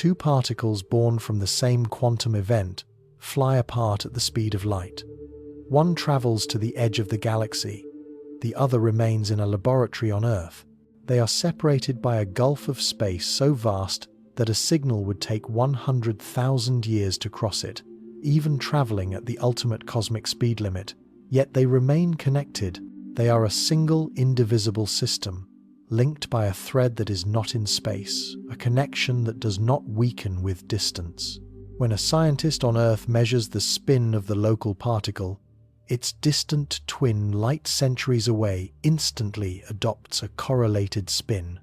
two particles born from the same quantum event fly apart at the speed of light. One travels to the edge of the galaxy, the other remains in a laboratory on Earth. They are separated by a gulf of space so vast that a signal would take 100,000 years to cross it, even traveling at the ultimate cosmic speed limit. Yet they remain connected. They are a single, indivisible system, linked by a thread that is not in space, a connection that does not weaken with distance. When a scientist on Earth measures the spin of the local particle, its distant twin light centuries away instantly adopts a correlated spin.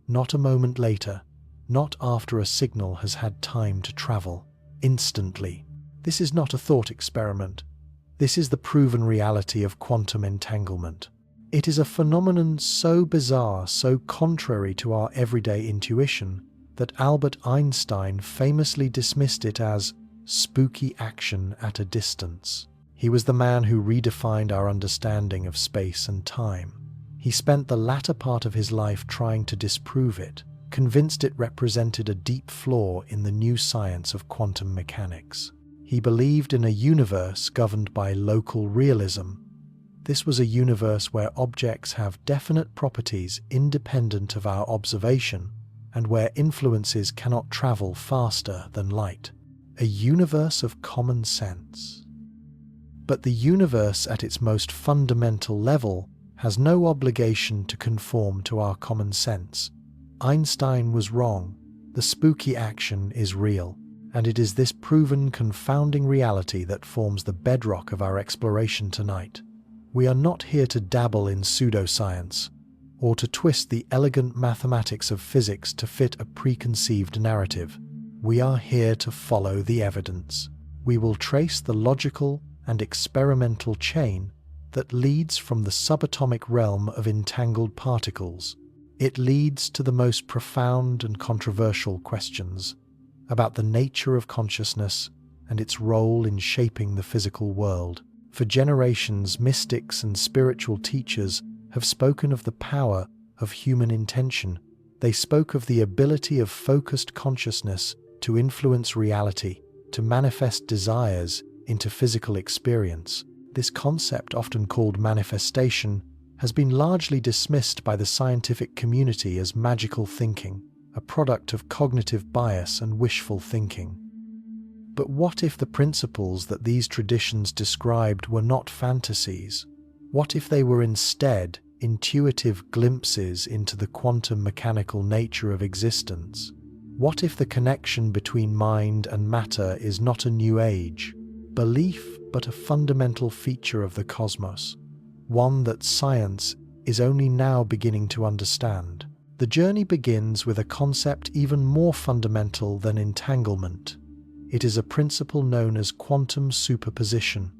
Not a moment later, not after a signal has had time to travel. Instantly. This is not a thought experiment. This is the proven reality of quantum entanglement. It is a phenomenon so bizarre, so contrary to our everyday intuition, that Albert Einstein famously dismissed it as spooky action at a distance. He was the man who redefined our understanding of space and time. He spent the latter part of his life trying to disprove it, convinced it represented a deep flaw in the new science of quantum mechanics. He believed in a universe governed by local realism. This was a universe where objects have definite properties independent of our observation, and where influences cannot travel faster than light. A universe of common sense. But the universe at its most fundamental level has no obligation to conform to our common sense. Einstein was wrong. The spooky action is real, and it is this proven confounding reality that forms the bedrock of our exploration tonight. We are not here to dabble in pseudoscience, or to twist the elegant mathematics of physics to fit a preconceived narrative. We are here to follow the evidence. We will trace the logical and experimental chain that leads from the subatomic realm of entangled particles. It leads to the most profound and controversial questions about the nature of consciousness and its role in shaping the physical world. For generations, mystics and spiritual teachers have spoken of the power of human intention. They spoke of the ability of focused consciousness to influence reality, to manifest desires into physical experience. This concept, often called manifestation, has been largely dismissed by the scientific community as magical thinking, a product of cognitive bias and wishful thinking. But what if the principles that these traditions described were not fantasies? What if they were instead intuitive glimpses into the quantum mechanical nature of existence? What if the connection between mind and matter is not a new age belief, but a fundamental feature of the cosmos, one that science is only now beginning to understand? The journey begins with a concept even more fundamental than entanglement. It is a principle known as quantum superposition.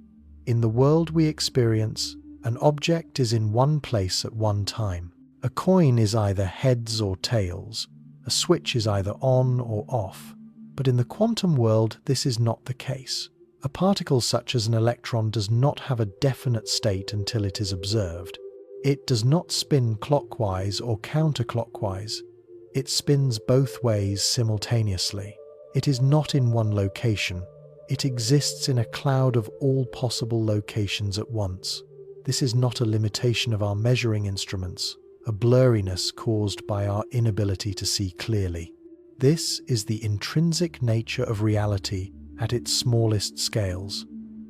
In the world we experience, an object is in one place at one time. A coin is either heads or tails. A switch is either on or off. But in the quantum world, this is not the case. A particle such as an electron does not have a definite state until it is observed. It does not spin clockwise or counterclockwise. It spins both ways simultaneously. It is not in one location. It exists in a cloud of all possible locations at once. This is not a limitation of our measuring instruments, a blurriness caused by our inability to see clearly. This is the intrinsic nature of reality at its smallest scales.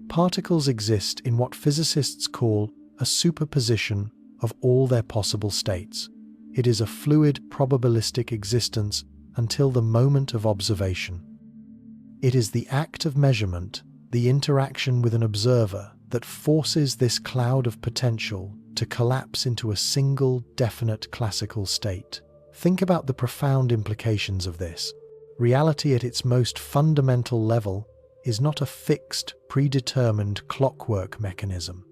Particles exist in what physicists call a superposition of all their possible states. It is a fluid, probabilistic existence until the moment of observation. It is the act of measurement, the interaction with an observer, that forces this cloud of potential to collapse into a single, definite classical state. Think about the profound implications of this. Reality at its most fundamental level is not a fixed, predetermined clockwork mechanism.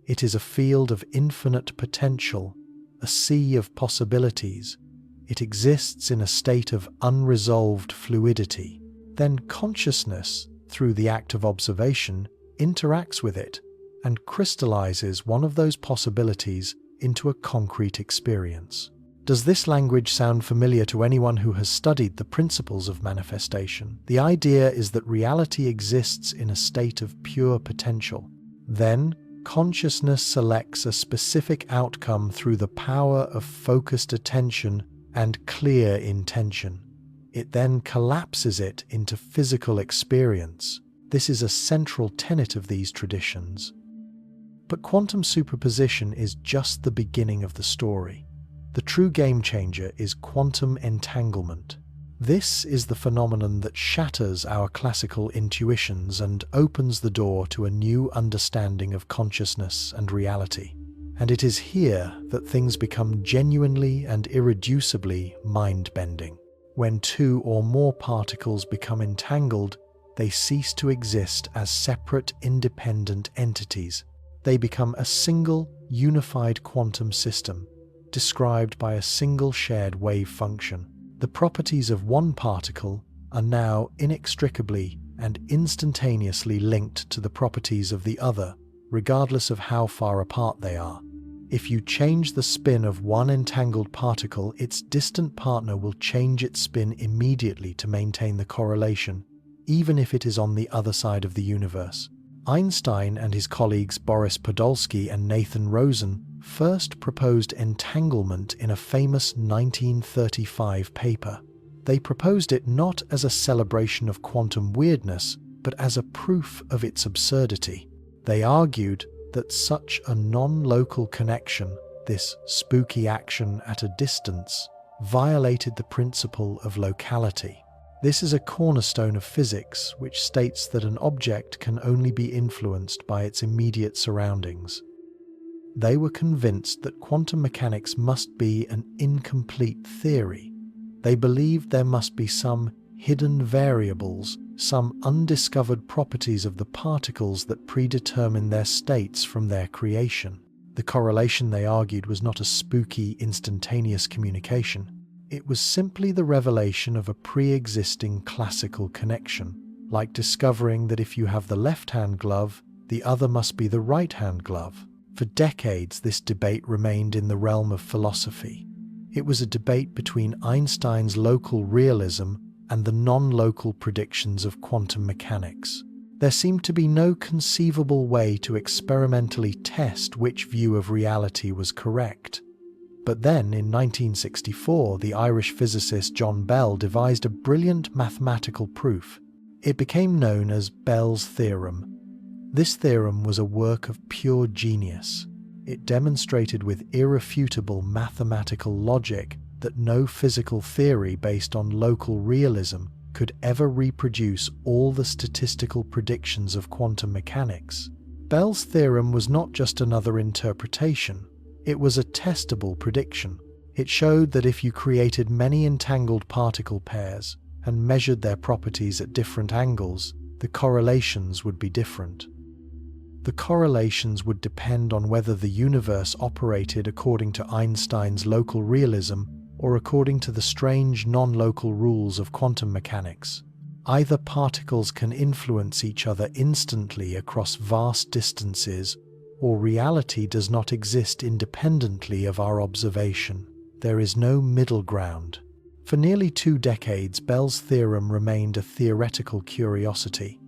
It is a field of infinite potential, a sea of possibilities. It exists in a state of unresolved fluidity. Then consciousness, through the act of observation, interacts with it and crystallizes one of those possibilities into a concrete experience. Does this language sound familiar to anyone who has studied the principles of manifestation? The idea is that reality exists in a state of pure potential. Then, consciousness selects a specific outcome through the power of focused attention and clear intention. It then collapses it into physical experience. This is a central tenet of these traditions. But quantum superposition is just the beginning of the story. The true game changer is quantum entanglement. This is the phenomenon that shatters our classical intuitions and opens the door to a new understanding of consciousness and reality. And it is here that things become genuinely and irreducibly mind-bending. When two or more particles become entangled, they cease to exist as separate, independent entities. They become a single, unified quantum system, described by a single shared wave function. The properties of one particle are now inextricably and instantaneously linked to the properties of the other, regardless of how far apart they are. If you change the spin of one entangled particle, its distant partner will change its spin immediately to maintain the correlation, even if it is on the other side of the universe. Einstein and his colleagues Boris Podolsky and Nathan Rosen first proposed entanglement in a famous 1935 paper. They proposed it not as a celebration of quantum weirdness, but as a proof of its absurdity. They argued that such a non-local connection, this spooky action at a distance, violated the principle of locality. This is a cornerstone of physics which states that an object can only be influenced by its immediate surroundings. They were convinced that quantum mechanics must be an incomplete theory. They believed there must be some hidden variables, some undiscovered properties of the particles that predetermine their states from their creation. The correlation, they argued, was not a spooky, instantaneous communication. It was simply the revelation of a pre-existing classical connection, like discovering that if you have the left-hand glove, the other must be the right-hand glove. For decades, this debate remained in the realm of philosophy. It was a debate between Einstein's local realism and the non-local predictions of quantum mechanics. There seemed to be no conceivable way to experimentally test which view of reality was correct. But then, in 1964, the Irish physicist John Bell devised a brilliant mathematical proof. It became known as Bell's theorem. This theorem was a work of pure genius. It demonstrated with irrefutable mathematical logic that no physical theory based on local realism could ever reproduce all the statistical predictions of quantum mechanics. Bell's theorem was not just another interpretation. It was a testable prediction. It showed that if you created many entangled particle pairs and measured their properties at different angles, the correlations would be different. The correlations would depend on whether the universe operated according to Einstein's local realism or according to the strange non-local rules of quantum mechanics. Either particles can influence each other instantly across vast distances, or reality does not exist independently of our observation. There is no middle ground. For nearly 2 decades, Bell's theorem remained a theoretical curiosity,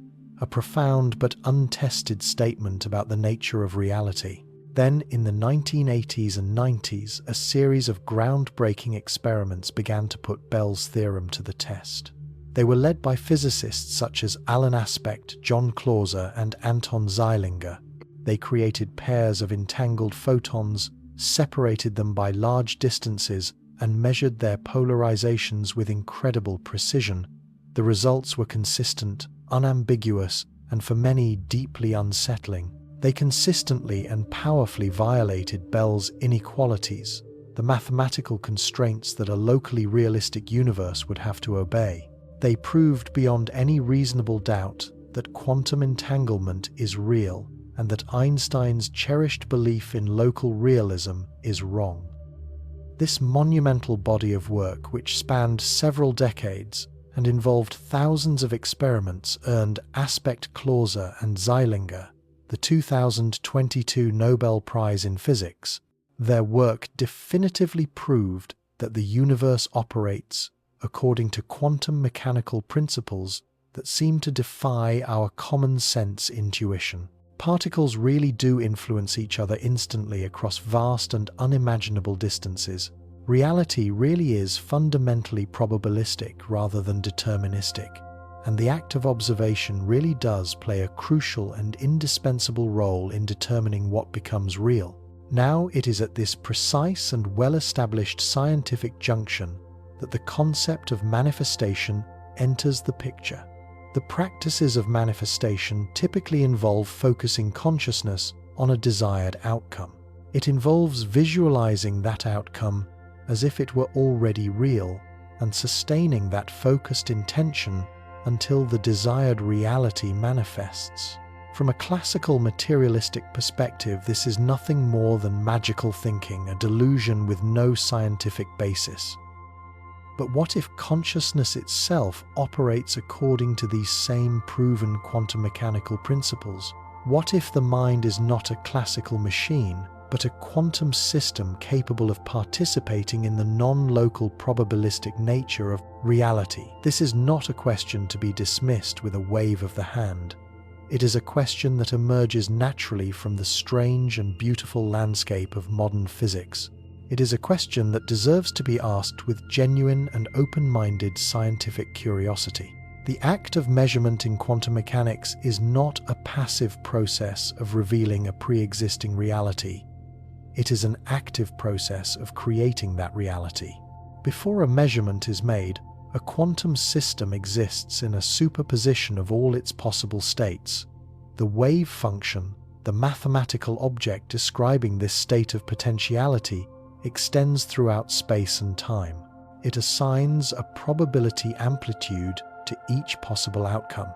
a profound but untested statement about the nature of reality. Then, in the 1980s and 90s, a series of groundbreaking experiments began to put Bell's theorem to the test. They were led by physicists such as Alan Aspect, John Clauser, and Anton Zeilinger. They created pairs of entangled photons, separated them by large distances, and measured their polarizations with incredible precision. The results were consistent, unambiguous, and for many deeply unsettling. They consistently and powerfully violated Bell's inequalities, the mathematical constraints that a locally realistic universe would have to obey. They proved beyond any reasonable doubt that quantum entanglement is real, and that Einstein's cherished belief in local realism is wrong. This monumental body of work, which spanned several decades and involved thousands of experiments, earned Aspect, Clauser, and Zeilinger the 2022 Nobel Prize in Physics. Their work definitively proved that the universe operates according to quantum mechanical principles that seem to defy our common sense intuition. Particles really do influence each other instantly across vast and unimaginable distances. Reality really is fundamentally probabilistic rather than deterministic, and the act of observation really does play a crucial and indispensable role in determining what becomes real. Now it is at this precise and well-established scientific junction that the concept of manifestation enters the picture. The practices of manifestation typically involve focusing consciousness on a desired outcome. It involves visualizing that outcome as if it were already real and sustaining that focused intention until the desired reality manifests. From a classical materialistic perspective, this is nothing more than magical thinking, a delusion with no scientific basis. But what if consciousness itself operates according to these same proven quantum mechanical principles? What if the mind is not a classical machine, but a quantum system capable of participating in the non-local probabilistic nature of reality? This is not a question to be dismissed with a wave of the hand. It is a question that emerges naturally from the strange and beautiful landscape of modern physics. It is a question that deserves to be asked with genuine and open-minded scientific curiosity. The act of measurement in quantum mechanics is not a passive process of revealing a pre-existing reality. It is an active process of creating that reality. Before a measurement is made, a quantum system exists in a superposition of all its possible states. The wave function, the mathematical object describing this state of potentiality, extends throughout space and time. It assigns a probability amplitude to each possible outcome.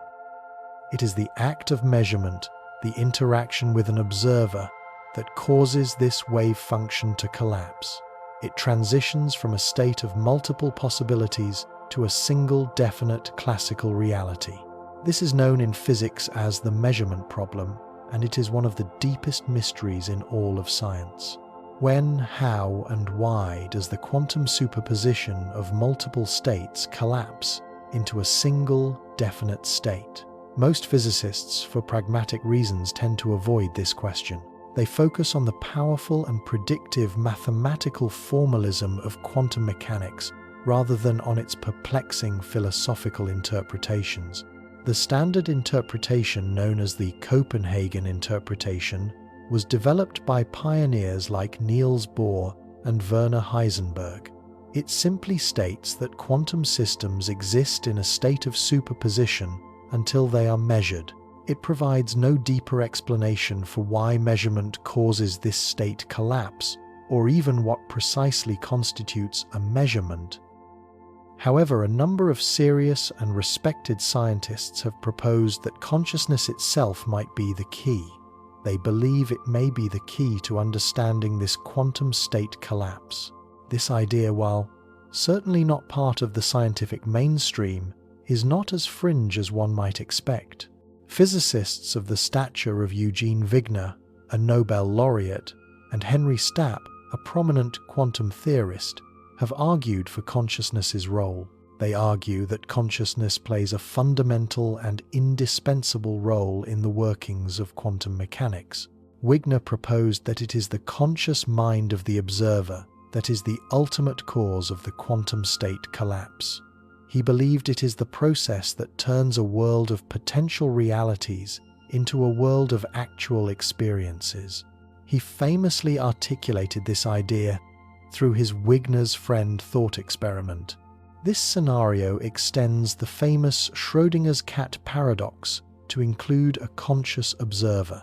It is the act of measurement, the interaction with an observer, that causes this wave function to collapse. It transitions from a state of multiple possibilities to a single definite classical reality. This is known in physics as the measurement problem, and it is one of the deepest mysteries in all of science. When, how, and why does the quantum superposition of multiple states collapse into a single, definite state? Most physicists, for pragmatic reasons, tend to avoid this question. They focus on the powerful and predictive mathematical formalism of quantum mechanics rather than on its perplexing philosophical interpretations. The standard interpretation, known as the Copenhagen interpretation, was developed by pioneers like Niels Bohr and Werner Heisenberg. It simply states that quantum systems exist in a state of superposition until they are measured. It provides no deeper explanation for why measurement causes this state collapse, or even what precisely constitutes a measurement. However, a number of serious and respected scientists have proposed that consciousness itself might be the key. They believe it may be the key to understanding this quantum state collapse. This idea, while certainly not part of the scientific mainstream, is not as fringe as one might expect. Physicists of the stature of Eugene Wigner, a Nobel laureate, and Henry Stapp, a prominent quantum theorist, have argued for consciousness's role. They argue that consciousness plays a fundamental and indispensable role in the workings of quantum mechanics. Wigner proposed that it is the conscious mind of the observer that is the ultimate cause of the quantum state collapse. He believed it is the process that turns a world of potential realities into a world of actual experiences. He famously articulated this idea through his Wigner's friend thought experiment. This scenario extends the famous Schrödinger's cat paradox to include a conscious observer.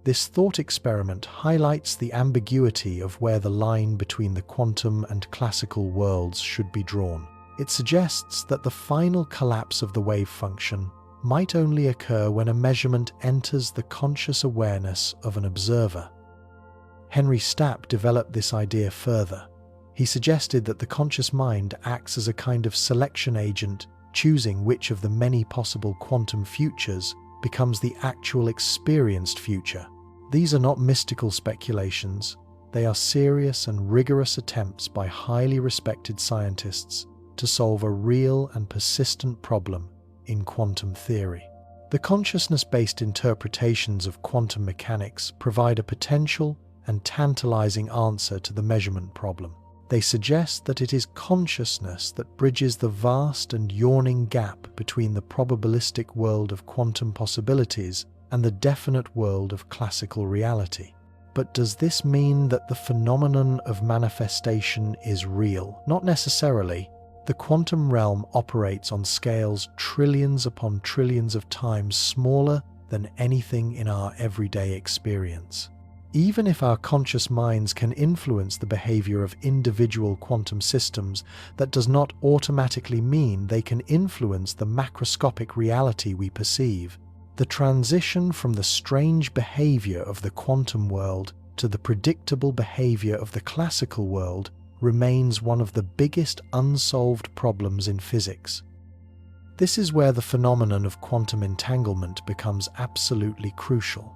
This thought experiment highlights the ambiguity of where the line between the quantum and classical worlds should be drawn. It suggests that the final collapse of the wave function might only occur when a measurement enters the conscious awareness of an observer. Henry Stapp developed this idea further. He suggested that the conscious mind acts as a kind of selection agent, choosing which of the many possible quantum futures becomes the actual experienced future. These are not mystical speculations. They are serious and rigorous attempts by highly respected scientists to solve a real and persistent problem in quantum theory. The consciousness-based interpretations of quantum mechanics provide a potential and tantalizing answer to the measurement problem. They suggest that it is consciousness that bridges the vast and yawning gap between the probabilistic world of quantum possibilities and the definite world of classical reality. But does this mean that the phenomenon of manifestation is real? Not necessarily. The quantum realm operates on scales trillions upon trillions of times smaller than anything in our everyday experience. Even if our conscious minds can influence the behavior of individual quantum systems, that does not automatically mean they can influence the macroscopic reality we perceive. The transition from the strange behavior of the quantum world to the predictable behavior of the classical world remains one of the biggest unsolved problems in physics. This is where the phenomenon of quantum entanglement becomes absolutely crucial.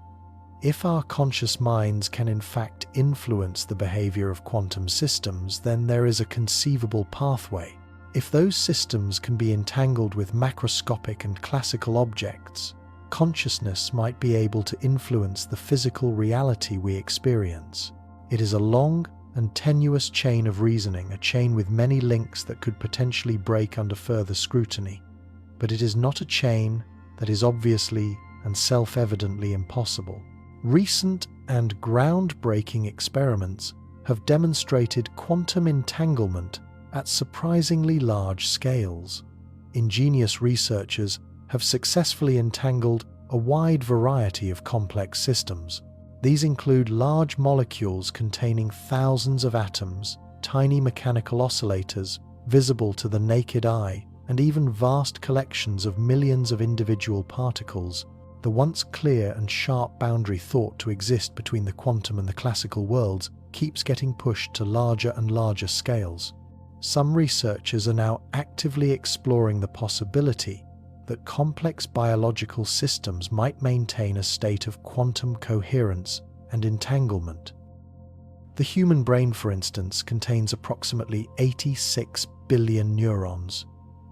If our conscious minds can in fact influence the behavior of quantum systems, then there is a conceivable pathway. If those systems can be entangled with macroscopic and classical objects, consciousness might be able to influence the physical reality we experience. It is a long and tenuous chain of reasoning, a chain with many links that could potentially break under further scrutiny. But it is not a chain that is obviously and self-evidently impossible. Recent and groundbreaking experiments have demonstrated quantum entanglement at surprisingly large scales. Ingenious researchers have successfully entangled a wide variety of complex systems. These include large molecules containing thousands of atoms, tiny mechanical oscillators visible to the naked eye, and even vast collections of millions of individual particles. The once clear and sharp boundary thought to exist between the quantum and the classical worlds keeps getting pushed to larger and larger scales. Some researchers are now actively exploring the possibility that complex biological systems might maintain a state of quantum coherence and entanglement. The human brain, for instance, contains approximately 86 billion neurons.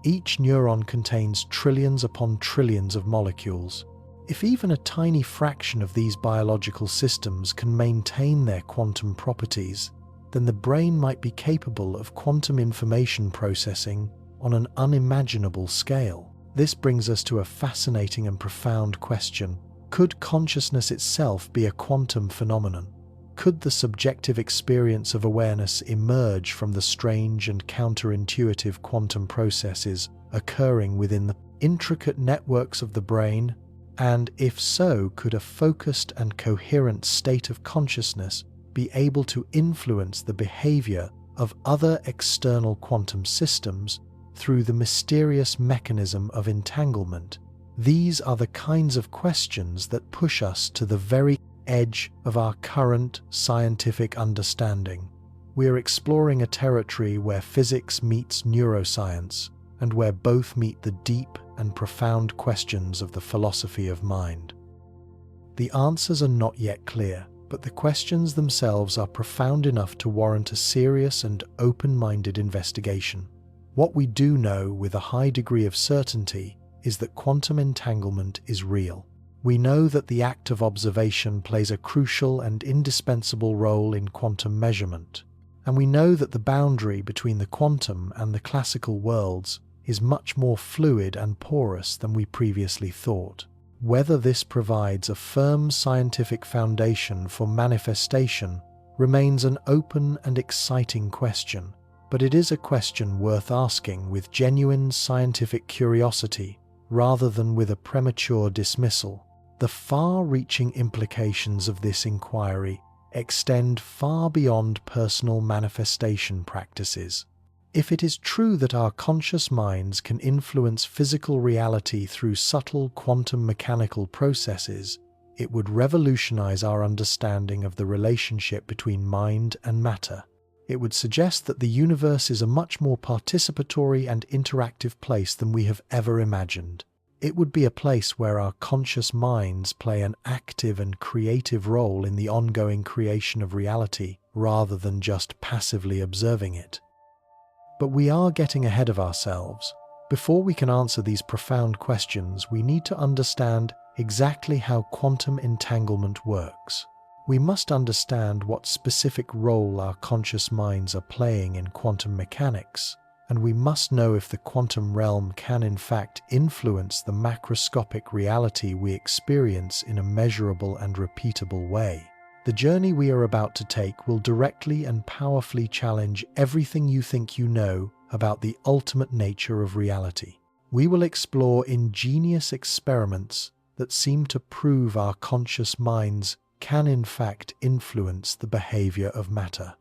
Each neuron contains trillions upon trillions of molecules. If even a tiny fraction of these biological systems can maintain their quantum properties, then the brain might be capable of quantum information processing on an unimaginable scale. This brings us to a fascinating and profound question. Could consciousness itself be a quantum phenomenon? Could the subjective experience of awareness emerge from the strange and counterintuitive quantum processes occurring within the intricate networks of the brain? And if so, could a focused and coherent state of consciousness be able to influence the behavior of other external quantum systems through the mysterious mechanism of entanglement? These are the kinds of questions that push us to the very edge of our current scientific understanding. We are exploring a territory where physics meets neuroscience, and where both meet the deep and profound questions of the philosophy of mind. The answers are not yet clear, but the questions themselves are profound enough to warrant a serious and open-minded investigation. What we do know with a high degree of certainty is that quantum entanglement is real. We know that the act of observation plays a crucial and indispensable role in quantum measurement, and we know that the boundary between the quantum and the classical worlds is much more fluid and porous than we previously thought. Whether this provides a firm scientific foundation for manifestation remains an open and exciting question, but it is a question worth asking with genuine scientific curiosity rather than with a premature dismissal. The far-reaching implications of this inquiry extend far beyond personal manifestation practices. If it is true that our conscious minds can influence physical reality through subtle quantum mechanical processes, it would revolutionize our understanding of the relationship between mind and matter. It would suggest that the universe is a much more participatory and interactive place than we have ever imagined. It would be a place where our conscious minds play an active and creative role in the ongoing creation of reality, rather than just passively observing it. But we are getting ahead of ourselves. Before we can answer these profound questions, we need to understand exactly how quantum entanglement works. We must understand what specific role our conscious minds are playing in quantum mechanics, and we must know if the quantum realm can in fact influence the macroscopic reality we experience in a measurable and repeatable way. The journey we are about to take will directly and powerfully challenge everything you think you know about the ultimate nature of reality. We will explore ingenious experiments that seem to prove our conscious minds can in fact influence the behavior of matter.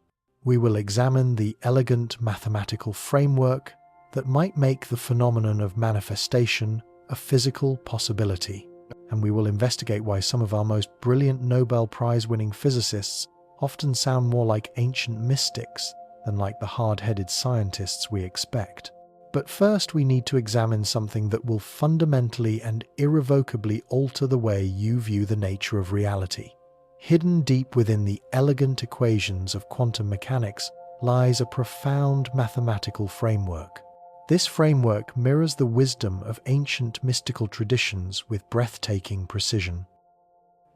We will examine the elegant mathematical framework that might make the phenomenon of manifestation a physical possibility. And we will investigate why some of our most brilliant Nobel Prize-winning physicists often sound more like ancient mystics than like the hard-headed scientists we expect. But first, we need to examine something that will fundamentally and irrevocably alter the way you view the nature of reality. Hidden deep within the elegant equations of quantum mechanics lies a profound mathematical framework. This framework mirrors the wisdom of ancient mystical traditions with breathtaking precision.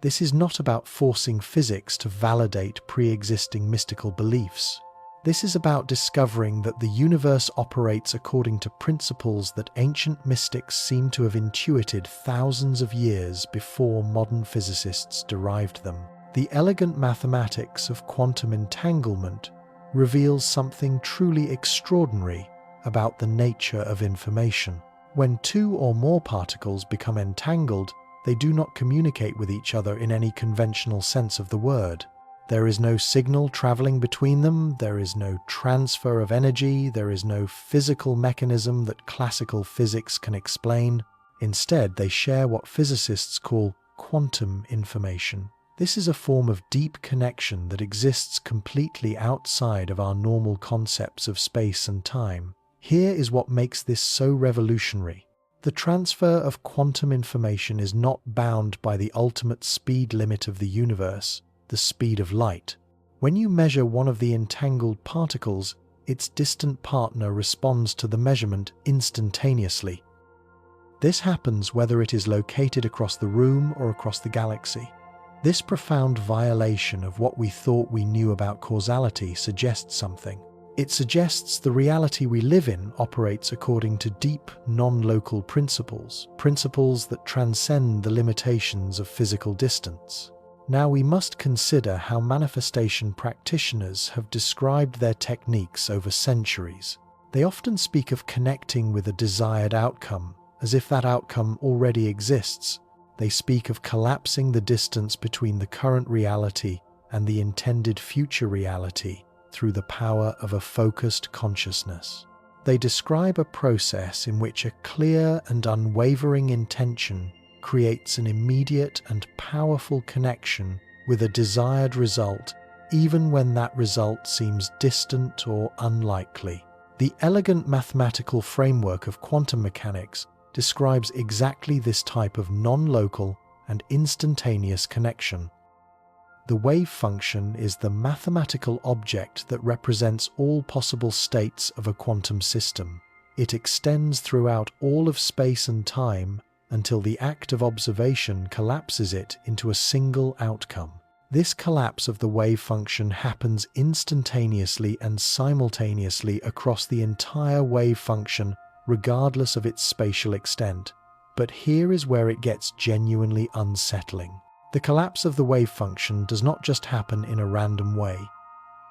This is not about forcing physics to validate pre-existing mystical beliefs. This is about discovering that the universe operates according to principles that ancient mystics seem to have intuited thousands of years before modern physicists derived them. The elegant mathematics of quantum entanglement reveals something truly extraordinary about the nature of information. When two or more particles become entangled, they do not communicate with each other in any conventional sense of the word. There is no signal traveling between them, there is no transfer of energy, there is no physical mechanism that classical physics can explain. Instead, they share what physicists call quantum information. This is a form of deep connection that exists completely outside of our normal concepts of space and time. Here is what makes this so revolutionary. The transfer of quantum information is not bound by the ultimate speed limit of the universe, the speed of light. When you measure one of the entangled particles, its distant partner responds to the measurement instantaneously. This happens whether it is located across the room or across the galaxy. This profound violation of what we thought we knew about causality suggests something. It suggests the reality we live in operates according to deep, non-local principles that transcend the limitations of physical distance. Now we must consider how manifestation practitioners have described their techniques over centuries. They often speak of connecting with a desired outcome, as if that outcome already exists. They speak of collapsing the distance between the current reality and the intended future reality through the power of a focused consciousness. They describe a process in which a clear and unwavering intention creates an immediate and powerful connection with a desired result, even when that result seems distant or unlikely. The elegant mathematical framework of quantum mechanics describes exactly this type of non-local and instantaneous connection. The wave function is the mathematical object that represents all possible states of a quantum system. It extends throughout all of space and time until the act of observation collapses it into a single outcome. This collapse of the wave function happens instantaneously and simultaneously across the entire wave function, regardless of its spatial extent. But here is where it gets genuinely unsettling. The collapse of the wave function does not just happen in a random way.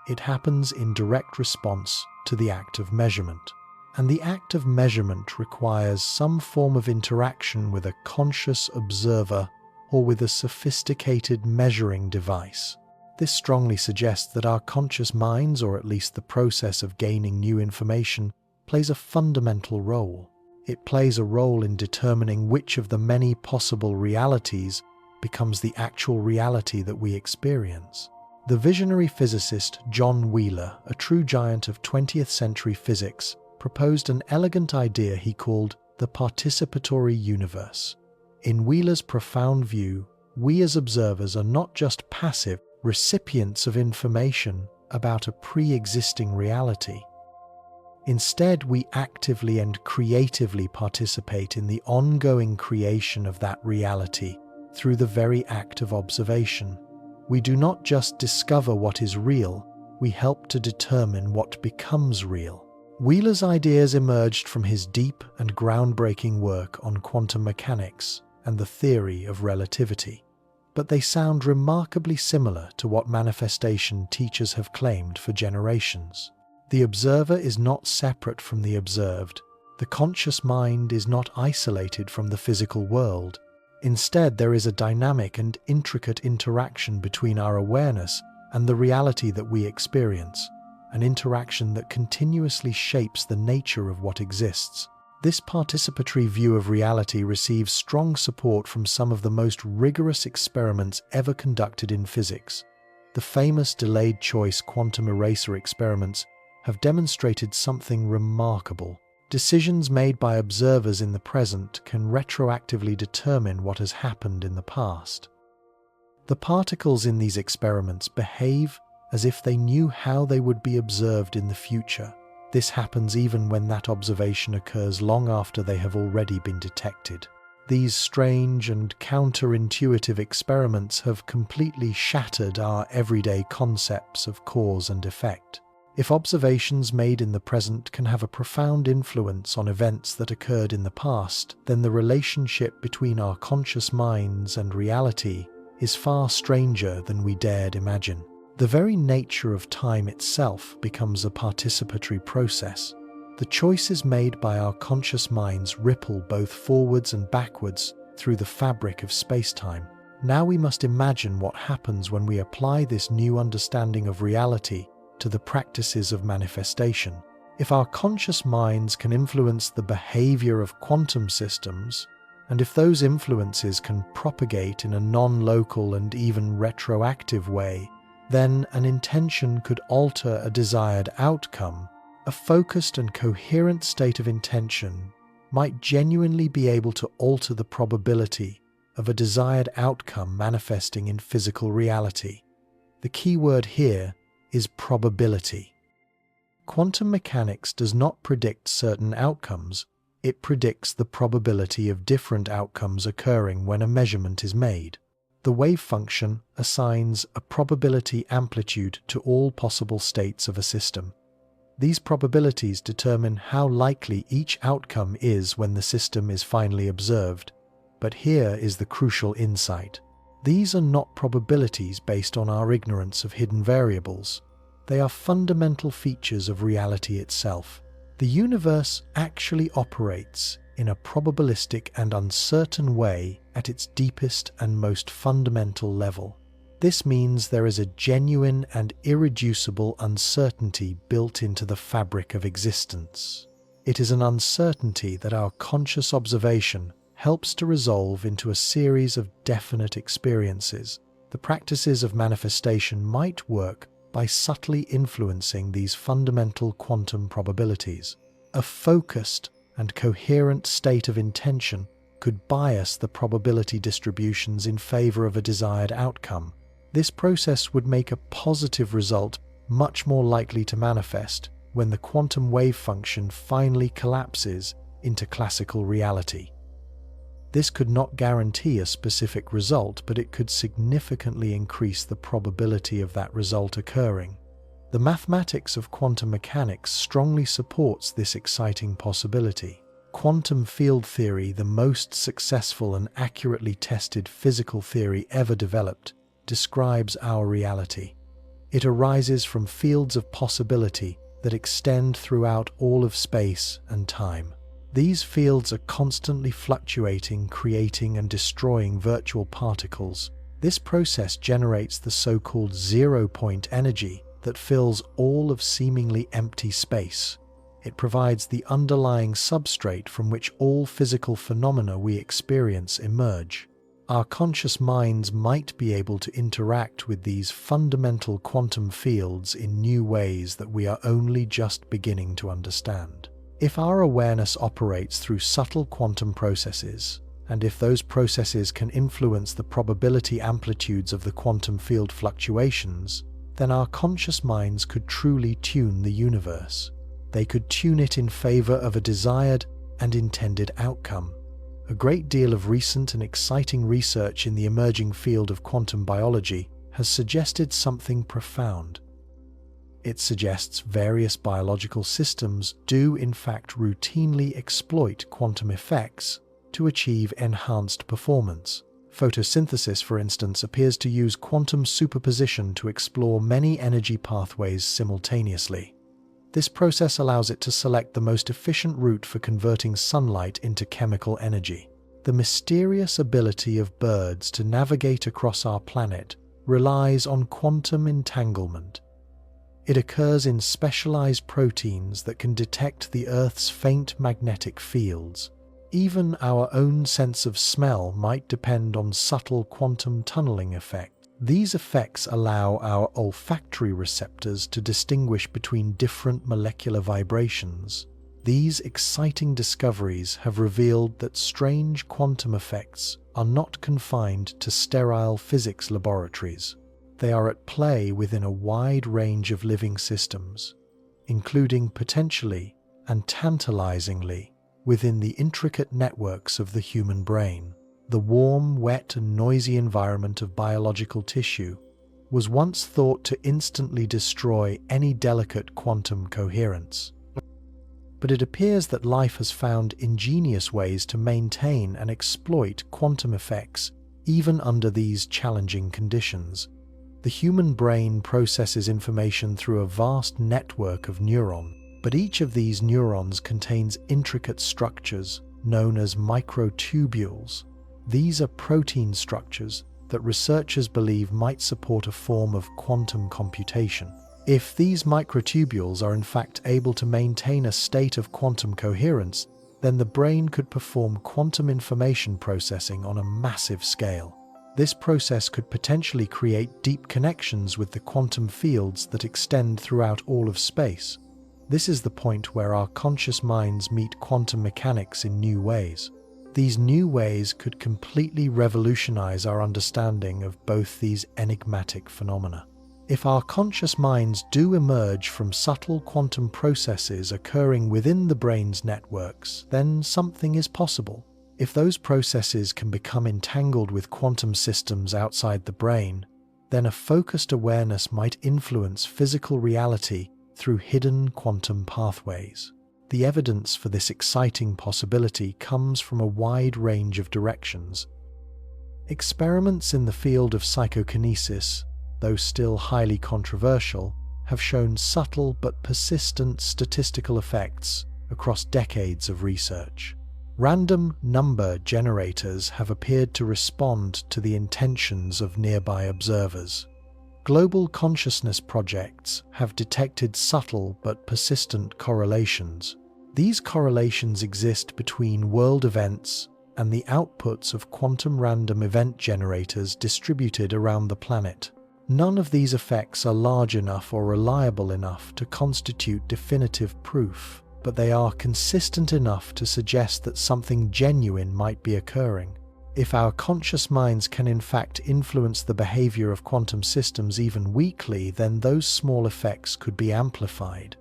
It happens in direct response to the act of measurement. And the act of measurement requires some form of interaction with a conscious observer or with a sophisticated measuring device. This strongly suggests that our conscious minds, or at least the process of gaining new information, plays a fundamental role. It plays a role in determining which of the many possible realities becomes the actual reality that we experience. The visionary physicist John Wheeler, a true giant of 20th century physics, proposed an elegant idea he called the participatory universe. In Wheeler's profound view, we as observers are not just passive, recipients of information about a pre-existing reality. Instead, we actively and creatively participate in the ongoing creation of that reality through the very act of observation. We do not just discover what is real, we help to determine what becomes real. Wheeler's ideas emerged from his deep and groundbreaking work on quantum mechanics and the theory of relativity, but they sound remarkably similar to what manifestation teachers have claimed for generations. The observer is not separate from the observed. The conscious mind is not isolated from the physical world. Instead, there is a dynamic and intricate interaction between our awareness and the reality that we experience, an interaction that continuously shapes the nature of what exists. This participatory view of reality receives strong support from some of the most rigorous experiments ever conducted in physics. The famous delayed choice quantum eraser experiments have demonstrated something remarkable. Decisions made by observers in the present can retroactively determine what has happened in the past. The particles in these experiments behave as if they knew how they would be observed in the future. This happens even when that observation occurs long after they have already been detected. These strange and counterintuitive experiments have completely shattered our everyday concepts of cause and effect. If observations made in the present can have a profound influence on events that occurred in the past, then the relationship between our conscious minds and reality is far stranger than we dared imagine. The very nature of time itself becomes a participatory process. The choices made by our conscious minds ripple both forwards and backwards through the fabric of space-time. Now we must imagine what happens when we apply this new understanding of reality to the practices of manifestation. If our conscious minds can influence the behavior of quantum systems, and if those influences can propagate in a non-local and even retroactive way, then an intention could alter a desired outcome. A focused and coherent state of intention might genuinely be able to alter the probability of a desired outcome manifesting in physical reality. The key word here is probability. Quantum mechanics does not predict certain outcomes, it predicts the probability of different outcomes occurring when a measurement is made. The wave function assigns a probability amplitude to all possible states of a system. These probabilities determine how likely each outcome is when the system is finally observed. But here is the crucial insight. These are not probabilities based on our ignorance of hidden variables. They are fundamental features of reality itself. The universe actually operates in a probabilistic and uncertain way at its deepest and most fundamental level. This means there is a genuine and irreducible uncertainty built into the fabric of existence. It is an uncertainty that our conscious observation helps to resolve into a series of definite experiences. The practices of manifestation might work by subtly influencing these fundamental quantum probabilities. A focused and coherent state of intention could bias the probability distributions in favor of a desired outcome. This process would make a positive result much more likely to manifest when the quantum wave function finally collapses into classical reality. This could not guarantee a specific result, but it could significantly increase the probability of that result occurring. The mathematics of quantum mechanics strongly supports this exciting possibility. Quantum field theory, the most successful and accurately tested physical theory ever developed, describes our reality. It arises from fields of possibility that extend throughout all of space and time. These fields are constantly fluctuating, creating and destroying virtual particles. This process generates the so-called zero-point energy that fills all of seemingly empty space. It provides the underlying substrate from which all physical phenomena we experience emerge. Our conscious minds might be able to interact with these fundamental quantum fields in new ways that we are only just beginning to understand. If our awareness operates through subtle quantum processes, and if those processes can influence the probability amplitudes of the quantum field fluctuations, then our conscious minds could truly tune the universe. They could tune it in favor of a desired and intended outcome. A great deal of recent and exciting research in the emerging field of quantum biology has suggested something profound. It suggests various biological systems do in fact routinely exploit quantum effects to achieve enhanced performance. Photosynthesis, for instance, appears to use quantum superposition to explore many energy pathways simultaneously. This process allows it to select the most efficient route for converting sunlight into chemical energy. The mysterious ability of birds to navigate across our planet relies on quantum entanglement. It occurs in specialized proteins that can detect the Earth's faint magnetic fields. Even our own sense of smell might depend on subtle quantum tunneling effects. These effects allow our olfactory receptors to distinguish between different molecular vibrations. These exciting discoveries have revealed that strange quantum effects are not confined to sterile physics laboratories. They are at play within a wide range of living systems, including potentially and tantalizingly within the intricate networks of the human brain. The warm, wet, and noisy environment of biological tissue was once thought to instantly destroy any delicate quantum coherence. But it appears that life has found ingenious ways to maintain and exploit quantum effects even under these challenging conditions. The human brain processes information through a vast network of neurons, but each of these neurons contains intricate structures known as microtubules. These are protein structures that researchers believe might support a form of quantum computation. If these microtubules are in fact able to maintain a state of quantum coherence, then the brain could perform quantum information processing on a massive scale. This process could potentially create deep connections with the quantum fields that extend throughout all of space. This is the point where our conscious minds meet quantum mechanics in new ways. These new ways could completely revolutionize our understanding of both these enigmatic phenomena. If our conscious minds do emerge from subtle quantum processes occurring within the brain's networks, then something is possible. If those processes can become entangled with quantum systems outside the brain, then a focused awareness might influence physical reality through hidden quantum pathways. The evidence for this exciting possibility comes from a wide range of directions. Experiments in the field of psychokinesis, though still highly controversial, have shown subtle but persistent statistical effects across decades of research. Random number generators have appeared to respond to the intentions of nearby observers. Global consciousness projects have detected subtle but persistent correlations. These correlations exist between world events and the outputs of quantum random event generators distributed around the planet. None of these effects are large enough or reliable enough to constitute definitive proof, but they are consistent enough to suggest that something genuine might be occurring. If our conscious minds can in fact influence the behavior of quantum systems even weakly, then those small effects could be amplified.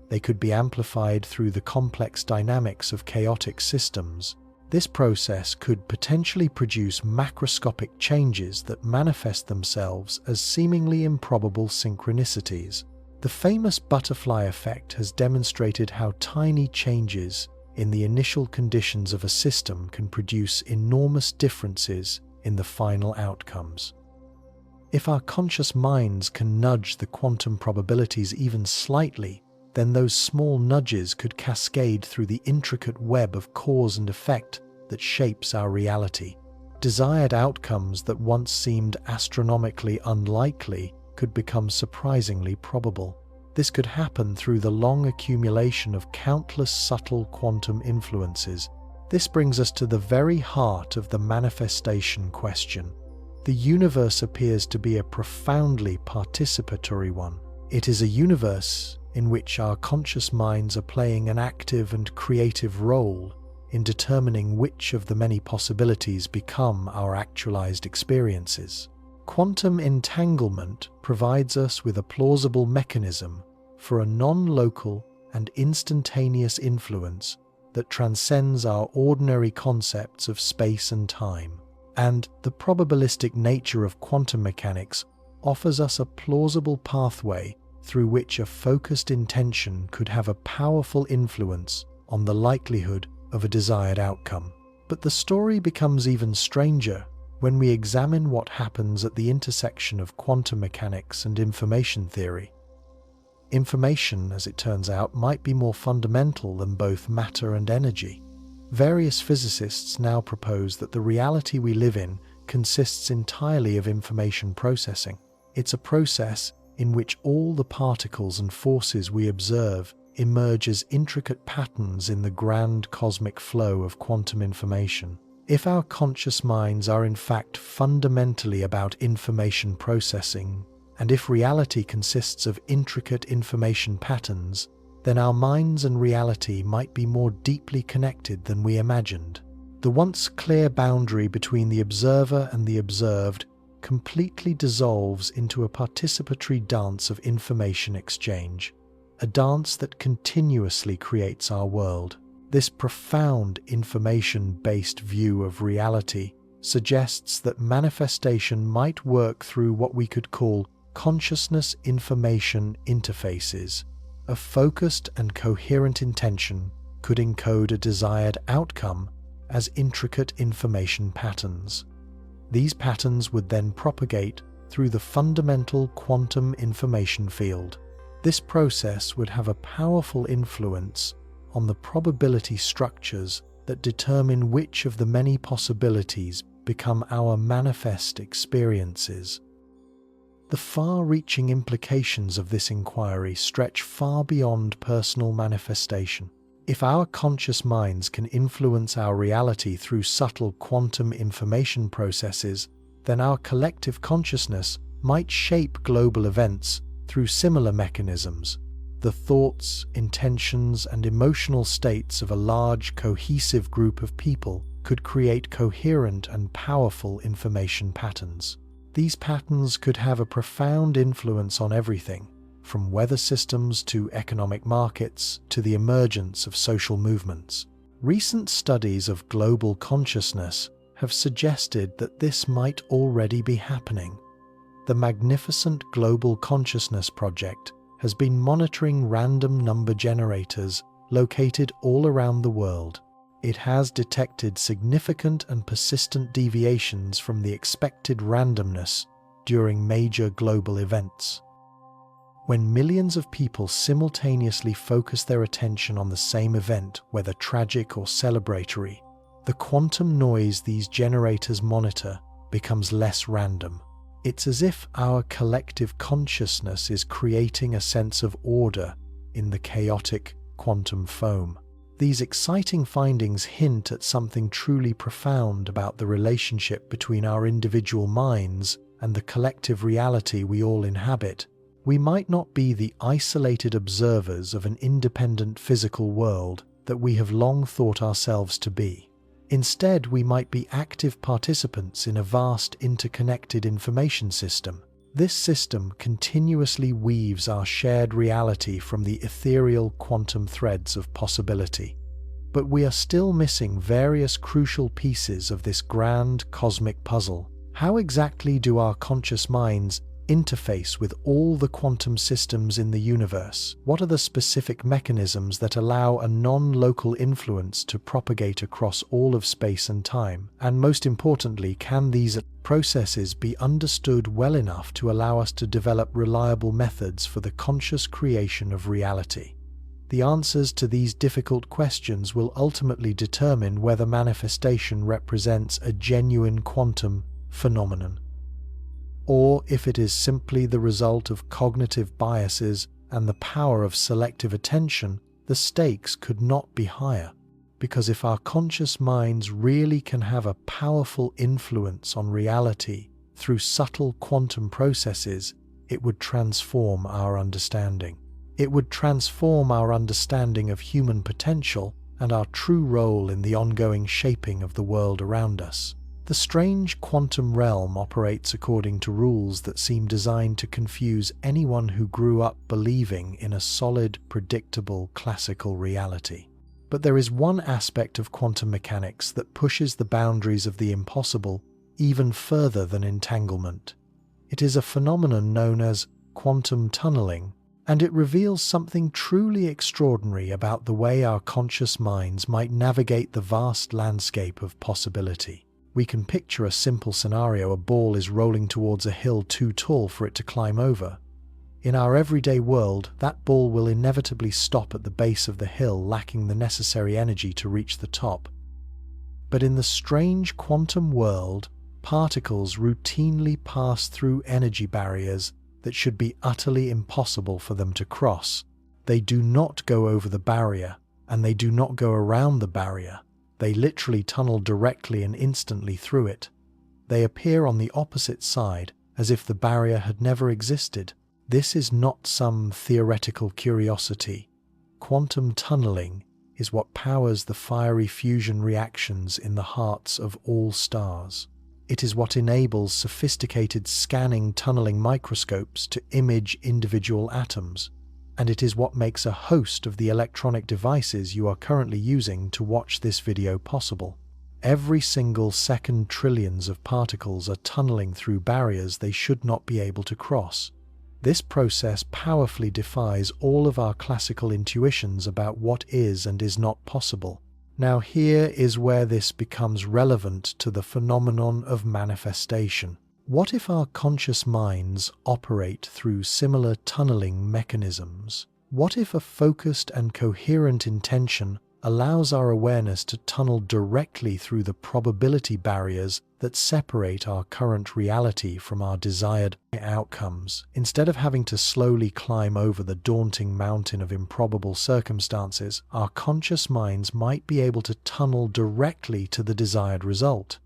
They could be amplified through the complex dynamics of chaotic systems. This process could potentially produce macroscopic changes that manifest themselves as seemingly improbable synchronicities. The famous butterfly effect has demonstrated how tiny changes in the initial conditions of a system can produce enormous differences in the final outcomes. If our conscious minds can nudge the quantum probabilities even slightly, then those small nudges could cascade through the intricate web of cause and effect that shapes our reality. Desired outcomes that once seemed astronomically unlikely could become surprisingly probable. This could happen through the long accumulation of countless subtle quantum influences. This brings us to the very heart of the manifestation question. The universe appears to be a profoundly participatory one. It is a universe in which our conscious minds are playing an active and creative role in determining which of the many possibilities become our actualized experiences. Quantum entanglement provides us with a plausible mechanism for a non-local and instantaneous influence that transcends our ordinary concepts of space and time. And the probabilistic nature of quantum mechanics offers us a plausible pathway through which a focused intention could have a powerful influence on the likelihood of a desired outcome. But the story becomes even stranger when we examine what happens at the intersection of quantum mechanics and information theory. Information, as it turns out, might be more fundamental than both matter and energy. Various physicists now propose that the reality we live in consists entirely of information processing. It's a process in which all the particles and forces we observe emerge as intricate patterns in the grand cosmic flow of quantum information. If our conscious minds are in fact fundamentally about information processing, and if reality consists of intricate information patterns, then our minds and reality might be more deeply connected than we imagined. The once clear boundary between the observer and the observed completely dissolves into a participatory dance of information exchange, a dance that continuously creates our world. This profound information-based view of reality suggests that manifestation might work through what we could call consciousness-information interfaces. A focused and coherent intention could encode a desired outcome as intricate information patterns. These patterns would then propagate through the fundamental quantum information field. This process would have a powerful influence on the probability structures that determine which of the many possibilities become our manifest experiences. The far-reaching implications of this inquiry stretch far beyond personal manifestation. If our conscious minds can influence our reality through subtle quantum information processes, then our collective consciousness might shape global events through similar mechanisms. The thoughts, intentions, and emotional states of a large, cohesive group of people could create coherent and powerful information patterns. These patterns could have a profound influence on everything, from weather systems to economic markets to the emergence of social movements. Recent studies of global consciousness have suggested that this might already be happening. The Magnificent Global Consciousness Project has been monitoring random number generators located all around the world. It has detected significant and persistent deviations from the expected randomness during major global events. When millions of people simultaneously focus their attention on the same event, whether tragic or celebratory, the quantum noise these generators monitor becomes less random. It's as if our collective consciousness is creating a sense of order in the chaotic quantum foam. These exciting findings hint at something truly profound about the relationship between our individual minds and the collective reality we all inhabit. We might not be the isolated observers of an independent physical world that we have long thought ourselves to be. Instead, we might be active participants in a vast interconnected information system. This system continuously weaves our shared reality from the ethereal quantum threads of possibility. But we are still missing various crucial pieces of this grand cosmic puzzle. How exactly do our conscious minds interface with all the quantum systems in the universe? What are the specific mechanisms that allow a non-local influence to propagate across all of space and time? And most importantly, can these processes be understood well enough to allow us to develop reliable methods for the conscious creation of reality? The answers to these difficult questions will ultimately determine whether manifestation represents a genuine quantum phenomenon, or if it is simply the result of cognitive biases and the power of selective attention. The stakes could not be higher, because if our conscious minds really can have a powerful influence on reality through subtle quantum processes, it would transform our understanding. It would transform our understanding of human potential and our true role in the ongoing shaping of the world around us. The strange quantum realm operates according to rules that seem designed to confuse anyone who grew up believing in a solid, predictable, classical reality. But there is one aspect of quantum mechanics that pushes the boundaries of the impossible even further than entanglement. It is a phenomenon known as quantum tunneling, and it reveals something truly extraordinary about the way our conscious minds might navigate the vast landscape of possibility. We can picture a simple scenario: a ball is rolling towards a hill too tall for it to climb over. In our everyday world, that ball will inevitably stop at the base of the hill, lacking the necessary energy to reach the top. But in the strange quantum world, particles routinely pass through energy barriers that should be utterly impossible for them to cross. They do not go over the barrier, and they do not go around the barrier. They literally tunnel directly and instantly through it. They appear on the opposite side, as if the barrier had never existed. This is not some theoretical curiosity. Quantum tunneling is what powers the fiery fusion reactions in the hearts of all stars. It is what enables sophisticated scanning tunneling microscopes to image individual atoms, and it is what makes a host of the electronic devices you are currently using to watch this video possible. Every single second, trillions of particles are tunneling through barriers they should not be able to cross. This process powerfully defies all of our classical intuitions about what is and is not possible. Now, here is where this becomes relevant to the phenomenon of manifestation. What if our conscious minds operate through similar tunneling mechanisms? What if a focused and coherent intention allows our awareness to tunnel directly through the probability barriers that separate our current reality from our desired outcomes? Instead of having to slowly climb over the daunting mountain of improbable circumstances, our conscious minds might be able to tunnel directly to the desired result.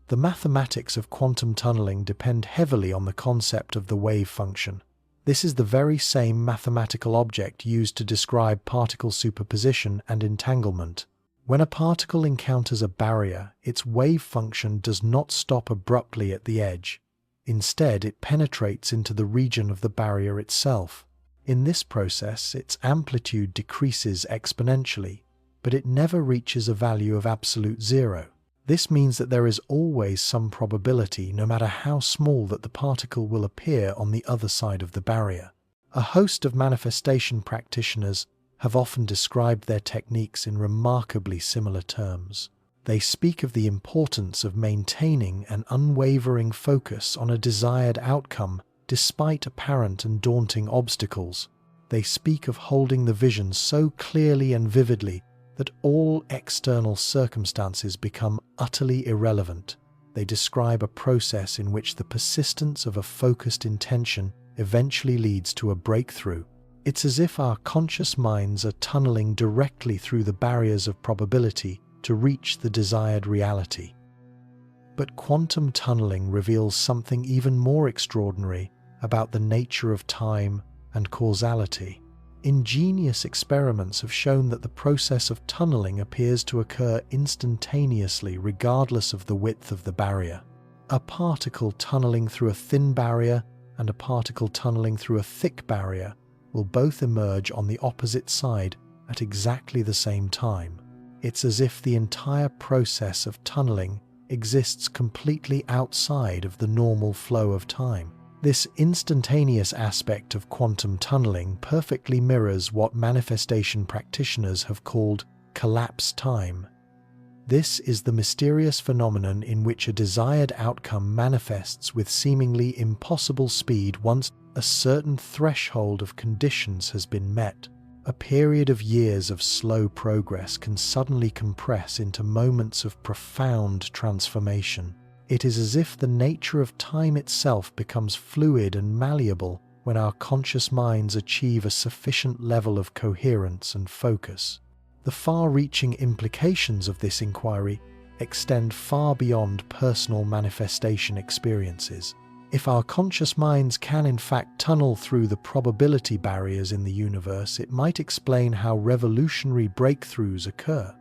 The mathematics of quantum tunneling depend heavily on the concept of the wave function. This is the very same mathematical object used to describe particle superposition and entanglement. When a particle encounters a barrier, its wave function does not stop abruptly at the edge. Instead, it penetrates into the region of the barrier itself. In this process, its amplitude decreases exponentially, but it never reaches a value of absolute zero. This means that there is always some probability, no matter how small, that the particle will appear on the other side of the barrier. A host of manifestation practitioners have often described their techniques in remarkably similar terms. They speak of the importance of maintaining an unwavering focus on a desired outcome despite apparent and daunting obstacles. They speak of holding the vision so clearly and vividly that all external circumstances become utterly irrelevant. They describe a process in which the persistence of a focused intention eventually leads to a breakthrough. It's as if our conscious minds are tunneling directly through the barriers of probability to reach the desired reality. But quantum tunneling reveals something even more extraordinary about the nature of time and causality. Ingenious experiments have shown that the process of tunneling appears to occur instantaneously regardless of the width of the barrier. A particle tunneling through a thin barrier and a particle tunneling through a thick barrier will both emerge on the opposite side at exactly the same time. It's as if the entire process of tunneling exists completely outside of the normal flow of time. This instantaneous aspect of quantum tunneling perfectly mirrors what manifestation practitioners have called collapse time. This is the mysterious phenomenon in which a desired outcome manifests with seemingly impossible speed once a certain threshold of conditions has been met. A period of years of slow progress can suddenly compress into moments of profound transformation. It is as if the nature of time itself becomes fluid and malleable when our conscious minds achieve a sufficient level of coherence and focus. The far-reaching implications of this inquiry extend far beyond personal manifestation experiences. If our conscious minds can in fact tunnel through the probability barriers in the universe, it might explain how revolutionary breakthroughs occur.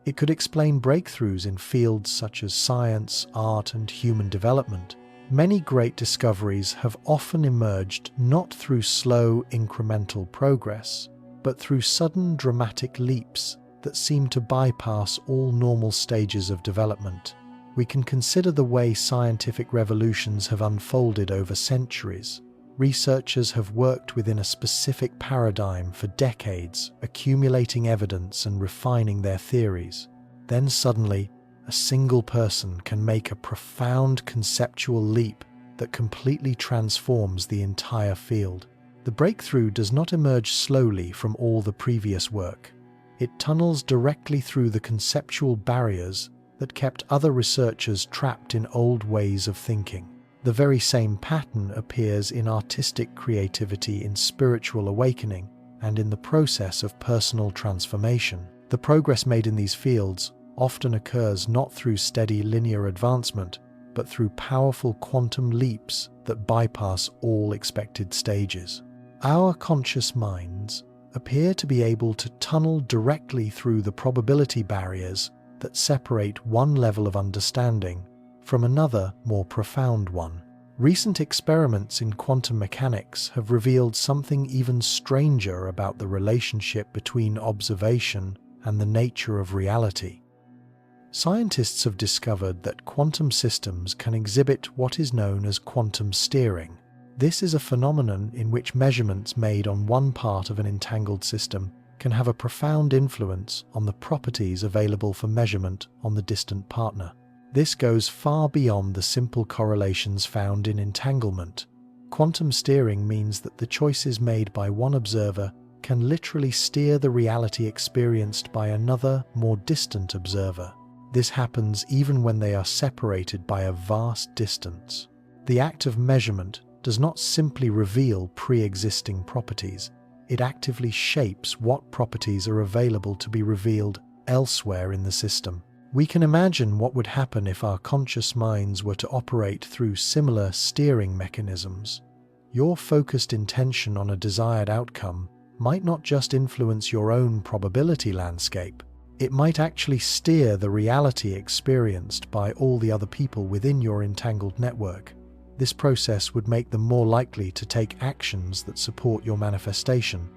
It could explain breakthroughs in fields such as science, art, and human development. Many great discoveries have often emerged not through slow, incremental progress, but through sudden, dramatic leaps that seem to bypass all normal stages of development. We can consider the way scientific revolutions have unfolded over centuries. Researchers have worked within a specific paradigm for decades, accumulating evidence and refining their theories. Then suddenly, a single person can make a profound conceptual leap that completely transforms the entire field. The breakthrough does not emerge slowly from all the previous work. It tunnels directly through the conceptual barriers that kept other researchers trapped in old ways of thinking. The very same pattern appears in artistic creativity, in spiritual awakening, and in the process of personal transformation. The progress made in these fields often occurs not through steady linear advancement, but through powerful quantum leaps that bypass all expected stages. Our conscious minds appear to be able to tunnel directly through the probability barriers that separate one level of understanding from another, more profound one. Recent experiments in quantum mechanics have revealed something even stranger about the relationship between observation and the nature of reality. Scientists have discovered that quantum systems can exhibit what is known as quantum steering. This is a phenomenon in which measurements made on one part of an entangled system can have a profound influence on the properties available for measurement on the distant partner. This goes far beyond the simple correlations found in entanglement. Quantum steering means that the choices made by one observer can literally steer the reality experienced by another, more distant observer. This happens even when they are separated by a vast distance. The act of measurement does not simply reveal pre-existing properties. It actively shapes what properties are available to be revealed elsewhere in the system. We can imagine what would happen if our conscious minds were to operate through similar steering mechanisms. Your focused intention on a desired outcome might not just influence your own probability landscape, it might actually steer the reality experienced by all the other people within your entangled network. This process would make them more likely to take actions that support your manifestation.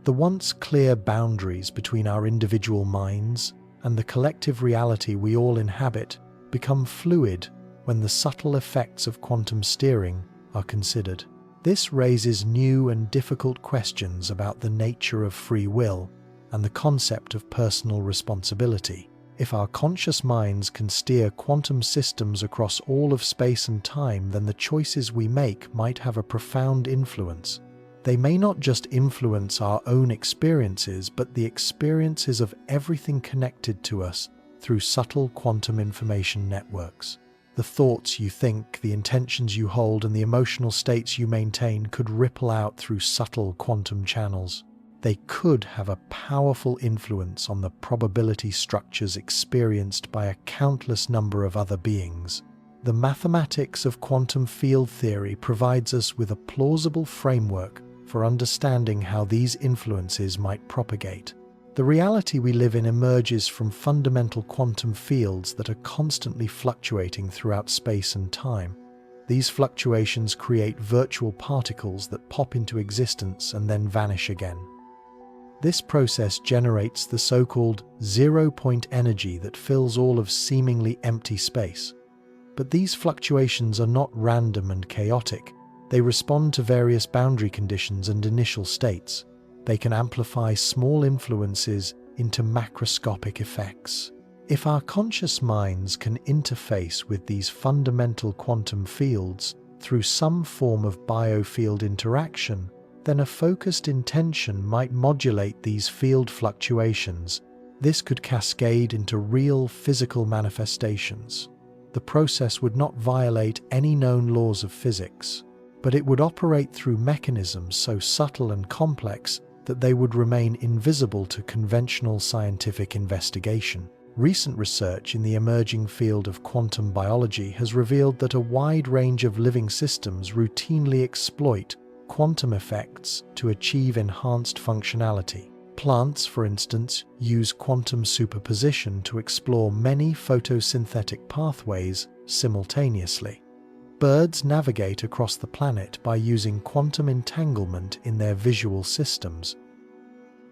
The once clear boundaries between our individual minds and the collective reality we all inhabit become fluid when the subtle effects of quantum steering are considered. This raises new and difficult questions about the nature of free will and the concept of personal responsibility. If our conscious minds can steer quantum systems across all of space and time, then the choices we make might have a profound influence. They may not just influence our own experiences, but the experiences of everything connected to us through subtle quantum information networks. The thoughts you think, the intentions you hold, and the emotional states you maintain could ripple out through subtle quantum channels. They could have a powerful influence on the probability structures experienced by a countless number of other beings. The mathematics of quantum field theory provides us with a plausible framework for understanding how these influences might propagate. The reality we live in emerges from fundamental quantum fields that are constantly fluctuating throughout space and time. These fluctuations create virtual particles that pop into existence and then vanish again. This process generates the so-called zero-point energy that fills all of seemingly empty space. But these fluctuations are not random and chaotic. They respond to various boundary conditions and initial states. They can amplify small influences into macroscopic effects. If our conscious minds can interface with these fundamental quantum fields through some form of biofield interaction, then a focused intention might modulate these field fluctuations. This could cascade into real physical manifestations. The process would not violate any known laws of physics, but it would operate through mechanisms so subtle and complex that they would remain invisible to conventional scientific investigation. Recent research in the emerging field of quantum biology has revealed that a wide range of living systems routinely exploit quantum effects to achieve enhanced functionality. Plants, for instance, use quantum superposition to explore many photosynthetic pathways simultaneously. Birds navigate across the planet by using quantum entanglement in their visual systems.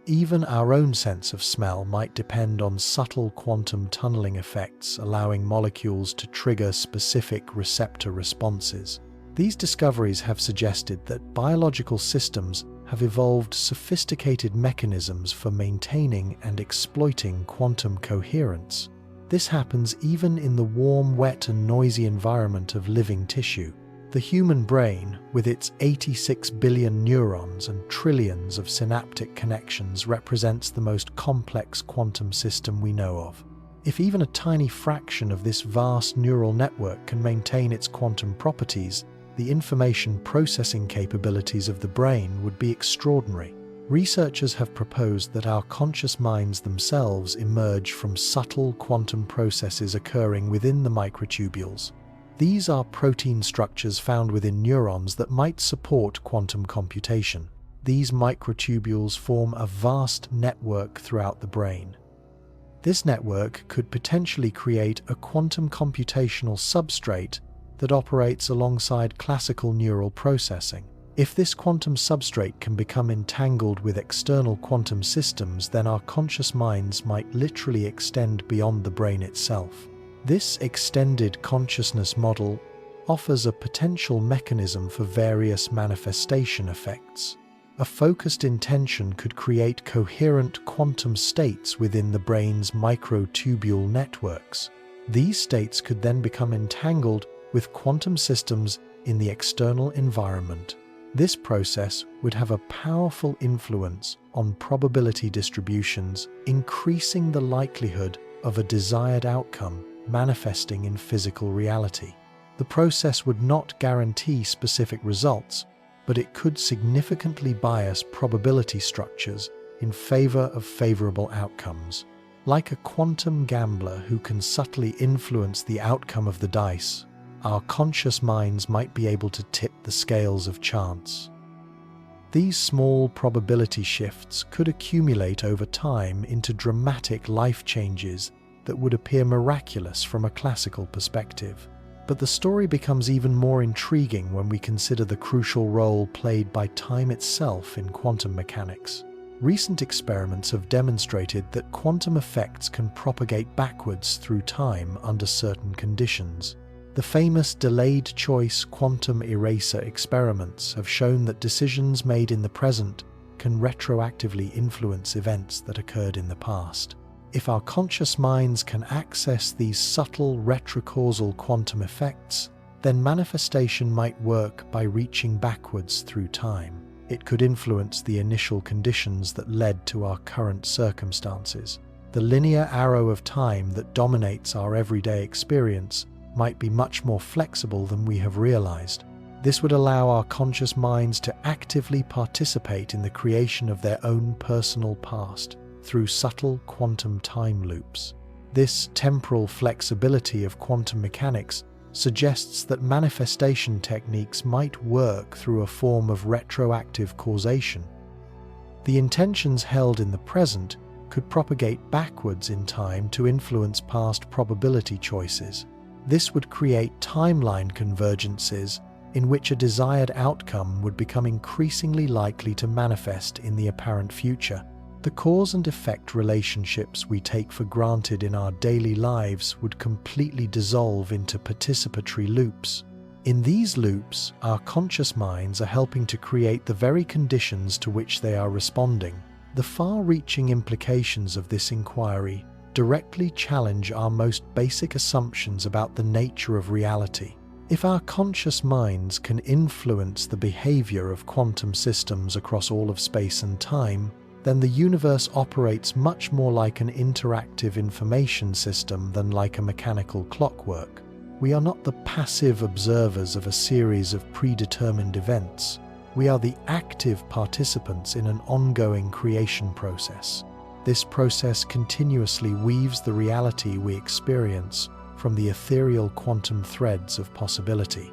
Even our own sense of smell might depend on subtle quantum tunneling effects, allowing molecules to trigger specific receptor responses. These discoveries have suggested that biological systems have evolved sophisticated mechanisms for maintaining and exploiting quantum coherence. This happens even in the warm, wet, and noisy environment of living tissue. The human brain, with its 86 billion neurons and trillions of synaptic connections, represents the most complex quantum system we know of. If even a tiny fraction of this vast neural network can maintain its quantum properties, the information processing capabilities of the brain would be extraordinary. Researchers have proposed that our conscious minds themselves emerge from subtle quantum processes occurring within the microtubules. These are protein structures found within neurons that might support quantum computation. These microtubules form a vast network throughout the brain. This network could potentially create a quantum computational substrate that operates alongside classical neural processing. If this quantum substrate can become entangled with external quantum systems, then our conscious minds might literally extend beyond the brain itself. This extended consciousness model offers a potential mechanism for various manifestation effects. A focused intention could create coherent quantum states within the brain's microtubule networks. These states could then become entangled with quantum systems in the external environment. This process would have a powerful influence on probability distributions, increasing the likelihood of a desired outcome manifesting in physical reality. The process would not guarantee specific results, but it could significantly bias probability structures in favor of favorable outcomes. Like a quantum gambler who can subtly influence the outcome of the dice, our conscious minds might be able to tip the scales of chance. These small probability shifts could accumulate over time into dramatic life changes that would appear miraculous from a classical perspective. But the story becomes even more intriguing when we consider the crucial role played by time itself in quantum mechanics. Recent experiments have demonstrated that quantum effects can propagate backwards through time under certain conditions. The famous delayed choice quantum eraser experiments have shown that decisions made in the present can retroactively influence events that occurred in the past. If our conscious minds can access these subtle retrocausal quantum effects, then manifestation might work by reaching backwards through time. It could influence the initial conditions that led to our current circumstances. The linear arrow of time that dominates our everyday experience might be much more flexible than we have realized. This would allow our conscious minds to actively participate in the creation of their own personal past through subtle quantum time loops. This temporal flexibility of quantum mechanics suggests that manifestation techniques might work through a form of retroactive causation. The intentions held in the present could propagate backwards in time to influence past probability choices. This would create timeline convergences in which a desired outcome would become increasingly likely to manifest in the apparent future. The cause and effect relationships we take for granted in our daily lives would completely dissolve into participatory loops. In these loops, our conscious minds are helping to create the very conditions to which they are responding. The far-reaching implications of this inquiry directly challenge our most basic assumptions about the nature of reality. If our conscious minds can influence the behavior of quantum systems across all of space and time, then the universe operates much more like an interactive information system than like a mechanical clockwork. We are not the passive observers of a series of predetermined events. We are the active participants in an ongoing creation process. This process continuously weaves the reality we experience from the ethereal quantum threads of possibility.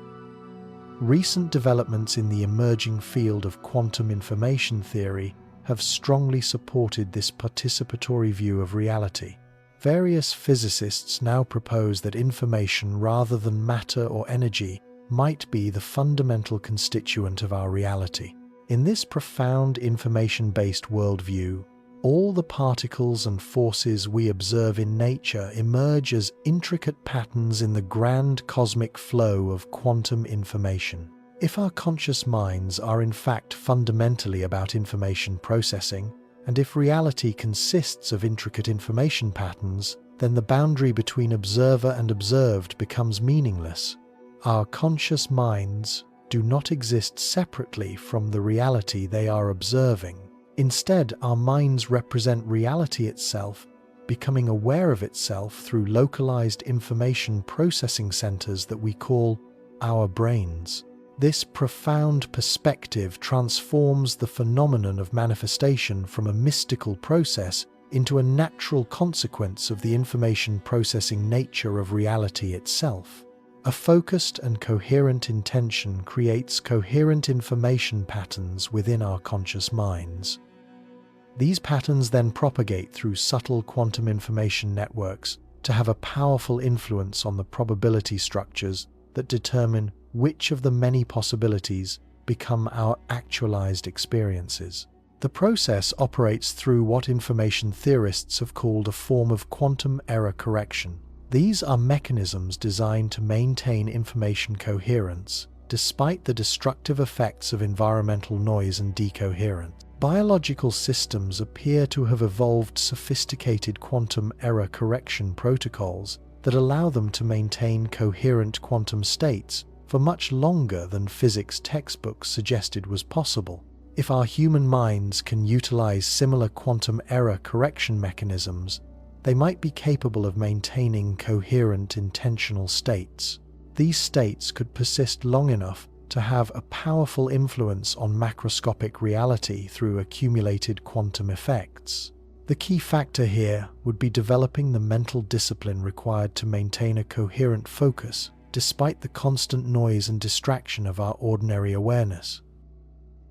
Recent developments in the emerging field of quantum information theory have strongly supported this participatory view of reality. Various physicists now propose that information rather than matter or energy might be the fundamental constituent of our reality. In this profound information-based worldview, all the particles and forces we observe in nature emerge as intricate patterns in the grand cosmic flow of quantum information. If our conscious minds are in fact fundamentally about information processing, and if reality consists of intricate information patterns, then the boundary between observer and observed becomes meaningless. Our conscious minds do not exist separately from the reality they are observing. Instead, our minds represent reality itself, becoming aware of itself through localized information processing centers that we call our brains. This profound perspective transforms the phenomenon of manifestation from a mystical process into a natural consequence of the information processing nature of reality itself. A focused and coherent intention creates coherent information patterns within our conscious minds. These patterns then propagate through subtle quantum information networks to have a powerful influence on the probability structures that determine which of the many possibilities become our actualized experiences. The process operates through what information theorists have called a form of quantum error correction. These are mechanisms designed to maintain information coherence despite the destructive effects of environmental noise and decoherence. Biological systems appear to have evolved sophisticated quantum error correction protocols that allow them to maintain coherent quantum states for much longer than physics textbooks suggested was possible. If our human minds can utilize similar quantum error correction mechanisms, they might be capable of maintaining coherent intentional states. These states could persist long enough to have a powerful influence on macroscopic reality through accumulated quantum effects. The key factor here would be developing the mental discipline required to maintain a coherent focus despite the constant noise and distraction of our ordinary awareness.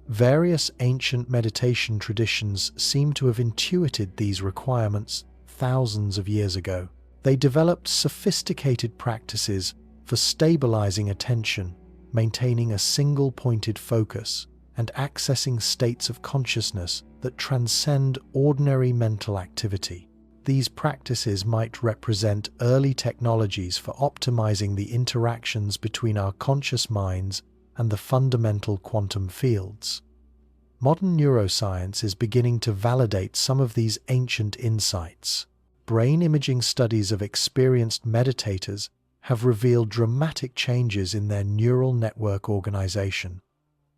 Various ancient meditation traditions seem to have intuited these requirements thousands of years ago. They developed sophisticated practices for stabilizing attention, maintaining a single-pointed focus, and accessing states of consciousness that transcend ordinary mental activity. These practices might represent early technologies for optimizing the interactions between our conscious minds and the fundamental quantum fields. Modern neuroscience is beginning to validate some of these ancient insights. Brain imaging studies of experienced meditators have revealed dramatic changes in their neural network organization.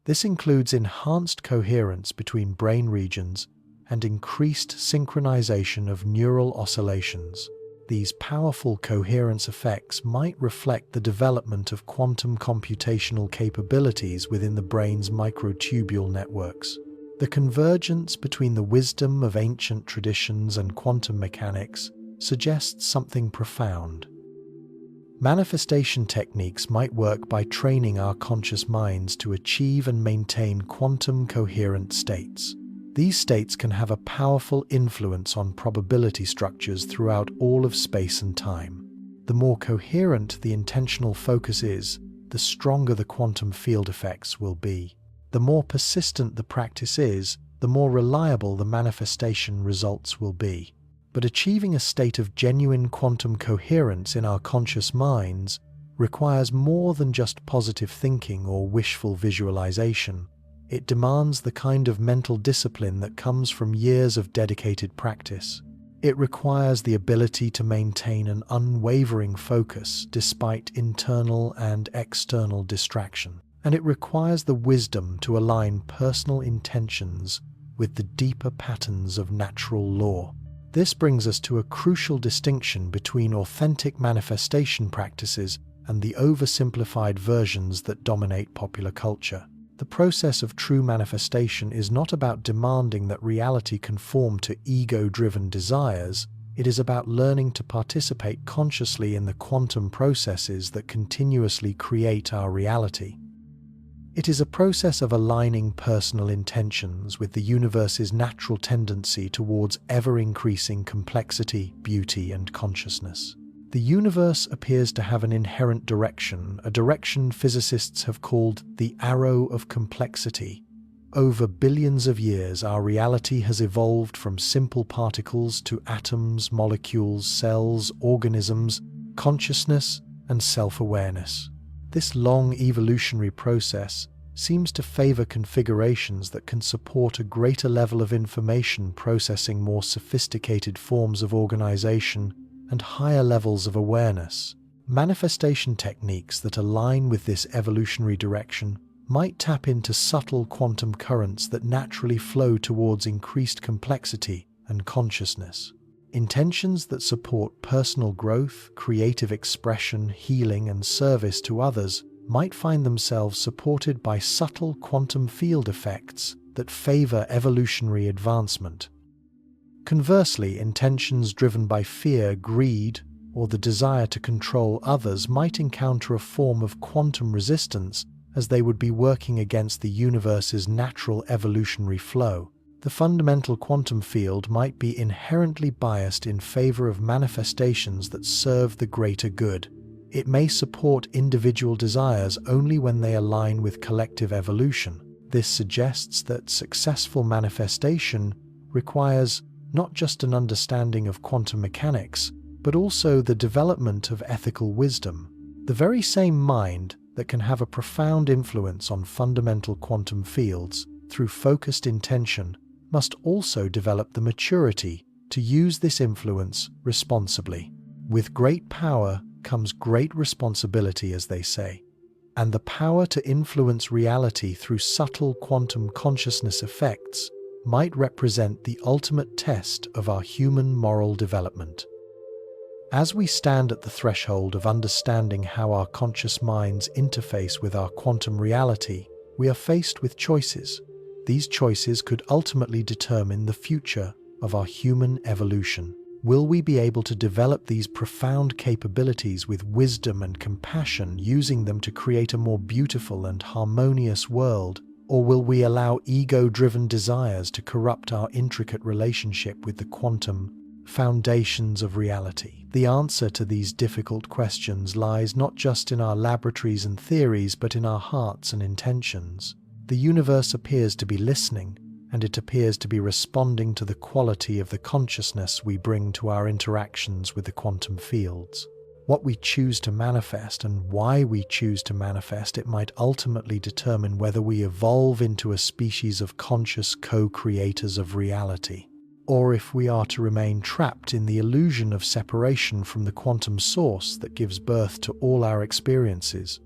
This includes enhanced coherence between brain regions and increased synchronization of neural oscillations. These powerful coherence effects might reflect the development of quantum computational capabilities within the brain's microtubule networks. The convergence between the wisdom of ancient traditions and quantum mechanics suggests something profound. Manifestation techniques might work by training our conscious minds to achieve and maintain quantum coherent states. These states can have a powerful influence on probability structures throughout all of space and time. The more coherent the intentional focus is, the stronger the quantum field effects will be. The more persistent the practice is, the more reliable the manifestation results will be. But achieving a state of genuine quantum coherence in our conscious minds requires more than just positive thinking or wishful visualization. It demands the kind of mental discipline that comes from years of dedicated practice. It requires the ability to maintain an unwavering focus despite internal and external distraction. And it requires the wisdom to align personal intentions with the deeper patterns of natural law. This brings us to a crucial distinction between authentic manifestation practices and the oversimplified versions that dominate popular culture. The process of true manifestation is not about demanding that reality conform to ego-driven desires. It is about learning to participate consciously in the quantum processes that continuously create our reality. It is a process of aligning personal intentions with the universe's natural tendency towards ever-increasing complexity, beauty, and consciousness. The universe appears to have an inherent direction, a direction physicists have called the arrow of complexity. Over billions of years, our reality has evolved from simple particles to atoms, molecules, cells, organisms, consciousness, and self-awareness. This long evolutionary process seems to favor configurations that can support a greater level of information processing, more sophisticated forms of organization, and higher levels of awareness. Manifestation techniques that align with this evolutionary direction might tap into subtle quantum currents that naturally flow towards increased complexity and consciousness. Intentions that support personal growth, creative expression, healing, and service to others might find themselves supported by subtle quantum field effects that favor evolutionary advancement. Conversely, intentions driven by fear, greed, or the desire to control others might encounter a form of quantum resistance, as they would be working against the universe's natural evolutionary flow. The fundamental quantum field might be inherently biased in favor of manifestations that serve the greater good. It may support individual desires only when they align with collective evolution. This suggests that successful manifestation requires not just an understanding of quantum mechanics, but also the development of ethical wisdom. The very same mind that can have a profound influence on fundamental quantum fields through focused intention must also develop the maturity to use this influence responsibly. With great power comes great responsibility, as they say, and the power to influence reality through subtle quantum consciousness effects might represent the ultimate test of our human moral development. As we stand at the threshold of understanding how our conscious minds interface with our quantum reality, we are faced with choices. These choices could ultimately determine the future of our human evolution. Will we be able to develop these profound capabilities with wisdom and compassion, using them to create a more beautiful and harmonious world? Or will we allow ego-driven desires to corrupt our intricate relationship with the quantum foundations of reality? The answer to these difficult questions lies not just in our laboratories and theories, but in our hearts and intentions. The universe appears to be listening, and it appears to be responding to the quality of the consciousness we bring to our interactions with the quantum fields. What we choose to manifest and why we choose to manifest it might ultimately determine whether we evolve into a species of conscious co-creators of reality, or if we are to remain trapped in the illusion of separation from the quantum source that gives birth to all our experiences.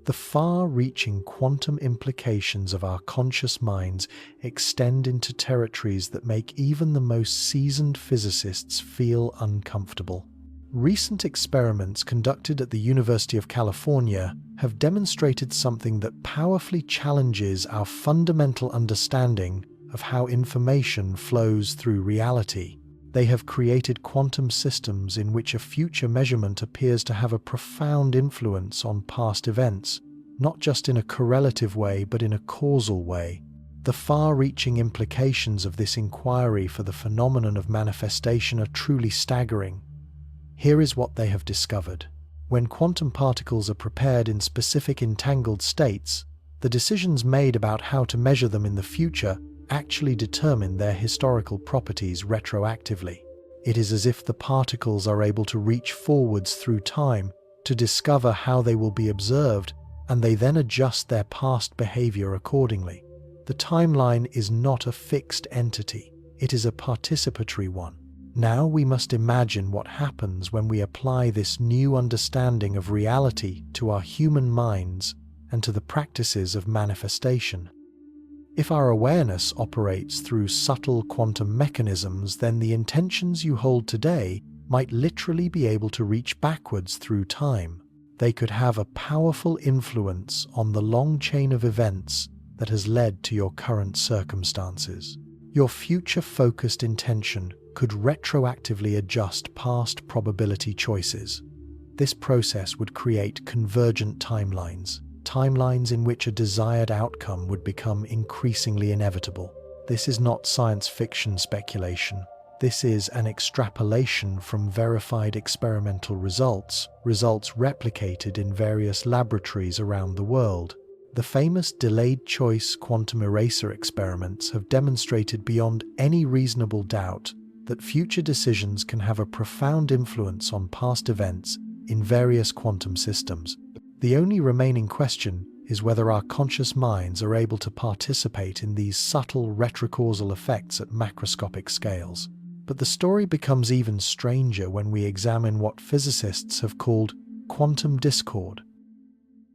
The far-reaching quantum implications of our conscious minds extend into territories that make even the most seasoned physicists feel uncomfortable. Recent experiments conducted at the University of California have demonstrated something that powerfully challenges our fundamental understanding of how information flows through reality. They have created quantum systems in which a future measurement appears to have a profound influence on past events, not just in a correlative way but in a causal way. The far-reaching implications of this inquiry for the phenomenon of manifestation are truly staggering. Here is what they have discovered. When quantum particles are prepared in specific entangled states, the decisions made about how to measure them in the future actually determine their historical properties retroactively. It is as if the particles are able to reach forwards through time to discover how they will be observed, and they then adjust their past behavior accordingly. The timeline is not a fixed entity, it is a participatory one. Now we must imagine what happens when we apply this new understanding of reality to our human minds and to the practices of manifestation. If our awareness operates through subtle quantum mechanisms, then the intentions you hold today might literally be able to reach backwards through time. They could have a powerful influence on the long chain of events that has led to your current circumstances. Your future-focused intention could retroactively adjust past probability choices. This process would create convergent timelines in which a desired outcome would become increasingly inevitable. This is not science fiction speculation. This is an extrapolation from verified experimental results replicated in various laboratories around the world. The famous delayed choice quantum eraser experiments have demonstrated beyond any reasonable doubt that future decisions can have a profound influence on past events in various quantum systems. The only remaining question is whether our conscious minds are able to participate in these subtle retrocausal effects at macroscopic scales. But the story becomes even stranger when we examine what physicists have called quantum discord.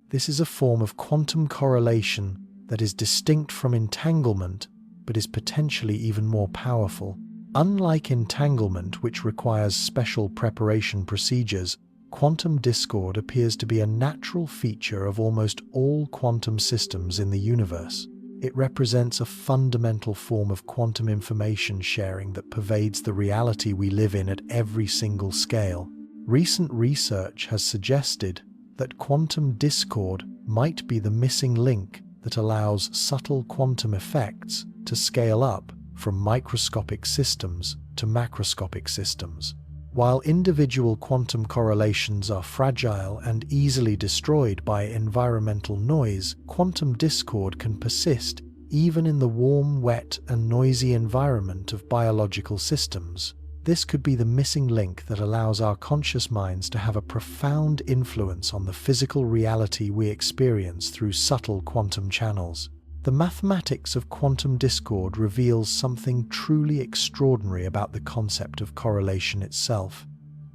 This is a form of quantum correlation that is distinct from entanglement, but is potentially even more powerful. Unlike entanglement, which requires special preparation procedures, quantum discord appears to be a natural feature of almost all quantum systems in the universe. It represents a fundamental form of quantum information sharing that pervades the reality we live in at every single scale. Recent research has suggested that quantum discord might be the missing link that allows subtle quantum effects to scale up from microscopic systems to macroscopic systems. While individual quantum correlations are fragile and easily destroyed by environmental noise, quantum discord can persist even in the warm, wet, and noisy environment of biological systems. This could be the missing link that allows our conscious minds to have a profound influence on the physical reality we experience through subtle quantum channels. The mathematics of quantum discord reveals something truly extraordinary about the concept of correlation itself.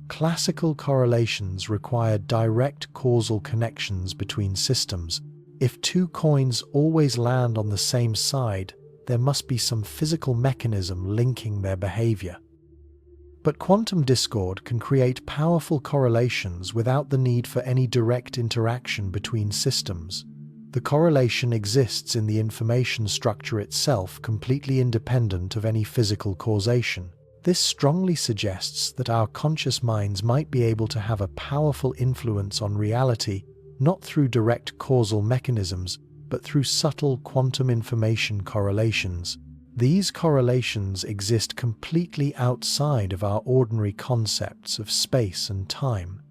Classical correlations require direct causal connections between systems. If two coins always land on the same side, there must be some physical mechanism linking their behavior. But quantum discord can create powerful correlations without the need for any direct interaction between systems. The correlation exists in the information structure itself, completely independent of any physical causation. This strongly suggests that our conscious minds might be able to have a powerful influence on reality, not through direct causal mechanisms, but through subtle quantum information correlations. These correlations exist completely outside of our ordinary concepts of space and time.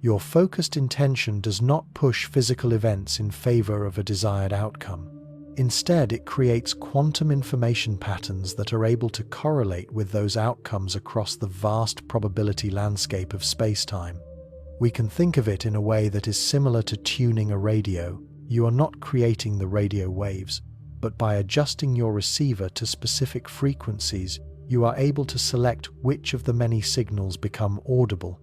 Your focused intention does not push physical events in favor of a desired outcome. Instead, it creates quantum information patterns that are able to correlate with those outcomes across the vast probability landscape of space-time. We can think of it in a way that is similar to tuning a radio. You are not creating the radio waves, but by adjusting your receiver to specific frequencies, you are able to select which of the many signals become audible.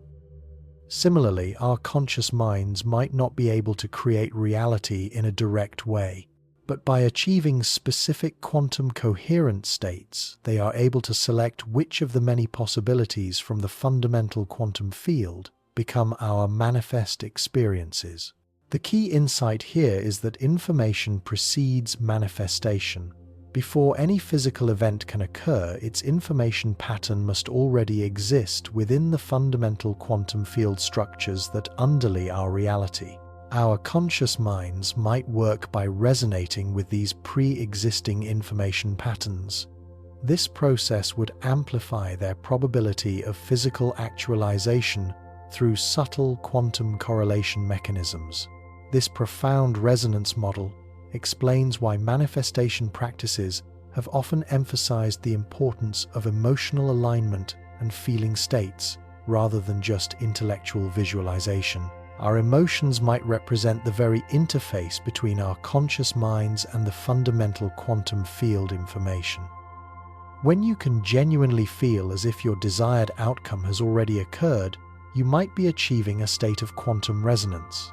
Similarly, our conscious minds might not be able to create reality in a direct way, but by achieving specific quantum coherent states, they are able to select which of the many possibilities from the fundamental quantum field become our manifest experiences. The key insight here is that information precedes manifestation. Before any physical event can occur, its information pattern must already exist within the fundamental quantum field structures that underlie our reality. Our conscious minds might work by resonating with these pre-existing information patterns. This process would amplify their probability of physical actualization through subtle quantum correlation mechanisms. This profound resonance model explains why manifestation practices have often emphasized the importance of emotional alignment and feeling states rather than just intellectual visualization. Our emotions might represent the very interface between our conscious minds and the fundamental quantum field information. When you can genuinely feel as if your desired outcome has already occurred, you might be achieving a state of quantum resonance.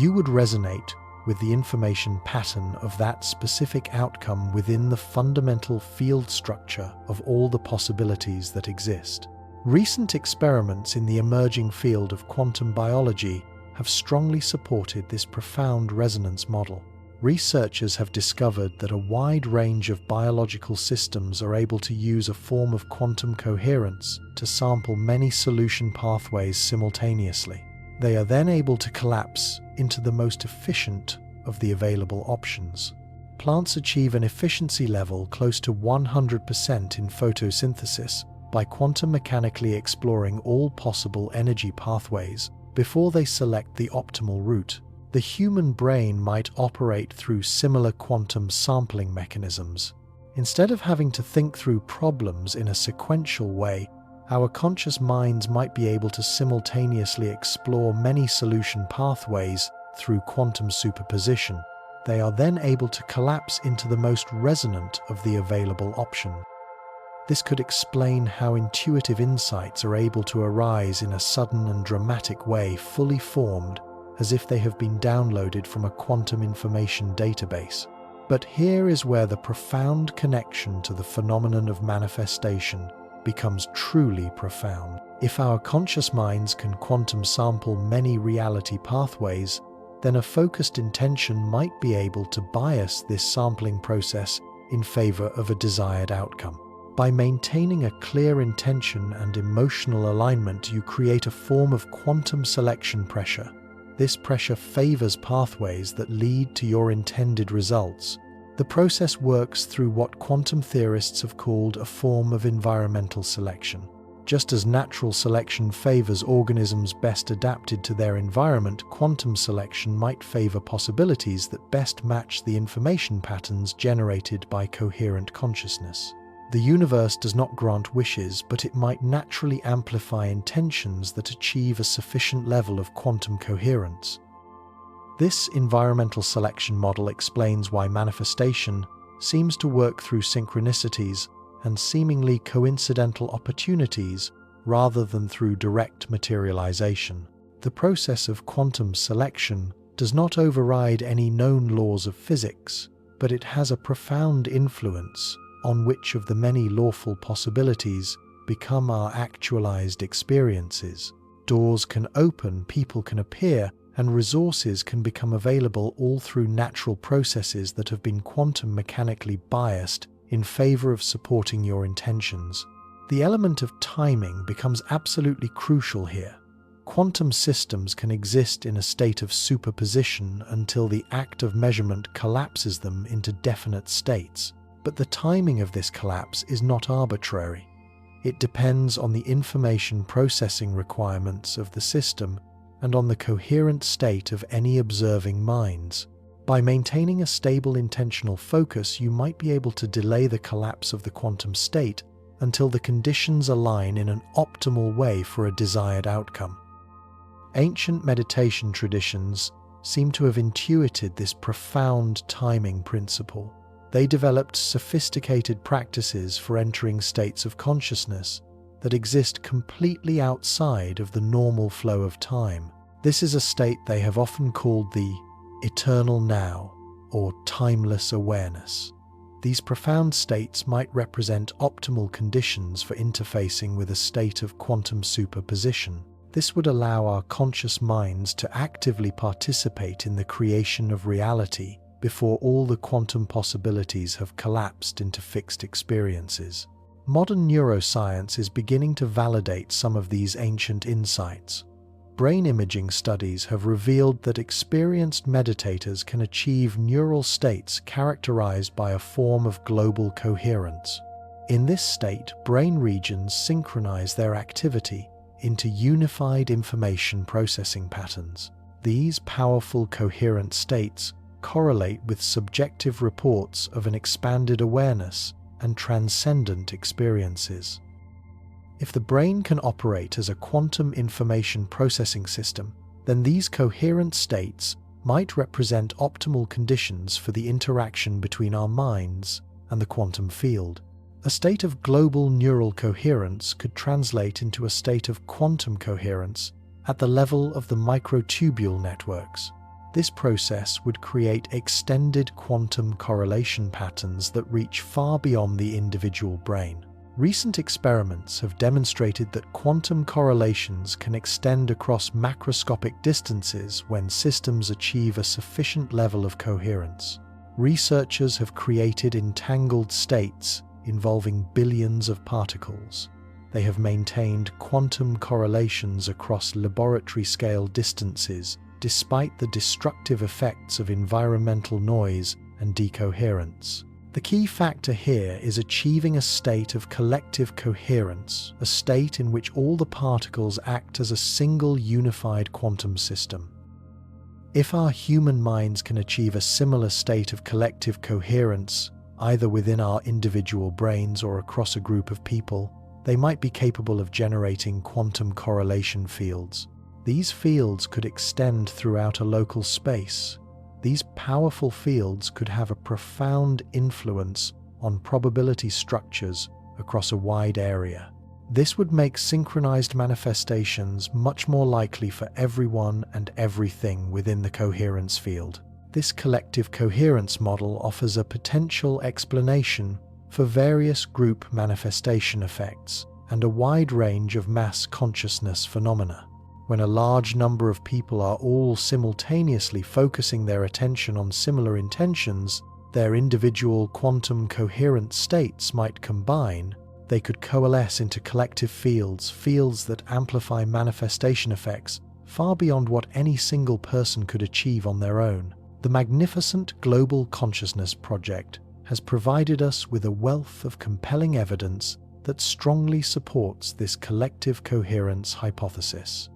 You would resonate with the information pattern of that specific outcome within the fundamental field structure of all the possibilities that exist. Recent experiments in the emerging field of quantum biology have strongly supported this profound resonance model. Researchers have discovered that a wide range of biological systems are able to use a form of quantum coherence to sample many solution pathways simultaneously. They are then able to collapse into the most efficient of the available options. Plants achieve an efficiency level close to 100% in photosynthesis by quantum mechanically exploring all possible energy pathways before they select the optimal route. The human brain might operate through similar quantum sampling mechanisms. Instead of having to think through problems in a sequential way, our conscious minds might be able to simultaneously explore many solution pathways through quantum superposition. They are then able to collapse into the most resonant of the available options. This could explain how intuitive insights are able to arise in a sudden and dramatic way, fully formed, as if they have been downloaded from a quantum information database. But here is where the profound connection to the phenomenon of manifestation becomes truly profound. If our conscious minds can quantum sample many reality pathways, then a focused intention might be able to bias this sampling process in favor of a desired outcome. By maintaining a clear intention and emotional alignment, you create a form of quantum selection pressure. This pressure favors pathways that lead to your intended results. The process works through what quantum theorists have called a form of environmental selection. Just as natural selection favors organisms best adapted to their environment, quantum selection might favor possibilities that best match the information patterns generated by coherent consciousness. The universe does not grant wishes, but it might naturally amplify intentions that achieve a sufficient level of quantum coherence. This environmental selection model explains why manifestation seems to work through synchronicities and seemingly coincidental opportunities rather than through direct materialization. The process of quantum selection does not override any known laws of physics, but it has a profound influence on which of the many lawful possibilities become our actualized experiences. Doors can open, people can appear, and resources can become available, all through natural processes that have been quantum mechanically biased in favor of supporting your intentions. The element of timing becomes absolutely crucial here. Quantum systems can exist in a state of superposition until the act of measurement collapses them into definite states. But the timing of this collapse is not arbitrary. It depends on the information processing requirements of the system and on the coherent state of any observing minds. By maintaining a stable intentional focus, you might be able to delay the collapse of the quantum state until the conditions align in an optimal way for a desired outcome. Ancient meditation traditions seem to have intuited this profound timing principle. They developed sophisticated practices for entering states of consciousness that exist completely outside of the normal flow of time. This is a state they have often called the eternal now, or timeless awareness. These profound states might represent optimal conditions for interfacing with a state of quantum superposition. This would allow our conscious minds to actively participate in the creation of reality before all the quantum possibilities have collapsed into fixed experiences. Modern neuroscience is beginning to validate some of these ancient insights. Brain imaging studies have revealed that experienced meditators can achieve neural states characterized by a form of global coherence. In this state, brain regions synchronize their activity into unified information processing patterns. These powerful coherent states correlate with subjective reports of an expanded awareness and transcendent experiences. If the brain can operate as a quantum information processing system, then these coherent states might represent optimal conditions for the interaction between our minds and the quantum field. A state of global neural coherence could translate into a state of quantum coherence at the level of the microtubule networks. This process would create extended quantum correlation patterns that reach far beyond the individual brain. Recent experiments have demonstrated that quantum correlations can extend across macroscopic distances when systems achieve a sufficient level of coherence. Researchers have created entangled states involving billions of particles. They have maintained quantum correlations across laboratory-scale distances despite the destructive effects of environmental noise and decoherence. The key factor here is achieving a state of collective coherence, a state in which all the particles act as a single unified quantum system. If our human minds can achieve a similar state of collective coherence, either within our individual brains or across a group of people, they might be capable of generating quantum correlation fields. These fields could extend throughout a local space. These powerful fields could have a profound influence on probability structures across a wide area. This would make synchronized manifestations much more likely for everyone and everything within the coherence field. This collective coherence model offers a potential explanation for various group manifestation effects and a wide range of mass consciousness phenomena. When a large number of people are all simultaneously focusing their attention on similar intentions, their individual quantum coherent states might combine. They could coalesce into collective fields that amplify manifestation effects far beyond what any single person could achieve on their own. The magnificent Global Consciousness Project has provided us with a wealth of compelling evidence that strongly supports this collective coherence hypothesis.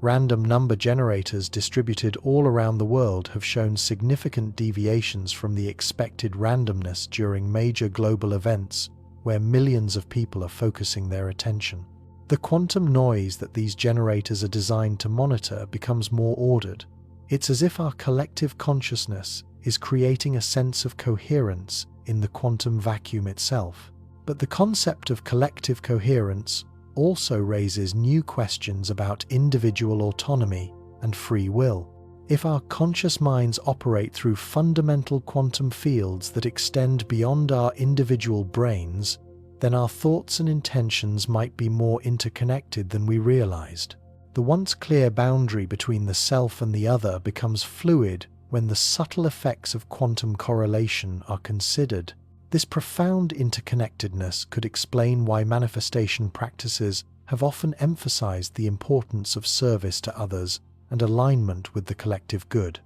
Random number generators distributed all around the world have shown significant deviations from the expected randomness during major global events where millions of people are focusing their attention. The quantum noise that these generators are designed to monitor becomes more ordered. It's as if our collective consciousness is creating a sense of coherence in the quantum vacuum itself. But the concept of collective coherence also raises new questions about individual autonomy and free will. If our conscious minds operate through fundamental quantum fields that extend beyond our individual brains, then our thoughts and intentions might be more interconnected than we realized. The once clear boundary between the self and the other becomes fluid when the subtle effects of quantum correlation are considered. This profound interconnectedness could explain why manifestation practices have often emphasized the importance of service to others and alignment with the collective good.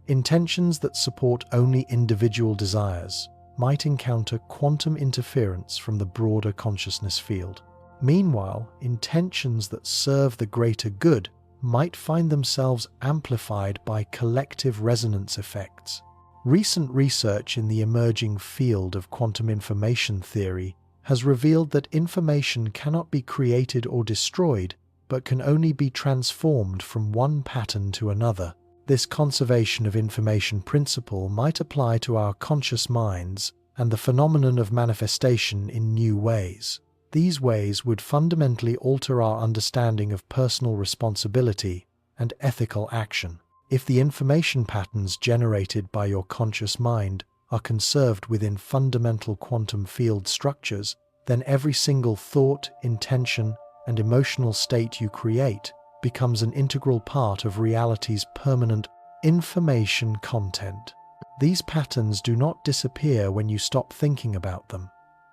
Intentions that support only individual desires might encounter quantum interference from the broader consciousness field. Meanwhile, intentions that serve the greater good might find themselves amplified by collective resonance effects. Recent research in the emerging field of quantum information theory has revealed that information cannot be created or destroyed, but can only be transformed from one pattern to another. This conservation of information principle might apply to our conscious minds and the phenomenon of manifestation in new ways. These ways would fundamentally alter our understanding of personal responsibility and ethical action. If the information patterns generated by your conscious mind are conserved within fundamental quantum field structures, then every single thought, intention, and emotional state you create becomes an integral part of reality's permanent information content. These patterns do not disappear when you stop thinking about them.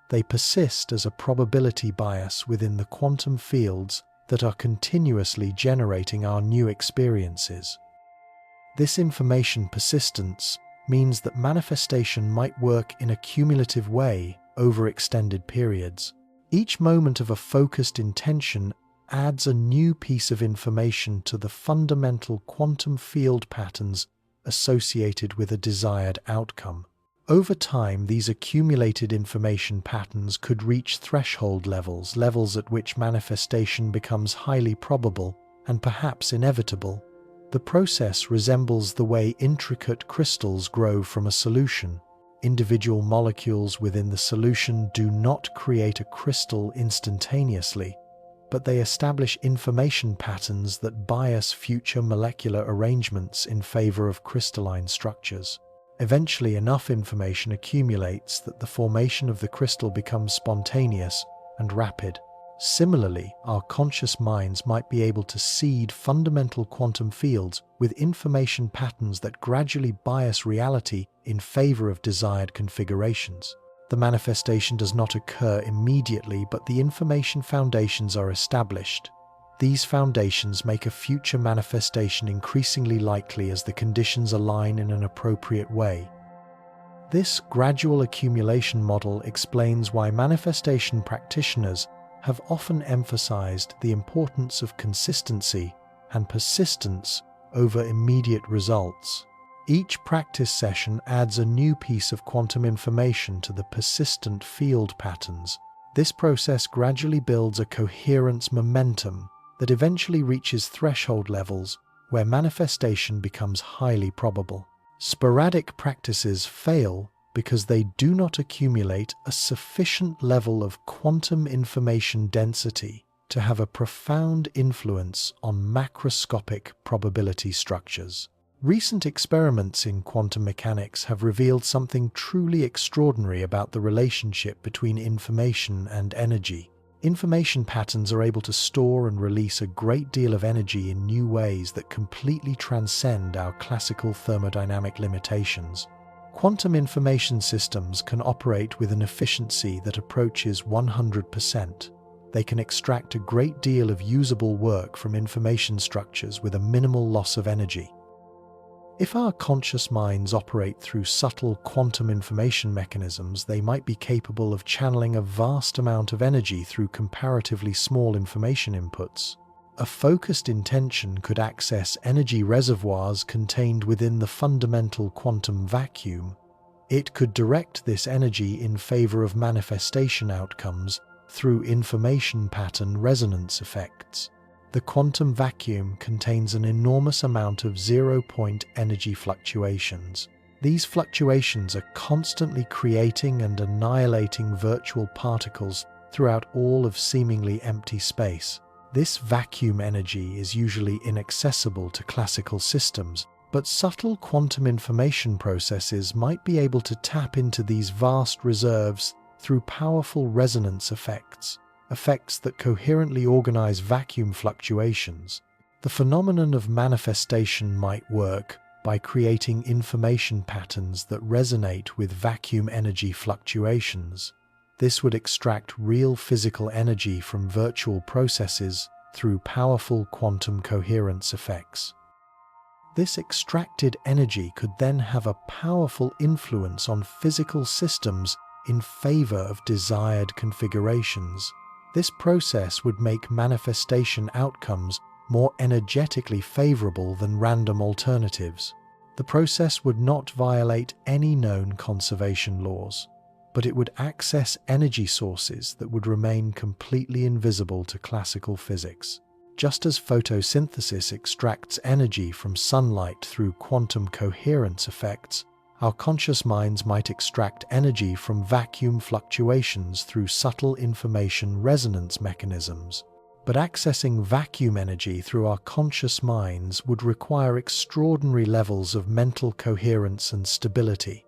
They persist as a probability bias within the quantum fields that are continuously generating our new experiences. This information persistence means that manifestation might work in a cumulative way over extended periods. Each moment of a focused intention adds a new piece of information to the fundamental quantum field patterns associated with a desired outcome. Over time, these accumulated information patterns could reach threshold levels at which manifestation becomes highly probable and perhaps inevitable. The process resembles the way intricate crystals grow from a solution. Individual molecules within the solution do not create a crystal instantaneously, but they establish information patterns that bias future molecular arrangements in favor of crystalline structures. Eventually, enough information accumulates that the formation of the crystal becomes spontaneous and rapid. Similarly, our conscious minds might be able to seed fundamental quantum fields with information patterns that gradually bias reality in favor of desired configurations. The manifestation does not occur immediately, but the information foundations are established. These foundations make a future manifestation increasingly likely as the conditions align in an appropriate way. This gradual accumulation model explains why manifestation practitioners have often emphasized the importance of consistency and persistence over immediate results. Each practice session adds a new piece of quantum information to the persistent field patterns. This process gradually builds a coherence momentum that eventually reaches threshold levels where manifestation becomes highly probable. Sporadic practices fail because they do not accumulate a sufficient level of quantum information density to have a profound influence on macroscopic probability structures. Recent experiments in quantum mechanics have revealed something truly extraordinary about the relationship between information and energy. Information patterns are able to store and release a great deal of energy in new ways that completely transcend our classical thermodynamic limitations. Quantum information systems can operate with an efficiency that approaches 100%. They can extract a great deal of usable work from information structures with a minimal loss of energy. If our conscious minds operate through subtle quantum information mechanisms, they might be capable of channeling a vast amount of energy through comparatively small information inputs. A focused intention could access energy reservoirs contained within the fundamental quantum vacuum. It could direct this energy in favor of manifestation outcomes through information pattern resonance effects. The quantum vacuum contains an enormous amount of zero-point energy fluctuations. These fluctuations are constantly creating and annihilating virtual particles throughout all of seemingly empty space. This vacuum energy is usually inaccessible to classical systems, but subtle quantum information processes might be able to tap into these vast reserves through powerful resonance effects that coherently organize vacuum fluctuations. The phenomenon of manifestation might work by creating information patterns that resonate with vacuum energy fluctuations. This would extract real physical energy from virtual processes through powerful quantum coherence effects. This extracted energy could then have a powerful influence on physical systems in favor of desired configurations. This process would make manifestation outcomes more energetically favorable than random alternatives. The process would not violate any known conservation laws, but it would access energy sources that would remain completely invisible to classical physics. Just as photosynthesis extracts energy from sunlight through quantum coherence effects, our conscious minds might extract energy from vacuum fluctuations through subtle information resonance mechanisms. But accessing vacuum energy through our conscious minds would require extraordinary levels of mental coherence and stability.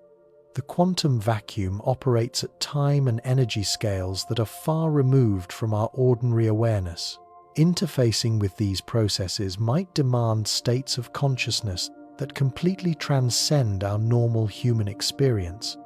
The quantum vacuum operates at time and energy scales that are far removed from our ordinary awareness. Interfacing with these processes might demand states of consciousness that completely transcend our normal human experience.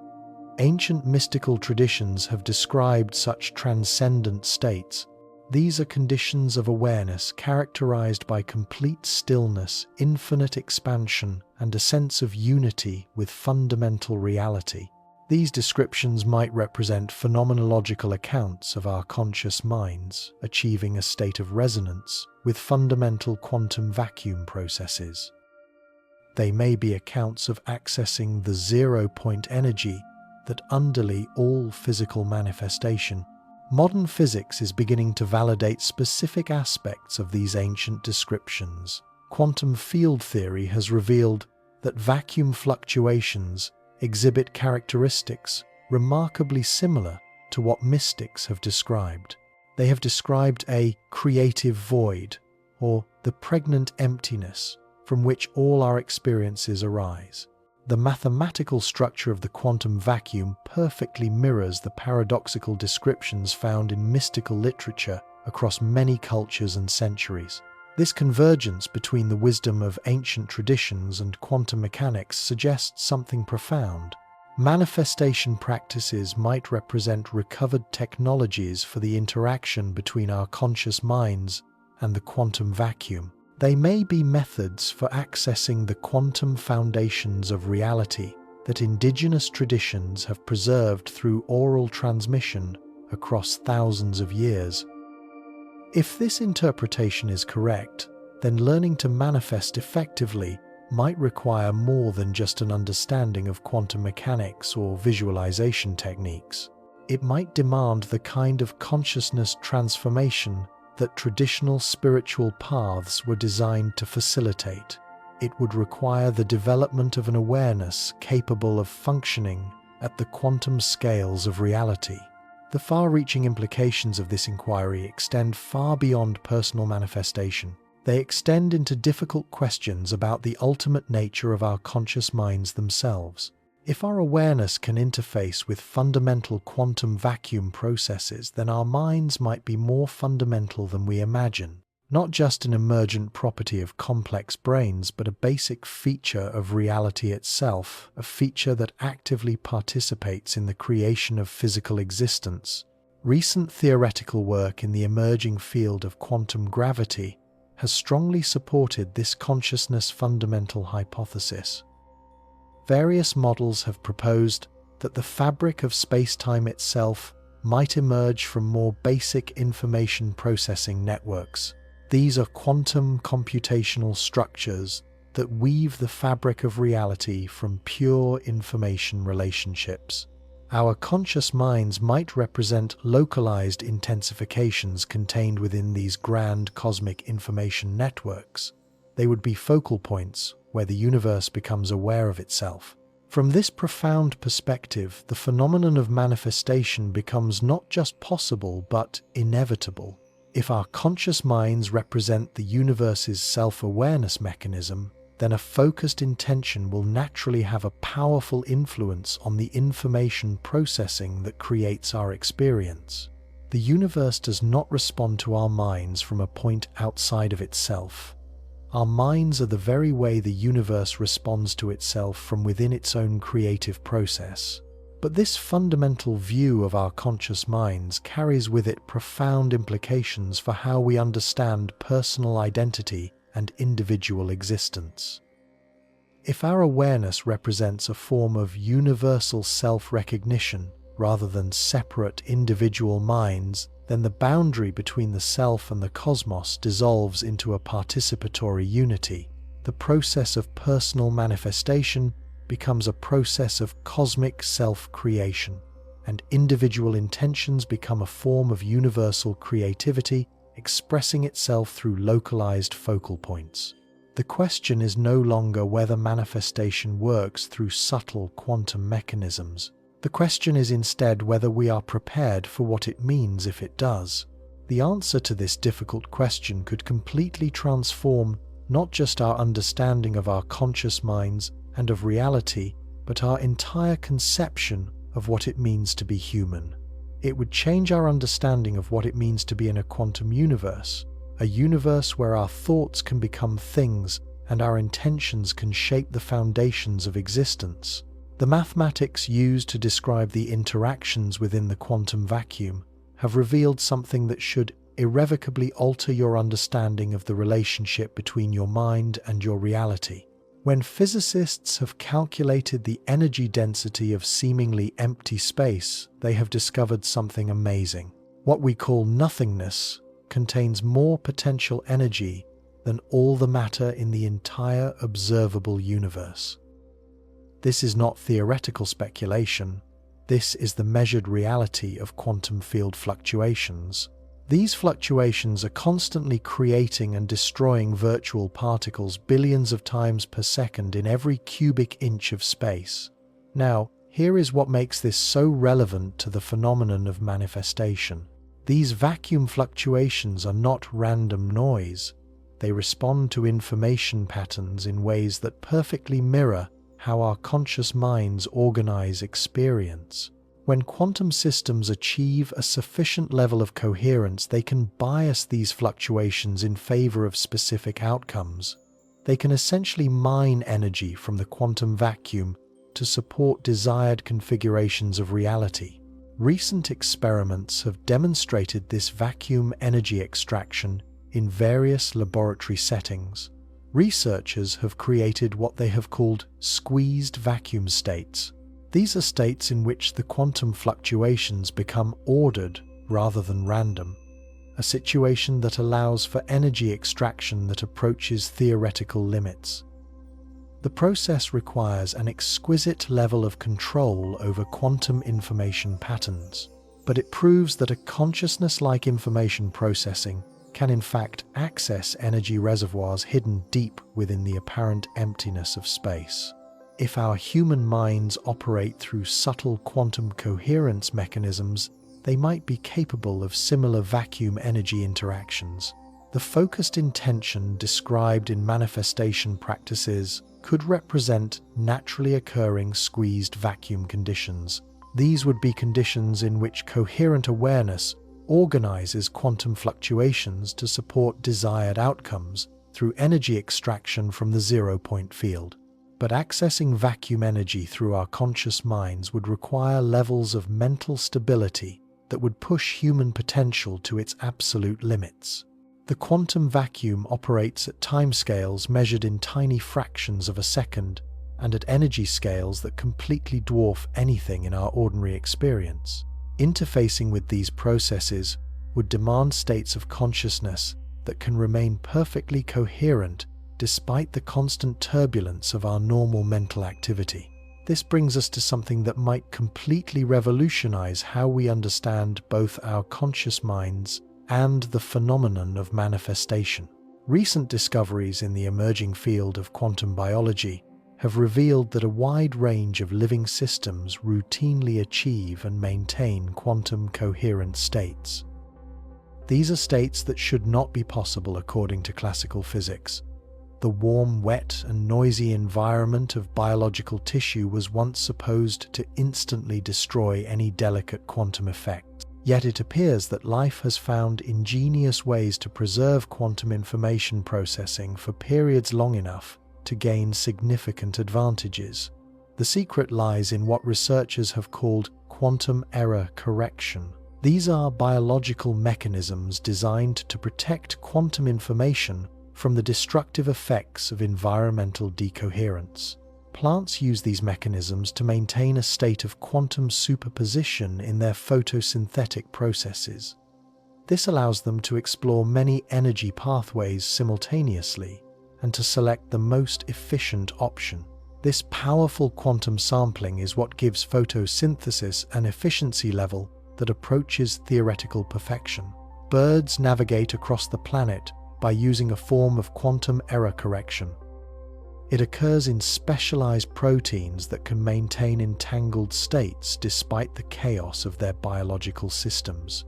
Ancient mystical traditions have described such transcendent states. These are conditions of awareness characterized by complete stillness, infinite expansion, and a sense of unity with fundamental reality. These descriptions might represent phenomenological accounts of our conscious minds achieving a state of resonance with fundamental quantum vacuum processes. They may be accounts of accessing the zero-point energy that underlies all physical manifestation. Modern physics is beginning to validate specific aspects of these ancient descriptions. Quantum field theory has revealed that vacuum fluctuations exhibit characteristics remarkably similar to what mystics have described. They have described a creative void, or the pregnant emptiness from which all our experiences arise. The mathematical structure of the quantum vacuum perfectly mirrors the paradoxical descriptions found in mystical literature across many cultures and centuries. This convergence between the wisdom of ancient traditions and quantum mechanics suggests something profound. Manifestation practices might represent recovered technologies for the interaction between our conscious minds and the quantum vacuum. They may be methods for accessing the quantum foundations of reality that indigenous traditions have preserved through oral transmission across thousands of years. If this interpretation is correct, then learning to manifest effectively might require more than just an understanding of quantum mechanics or visualization techniques. It might demand the kind of consciousness transformation that traditional spiritual paths were designed to facilitate. It would require the development of an awareness capable of functioning at the quantum scales of reality. The far-reaching implications of this inquiry extend far beyond personal manifestation. They extend into difficult questions about the ultimate nature of our conscious minds themselves. If our awareness can interface with fundamental quantum vacuum processes, then our minds might be more fundamental than we imagine. Not just an emergent property of complex brains, but a basic feature of reality itself, a feature that actively participates in the creation of physical existence. Recent theoretical work in the emerging field of quantum gravity has strongly supported this consciousness fundamental hypothesis. Various models have proposed that the fabric of space-time itself might emerge from more basic information processing networks. These are quantum computational structures that weave the fabric of reality from pure information relationships. Our conscious minds might represent localized intensifications contained within these grand cosmic information networks. They would be focal points where the universe becomes aware of itself. From this profound perspective, the phenomenon of manifestation becomes not just possible but inevitable. If our conscious minds represent the universe's self-awareness mechanism, then a focused intention will naturally have a powerful influence on the information processing that creates our experience. The universe does not respond to our minds from a point outside of itself. Our minds are the very way the universe responds to itself from within its own creative process. But this fundamental view of our conscious minds carries with it profound implications for how we understand personal identity and individual existence. If our awareness represents a form of universal self-recognition rather than separate individual minds, then the boundary between the self and the cosmos dissolves into a participatory unity. The process of personal manifestation becomes a process of cosmic self-creation, and individual intentions become a form of universal creativity expressing itself through localized focal points. The question is no longer whether manifestation works through subtle quantum mechanisms. The question is instead whether we are prepared for what it means if it does. The answer to this difficult question could completely transform not just our understanding of our conscious minds and of reality, but our entire conception of what it means to be human. It would change our understanding of what it means to be in a quantum universe, a universe where our thoughts can become things and our intentions can shape the foundations of existence. The mathematics used to describe the interactions within the quantum vacuum have revealed something that should irrevocably alter your understanding of the relationship between your mind and your reality. When physicists have calculated the energy density of seemingly empty space, they have discovered something amazing. What we call nothingness contains more potential energy than all the matter in the entire observable universe. This is not theoretical speculation. This is the measured reality of quantum field fluctuations. These fluctuations are constantly creating and destroying virtual particles billions of times per second in every cubic inch of space. Now, here is what makes this so relevant to the phenomenon of manifestation. These vacuum fluctuations are not random noise. They respond to information patterns in ways that perfectly mirror how our conscious minds organize experience. When quantum systems achieve a sufficient level of coherence, they can bias these fluctuations in favor of specific outcomes. They can essentially mine energy from the quantum vacuum to support desired configurations of reality. Recent experiments have demonstrated this vacuum energy extraction in various laboratory settings. Researchers have created what they have called squeezed vacuum states. These are states in which the quantum fluctuations become ordered rather than random, a situation that allows for energy extraction that approaches theoretical limits. The process requires an exquisite level of control over quantum information patterns, but it proves that a consciousness-like information processing can in fact access energy reservoirs hidden deep within the apparent emptiness of space. If our human minds operate through subtle quantum coherence mechanisms, they might be capable of similar vacuum energy interactions. The focused intention described in manifestation practices could represent naturally occurring squeezed vacuum conditions. These would be conditions in which coherent awareness organizes quantum fluctuations to support desired outcomes through energy extraction from the zero-point field. But accessing vacuum energy through our conscious minds would require levels of mental stability that would push human potential to its absolute limits. The quantum vacuum operates at timescales measured in tiny fractions of a second and at energy scales that completely dwarf anything in our ordinary experience. Interfacing with these processes would demand states of consciousness that can remain perfectly coherent despite the constant turbulence of our normal mental activity. This brings us to something that might completely revolutionize how we understand both our conscious minds and the phenomenon of manifestation. Recent discoveries in the emerging field of quantum biology have revealed that a wide range of living systems routinely achieve and maintain quantum coherent states. These are states that should not be possible according to classical physics. The warm, wet, and noisy environment of biological tissue was once supposed to instantly destroy any delicate quantum effects. Yet it appears that life has found ingenious ways to preserve quantum information processing for periods long enough to gain significant advantages. The secret lies in what researchers have called quantum error correction. These are biological mechanisms designed to protect quantum information from the destructive effects of environmental decoherence. Plants use these mechanisms to maintain a state of quantum superposition in their photosynthetic processes. This allows them to explore many energy pathways simultaneously and to select the most efficient option. This powerful quantum sampling is what gives photosynthesis an efficiency level that approaches theoretical perfection. Birds navigate across the planet by using a form of quantum error correction. It occurs in specialized proteins that can maintain entangled states despite the chaos of their biological systems.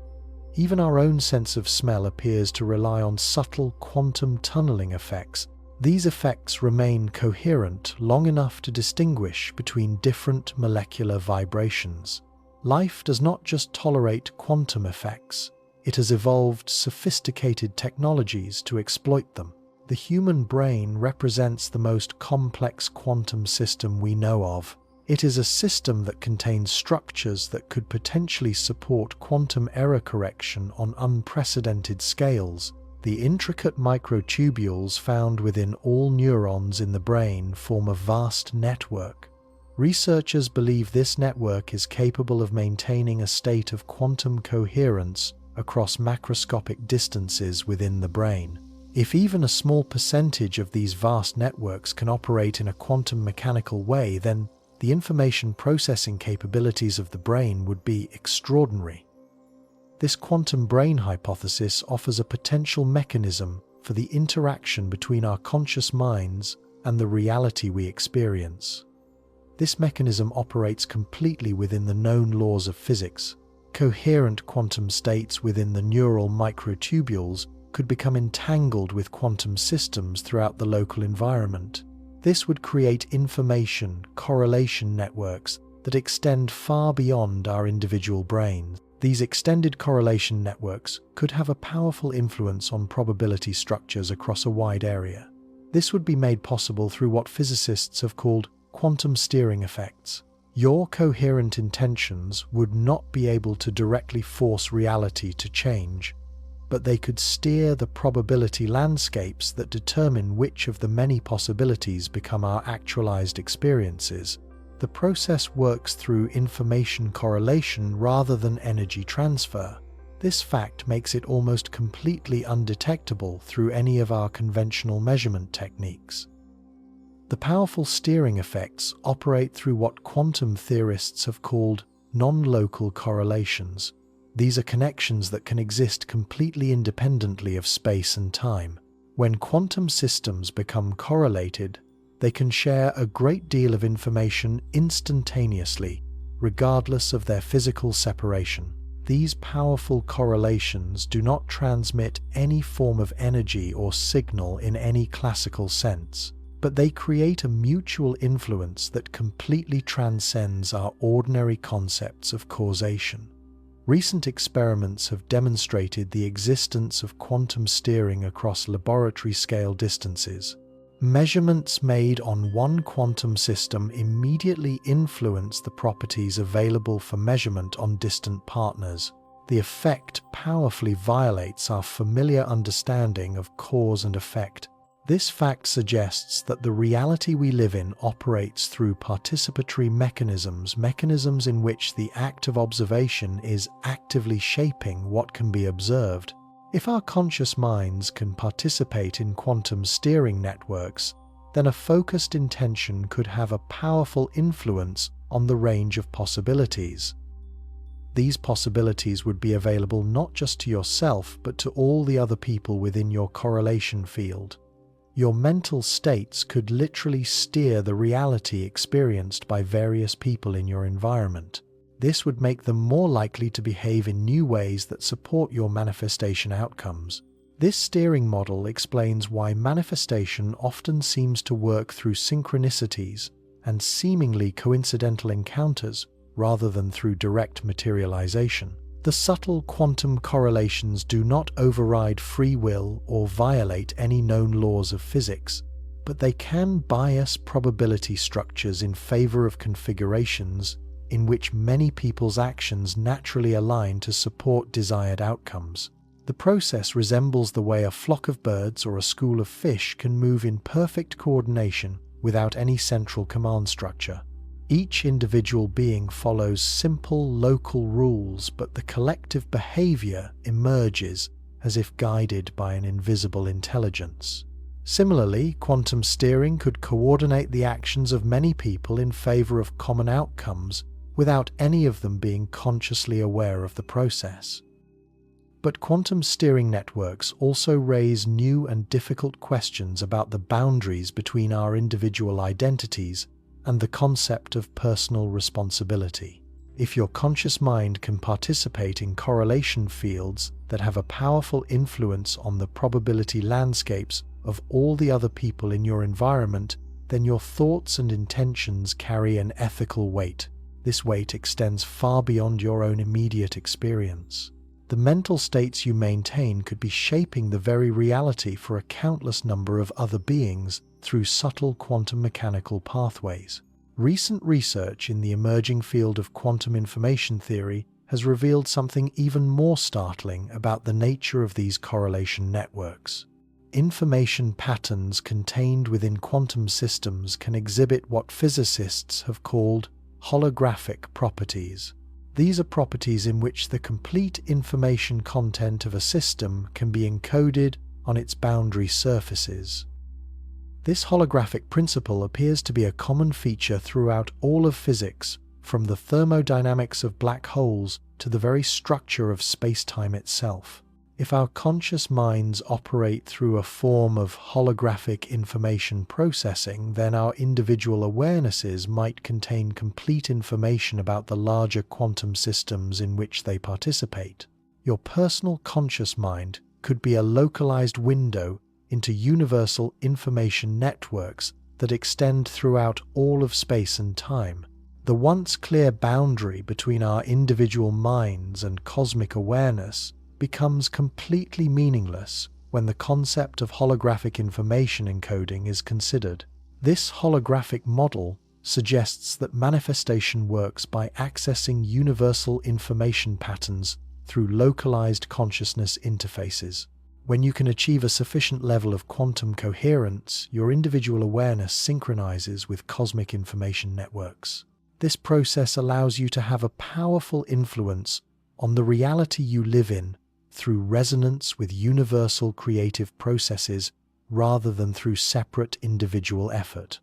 Even our own sense of smell appears to rely on subtle quantum tunneling effects. These effects remain coherent long enough to distinguish between different molecular vibrations. Life does not just tolerate quantum effects. It has evolved sophisticated technologies to exploit them. The human brain represents the most complex quantum system we know of. It is a system that contains structures that could potentially support quantum error correction on unprecedented scales. The intricate microtubules found within all neurons in the brain form a vast network. Researchers believe this network is capable of maintaining a state of quantum coherence across macroscopic distances within the brain. If even a small percentage of these vast networks can operate in a quantum mechanical way, then the information processing capabilities of the brain would be extraordinary. This quantum brain hypothesis offers a potential mechanism for the interaction between our conscious minds and the reality we experience. This mechanism operates completely within the known laws of physics. Coherent quantum states within the neural microtubules could become entangled with quantum systems throughout the local environment. This would create information correlation networks that extend far beyond our individual brains. These extended correlation networks could have a powerful influence on probability structures across a wide area. This would be made possible through what physicists have called quantum steering effects. Your coherent intentions would not be able to directly force reality to change, but they could steer the probability landscapes that determine which of the many possibilities become our actualized experiences. The process works through information correlation rather than energy transfer. This fact makes it almost completely undetectable through any of our conventional measurement techniques. The powerful steering effects operate through what quantum theorists have called non-local correlations. These are connections that can exist completely independently of space and time. When quantum systems become correlated, they can share a great deal of information instantaneously, regardless of their physical separation. These powerful correlations do not transmit any form of energy or signal in any classical sense, but they create a mutual influence that completely transcends our ordinary concepts of causation. Recent experiments have demonstrated the existence of quantum steering across laboratory-scale distances. Measurements made on one quantum system immediately influence the properties available for measurement on distant partners. The effect powerfully violates our familiar understanding of cause and effect. This fact suggests that the reality we live in operates through participatory mechanisms in which the act of observation is actively shaping what can be observed. If our conscious minds can participate in quantum steering networks, then a focused intention could have a powerful influence on the range of possibilities. These possibilities would be available not just to yourself, but to all the other people within your correlation field. Your mental states could literally steer the reality experienced by various people in your environment. This would make them more likely to behave in new ways that support your manifestation outcomes. This steering model explains why manifestation often seems to work through synchronicities and seemingly coincidental encounters rather than through direct materialization. The subtle quantum correlations do not override free will or violate any known laws of physics, but they can bias probability structures in favor of configurations in which many people's actions naturally align to support desired outcomes. The process resembles the way a flock of birds or a school of fish can move in perfect coordination without any central command structure. Each individual being follows simple local rules, but the collective behavior emerges as if guided by an invisible intelligence. Similarly, quantum steering could coordinate the actions of many people in favor of common outcomes without any of them being consciously aware of the process. But quantum steering networks also raise new and difficult questions about the boundaries between our individual identities and the concept of personal responsibility. If your conscious mind can participate in correlation fields that have a powerful influence on the probability landscapes of all the other people in your environment, then your thoughts and intentions carry an ethical weight. This weight extends far beyond your own immediate experience. The mental states you maintain could be shaping the very reality for a countless number of other beings through subtle quantum mechanical pathways. Recent research in the emerging field of quantum information theory has revealed something even more startling about the nature of these correlation networks. Information patterns contained within quantum systems can exhibit what physicists have called holographic properties. These are properties in which the complete information content of a system can be encoded on its boundary surfaces. This holographic principle appears to be a common feature throughout all of physics, from the thermodynamics of black holes to the very structure of space-time itself. If our conscious minds operate through a form of holographic information processing, then our individual awarenesses might contain complete information about the larger quantum systems in which they participate. Your personal conscious mind could be a localized window into universal information networks that extend throughout all of space and time. The once clear boundary between our individual minds and cosmic awareness becomes completely meaningless when the concept of holographic information encoding is considered. This holographic model suggests that manifestation works by accessing universal information patterns through localized consciousness interfaces. When you can achieve a sufficient level of quantum coherence, your individual awareness synchronizes with cosmic information networks. This process allows you to have a powerful influence on the reality you live in through resonance with universal creative processes rather than through separate individual effort.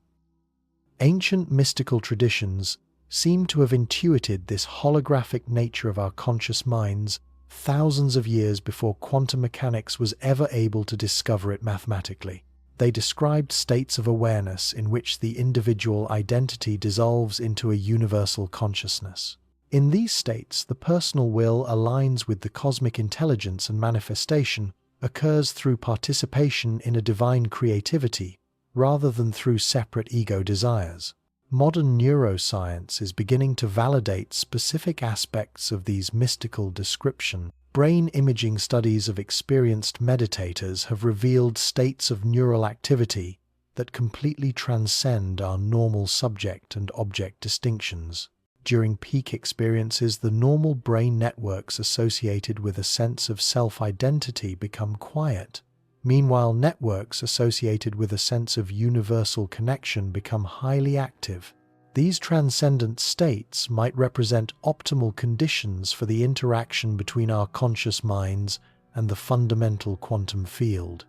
Ancient mystical traditions seem to have intuited this holographic nature of our conscious minds thousands of years before quantum mechanics was ever able to discover it mathematically. They described states of awareness in which the individual identity dissolves into a universal consciousness. In these states, the personal will aligns with the cosmic intelligence, and manifestation occurs through participation in a divine creativity rather than through separate ego desires. Modern neuroscience is beginning to validate specific aspects of these mystical descriptions. Brain imaging studies of experienced meditators have revealed states of neural activity that completely transcend our normal subject and object distinctions. During peak experiences, the normal brain networks associated with a sense of self-identity become quiet. Meanwhile, networks associated with a sense of universal connection become highly active. These transcendent states might represent optimal conditions for the interaction between our conscious minds and the fundamental quantum field.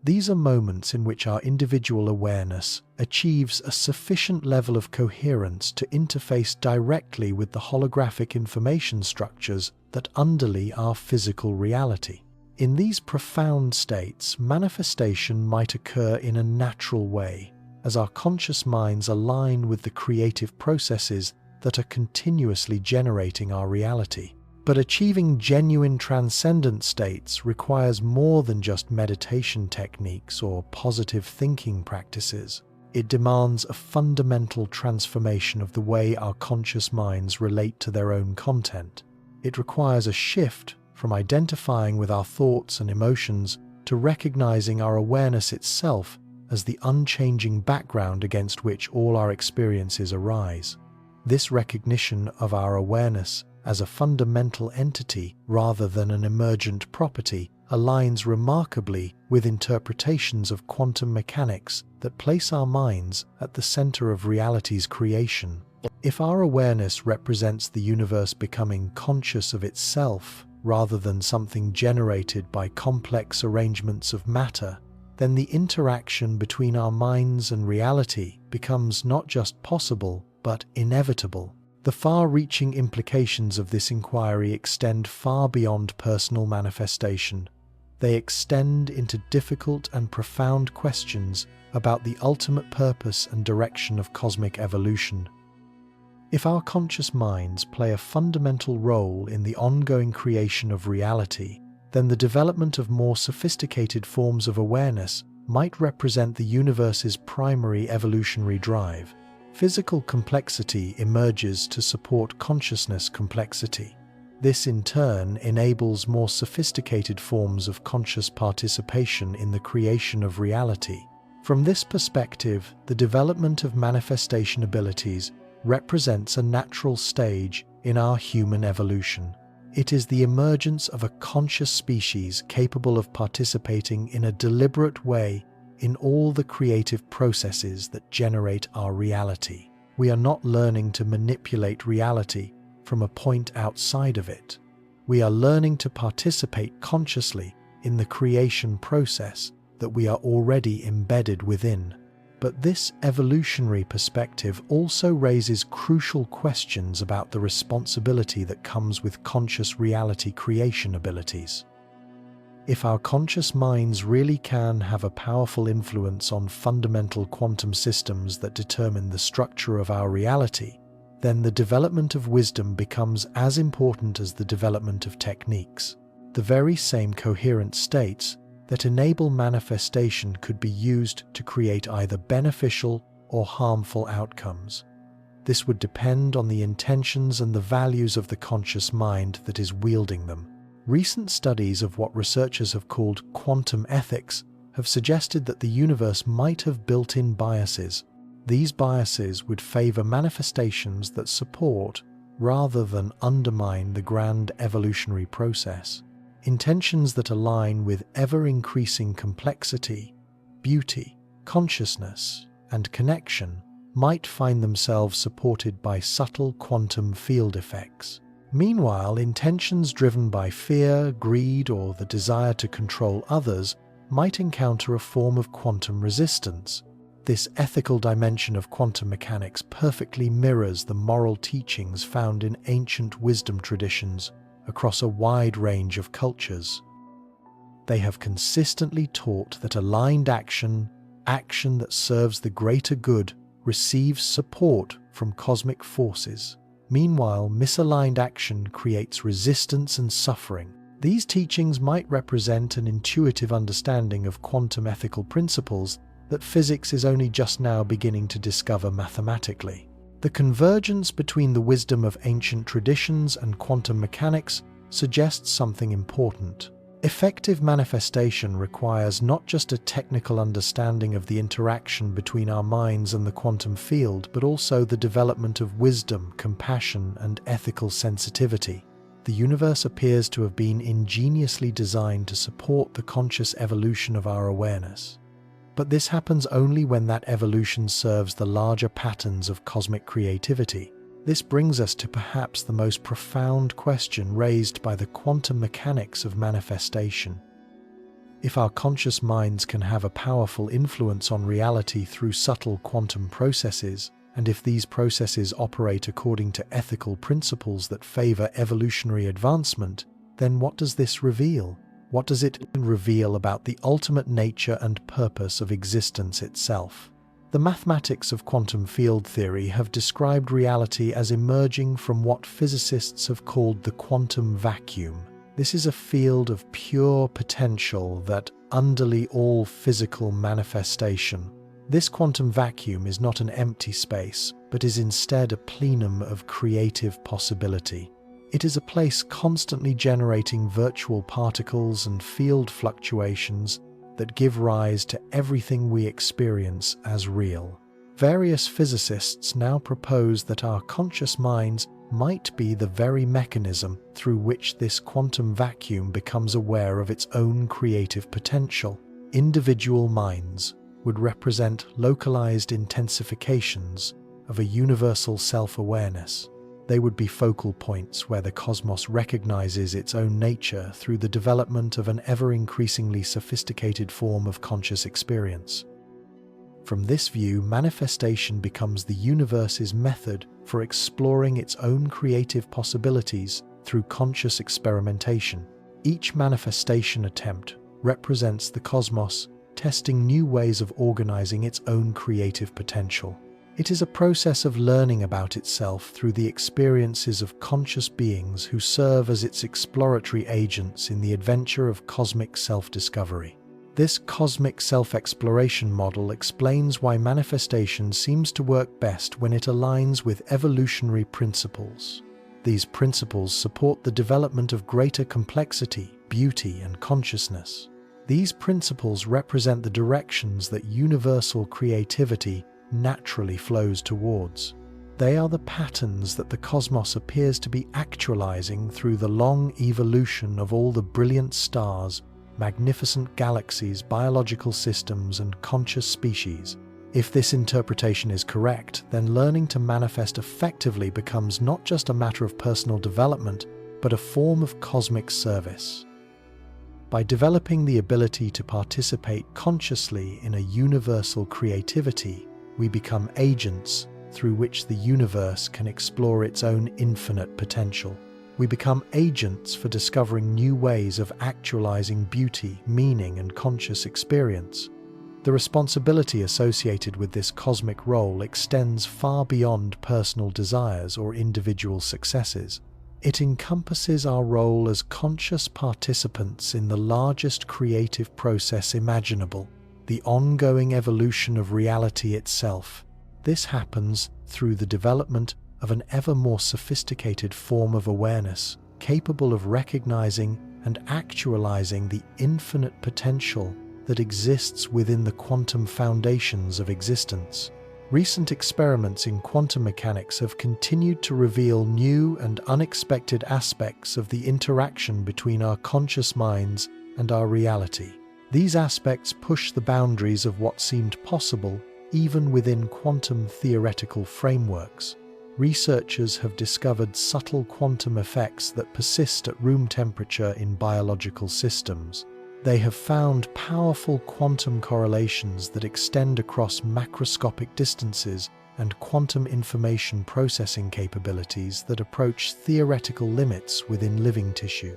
These are moments in which our individual awareness achieves a sufficient level of coherence to interface directly with the holographic information structures that underlie our physical reality. In these profound states, manifestation might occur in a natural way, as our conscious minds align with the creative processes that are continuously generating our reality. But achieving genuine transcendent states requires more than just meditation techniques or positive thinking practices. It demands a fundamental transformation of the way our conscious minds relate to their own content. It requires a shift from identifying with our thoughts and emotions to recognizing our awareness itself as the unchanging background against which all our experiences arise. This recognition of our awareness as a fundamental entity rather than an emergent property aligns remarkably with interpretations of quantum mechanics that place our minds at the center of reality's creation. If our awareness represents the universe becoming conscious of itself rather than something generated by complex arrangements of matter, then the interaction between our minds and reality becomes not just possible, but inevitable. The far-reaching implications of this inquiry extend far beyond personal manifestation. They extend into difficult and profound questions about the ultimate purpose and direction of cosmic evolution. If our conscious minds play a fundamental role in the ongoing creation of reality, then the development of more sophisticated forms of awareness might represent the universe's primary evolutionary drive. Physical complexity emerges to support consciousness complexity. This in turn enables more sophisticated forms of conscious participation in the creation of reality. From this perspective, the development of manifestation abilities represents a natural stage in our human evolution. It is the emergence of a conscious species capable of participating in a deliberate way in all the creative processes that generate our reality. We are not learning to manipulate reality from a point outside of it. We are learning to participate consciously in the creation process that we are already embedded within. But this evolutionary perspective also raises crucial questions about the responsibility that comes with conscious reality creation abilities. If our conscious minds really can have a powerful influence on fundamental quantum systems that determine the structure of our reality, then the development of wisdom becomes as important as the development of techniques. The very same coherent states that enable manifestation could be used to create either beneficial or harmful outcomes. This would depend on the intentions and the values of the conscious mind that is wielding them. Recent studies of what researchers have called quantum ethics have suggested that the universe might have built-in biases. These biases would favor manifestations that support rather than undermine the grand evolutionary process. Intentions that align with ever-increasing complexity, beauty, consciousness, and connection might find themselves supported by subtle quantum field effects. Meanwhile, intentions driven by fear, greed, or the desire to control others might encounter a form of quantum resistance. This ethical dimension of quantum mechanics perfectly mirrors the moral teachings found in ancient wisdom traditions across a wide range of cultures. They have consistently taught that aligned action that serves the greater good, receives support from cosmic forces. Meanwhile, misaligned action creates resistance and suffering. These teachings might represent an intuitive understanding of quantum ethical principles that physics is only just now beginning to discover mathematically. The convergence between the wisdom of ancient traditions and quantum mechanics suggests something important. Effective manifestation requires not just a technical understanding of the interaction between our minds and the quantum field, but also the development of wisdom, compassion, and ethical sensitivity. The universe appears to have been ingeniously designed to support the conscious evolution of our awareness. But this happens only when that evolution serves the larger patterns of cosmic creativity. This brings us to perhaps the most profound question raised by the quantum mechanics of manifestation. If our conscious minds can have a powerful influence on reality through subtle quantum processes, and if these processes operate according to ethical principles that favor evolutionary advancement, then what does this reveal? What does it reveal about the ultimate nature and purpose of existence itself? The mathematics of quantum field theory have described reality as emerging from what physicists have called the quantum vacuum. This is a field of pure potential that underlies all physical manifestation. This quantum vacuum is not an empty space, but is instead a plenum of creative possibility. It is a place constantly generating virtual particles and field fluctuations that give rise to everything we experience as real. Various physicists now propose that our conscious minds might be the very mechanism through which this quantum vacuum becomes aware of its own creative potential. Individual minds would represent localized intensifications of a universal self-awareness. They would be focal points where the cosmos recognizes its own nature through the development of an ever-increasingly sophisticated form of conscious experience. From this view, manifestation becomes the universe's method for exploring its own creative possibilities through conscious experimentation. Each manifestation attempt represents the cosmos testing new ways of organizing its own creative potential. It is a process of learning about itself through the experiences of conscious beings who serve as its exploratory agents in the adventure of cosmic self-discovery. This cosmic self-exploration model explains why manifestation seems to work best when it aligns with evolutionary principles. These principles support the development of greater complexity, beauty, and consciousness. These principles represent the directions that universal creativity naturally flows towards. They are the patterns that the cosmos appears to be actualizing through the long evolution of all the brilliant stars, magnificent galaxies, biological systems, and conscious species. If this interpretation is correct, then learning to manifest effectively becomes not just a matter of personal development, but a form of cosmic service. By developing the ability to participate consciously in a universal creativity, we become agents through which the universe can explore its own infinite potential. We become agents for discovering new ways of actualizing beauty, meaning, and conscious experience. The responsibility associated with this cosmic role extends far beyond personal desires or individual successes. It encompasses our role as conscious participants in the largest creative process imaginable, the ongoing evolution of reality itself. This happens through the development of an ever more sophisticated form of awareness, capable of recognizing and actualizing the infinite potential that exists within the quantum foundations of existence. Recent experiments in quantum mechanics have continued to reveal new and unexpected aspects of the interaction between our conscious minds and our reality. These aspects push the boundaries of what seemed possible even within quantum theoretical frameworks. Researchers have discovered subtle quantum effects that persist at room temperature in biological systems. They have found powerful quantum correlations that extend across macroscopic distances and quantum information processing capabilities that approach theoretical limits within living tissue.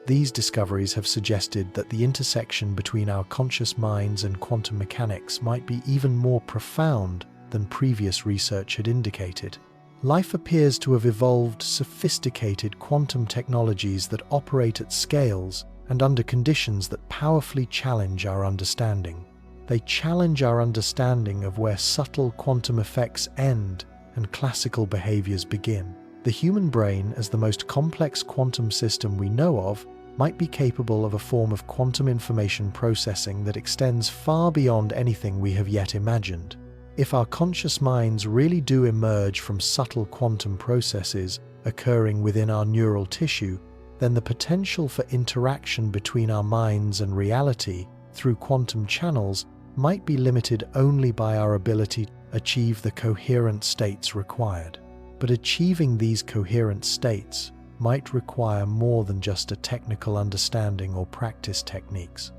These discoveries have suggested that the intersection between our conscious minds and quantum mechanics might be even more profound than previous research had indicated. Life appears to have evolved sophisticated quantum technologies that operate at scales and under conditions that powerfully challenge our understanding. They challenge our understanding of where subtle quantum effects end and classical behaviors begin. The human brain, as the most complex quantum system we know of, might be capable of a form of quantum information processing that extends far beyond anything we have yet imagined. If our conscious minds really do emerge from subtle quantum processes occurring within our neural tissue, then the potential for interaction between our minds and reality through quantum channels might be limited only by our ability to achieve the coherent states required. But achieving these coherent states might require more than just a technical understanding or practice techniques.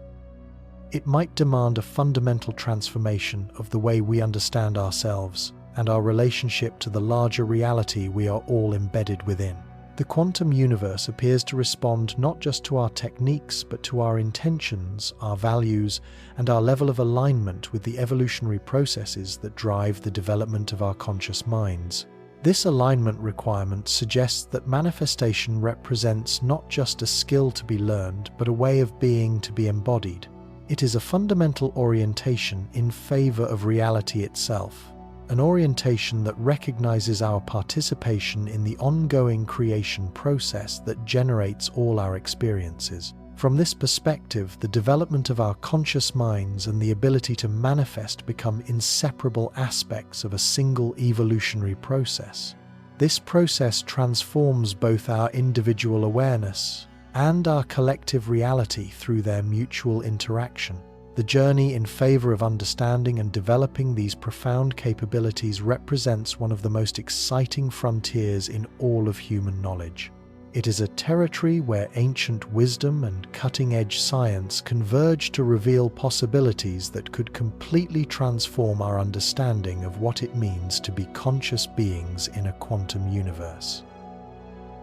It might demand a fundamental transformation of the way we understand ourselves and our relationship to the larger reality we are all embedded within. The quantum universe appears to respond not just to our techniques, but to our intentions, our values, and our level of alignment with the evolutionary processes that drive the development of our conscious minds. This alignment requirement suggests that manifestation represents not just a skill to be learned, but a way of being to be embodied. It is a fundamental orientation in favor of reality itself, an orientation that recognizes our participation in the ongoing creation process that generates all our experiences. From this perspective, the development of our conscious minds and the ability to manifest become inseparable aspects of a single evolutionary process. This process transforms both our individual awareness and our collective reality through their mutual interaction. The journey in favor of understanding and developing these profound capabilities represents one of the most exciting frontiers in all of human knowledge. It is a territory where ancient wisdom and cutting-edge science converge to reveal possibilities that could completely transform our understanding of what it means to be conscious beings in a quantum universe.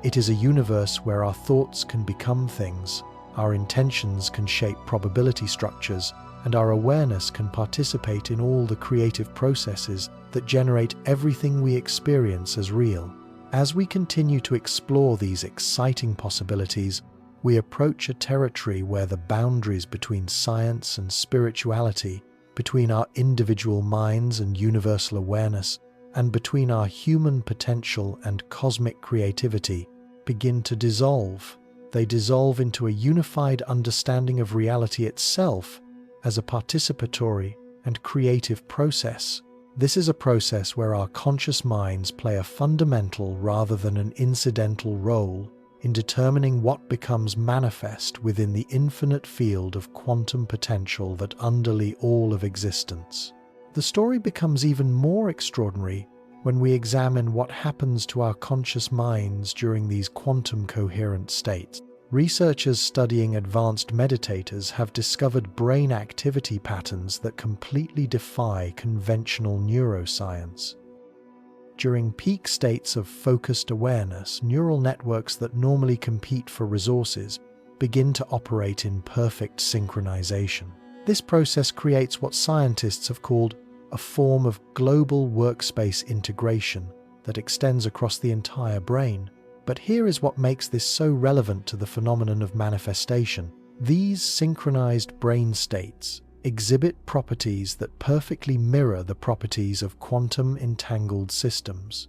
It is a universe where our thoughts can become things, our intentions can shape probability structures, and our awareness can participate in all the creative processes that generate everything we experience as real. As we continue to explore these exciting possibilities, we approach a territory where the boundaries between science and spirituality, between our individual minds and universal awareness, and between our human potential and cosmic creativity, begin to dissolve. They dissolve into a unified understanding of reality itself as a participatory and creative process. This is a process where our conscious minds play a fundamental rather than an incidental role in determining what becomes manifest within the infinite field of quantum potential that underlie all of existence. The story becomes even more extraordinary when we examine what happens to our conscious minds during these quantum coherent states. Researchers studying advanced meditators have discovered brain activity patterns that completely defy conventional neuroscience. During peak states of focused awareness, neural networks that normally compete for resources begin to operate in perfect synchronization. This process creates what scientists have called a form of global workspace integration that extends across the entire brain. But here is what makes this so relevant to the phenomenon of manifestation. These synchronized brain states exhibit properties that perfectly mirror the properties of quantum entangled systems.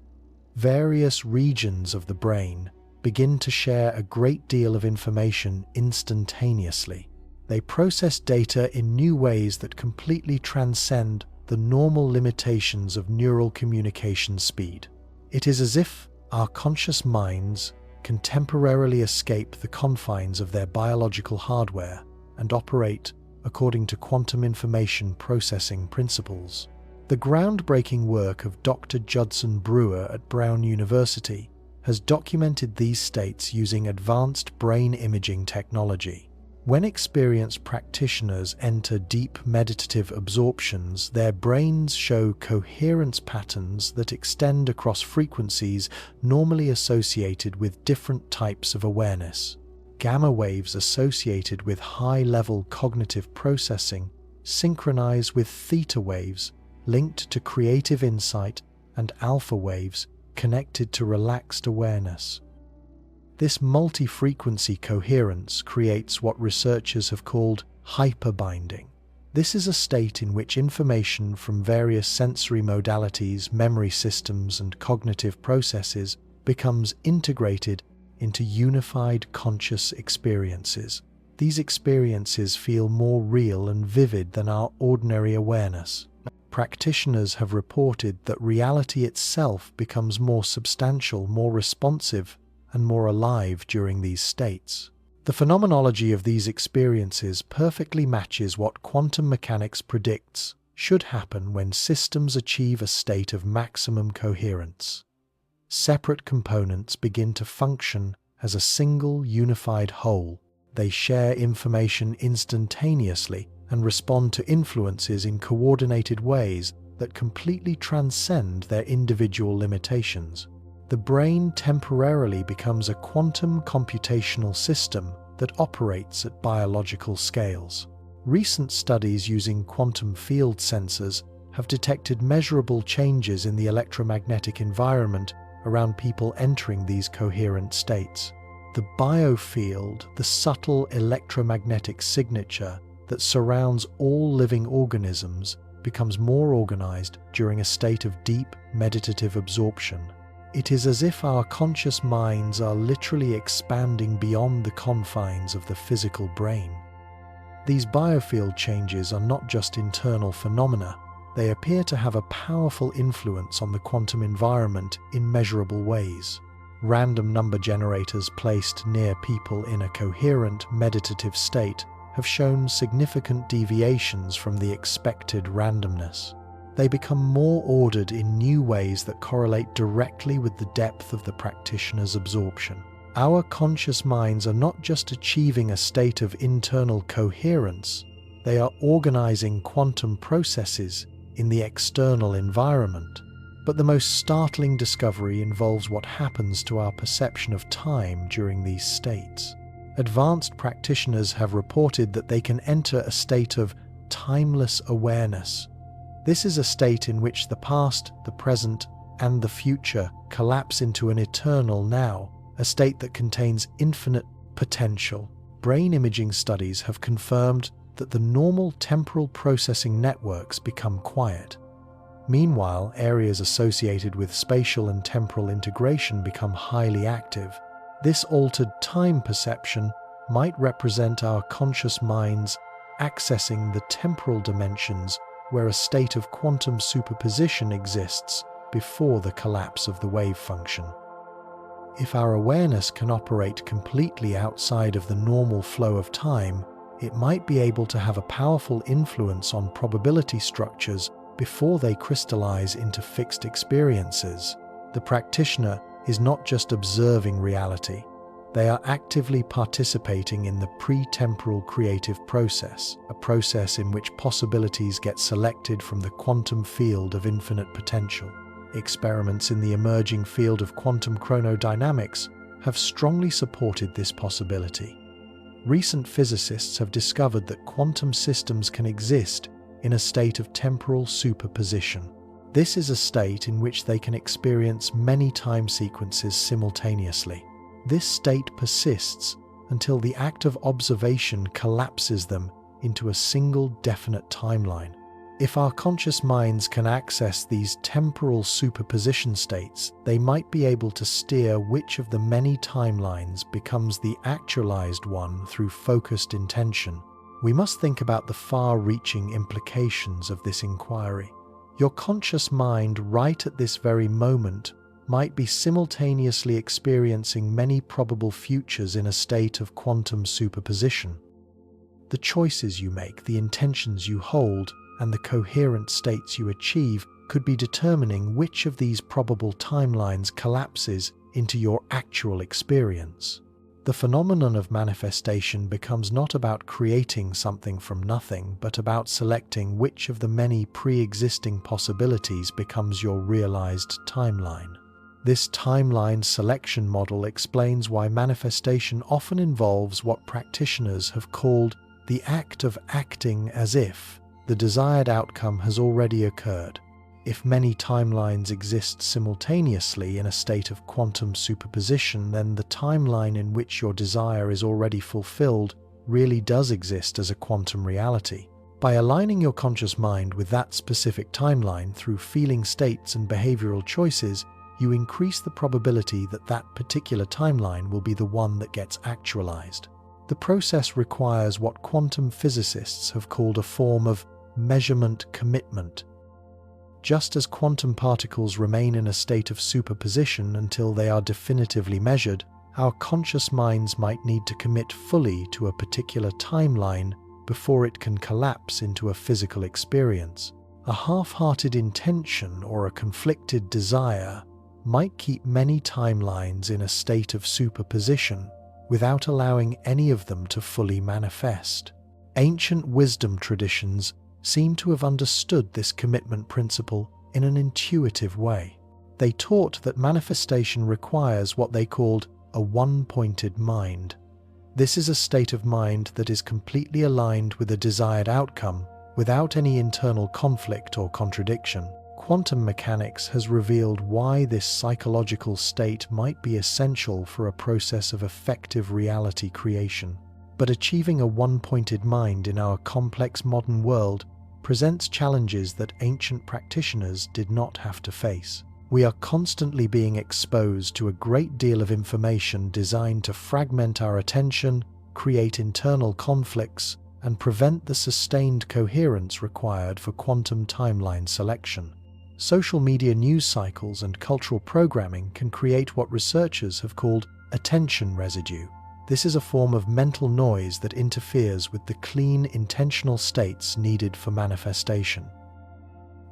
Various regions of the brain begin to share a great deal of information instantaneously. They process data in new ways that completely transcend the normal limitations of neural communication speed. It is as if our conscious minds can temporarily escape the confines of their biological hardware and operate according to quantum information processing principles. The groundbreaking work of Dr. Judson Brewer at Brown University has documented these states using advanced brain imaging technology. When experienced practitioners enter deep meditative absorptions, their brains show coherence patterns that extend across frequencies normally associated with different types of awareness. Gamma waves associated with high-level cognitive processing synchronize with theta waves linked to creative insight and alpha waves connected to relaxed awareness. This multi-frequency coherence creates what researchers have called hyperbinding. This is a state in which information from various sensory modalities, memory systems, and cognitive processes becomes integrated into unified conscious experiences. These experiences feel more real and vivid than our ordinary awareness. Practitioners have reported that reality itself becomes more substantial, more responsive, and more alive during these states. The phenomenology of these experiences perfectly matches what quantum mechanics predicts should happen when systems achieve a state of maximum coherence. Separate components begin to function as a single unified whole. They share information instantaneously and respond to influences in coordinated ways that completely transcend their individual limitations. The brain temporarily becomes a quantum computational system that operates at biological scales. Recent studies using quantum field sensors have detected measurable changes in the electromagnetic environment around people entering these coherent states. The biofield, the subtle electromagnetic signature that surrounds all living organisms, becomes more organized during a state of deep meditative absorption. It is as if our conscious minds are literally expanding beyond the confines of the physical brain. These biofield changes are not just internal phenomena. They appear to have a powerful influence on the quantum environment in measurable ways. Random number generators placed near people in a coherent meditative state have shown significant deviations from the expected randomness. They become more ordered in new ways that correlate directly with the depth of the practitioner's absorption. Our conscious minds are not just achieving a state of internal coherence, they are organizing quantum processes in the external environment. But the most startling discovery involves what happens to our perception of time during these states. Advanced practitioners have reported that they can enter a state of timeless awareness. This is a state in which the past, the present, and the future collapse into an eternal now, a state that contains infinite potential. Brain imaging studies have confirmed that the normal temporal processing networks become quiet. Meanwhile, areas associated with spatial and temporal integration become highly active. This altered time perception might represent our conscious minds accessing the temporal dimensions where a state of quantum superposition exists before the collapse of the wave function. If our awareness can operate completely outside of the normal flow of time, it might be able to have a powerful influence on probability structures before they crystallize into fixed experiences. The practitioner is not just observing reality, they are actively participating in the pre-temporal creative process, a process in which possibilities get selected from the quantum field of infinite potential. Experiments in the emerging field of quantum chronodynamics have strongly supported this possibility. Recent physicists have discovered that quantum systems can exist in a state of temporal superposition. This is a state in which they can experience many time sequences simultaneously. This state persists until the act of observation collapses them into a single definite timeline. If our conscious minds can access these temporal superposition states, they might be able to steer which of the many timelines becomes the actualized one through focused intention. We must think about the far-reaching implications of this inquiry. Your conscious mind, right at this very moment, might be simultaneously experiencing many probable futures in a state of quantum superposition. The choices you make, the intentions you hold, and the coherent states you achieve could be determining which of these probable timelines collapses into your actual experience. The phenomenon of manifestation becomes not about creating something from nothing, but about selecting which of the many pre-existing possibilities becomes your realized timeline. This timeline selection model explains why manifestation often involves what practitioners have called the act of acting as if the desired outcome has already occurred. If many timelines exist simultaneously in a state of quantum superposition, then the timeline in which your desire is already fulfilled really does exist as a quantum reality. By aligning your conscious mind with that specific timeline through feeling states and behavioral choices, you increase the probability that that particular timeline will be the one that gets actualized. The process requires what quantum physicists have called a form of measurement commitment. Just as quantum particles remain in a state of superposition until they are definitively measured, our conscious minds might need to commit fully to a particular timeline before it can collapse into a physical experience. A half-hearted intention or a conflicted desire might keep many timelines in a state of superposition without allowing any of them to fully manifest. Ancient wisdom traditions seem to have understood this commitment principle in an intuitive way. They taught that manifestation requires what they called a one-pointed mind. This is a state of mind that is completely aligned with a desired outcome without any internal conflict or contradiction. Quantum mechanics has revealed why this psychological state might be essential for a process of effective reality creation. But achieving a one-pointed mind in our complex modern world presents challenges that ancient practitioners did not have to face. We are constantly being exposed to a great deal of information designed to fragment our attention, create internal conflicts, and prevent the sustained coherence required for quantum timeline selection. Social media news cycles and cultural programming can create what researchers have called attention residue. This is a form of mental noise that interferes with the clean, intentional states needed for manifestation.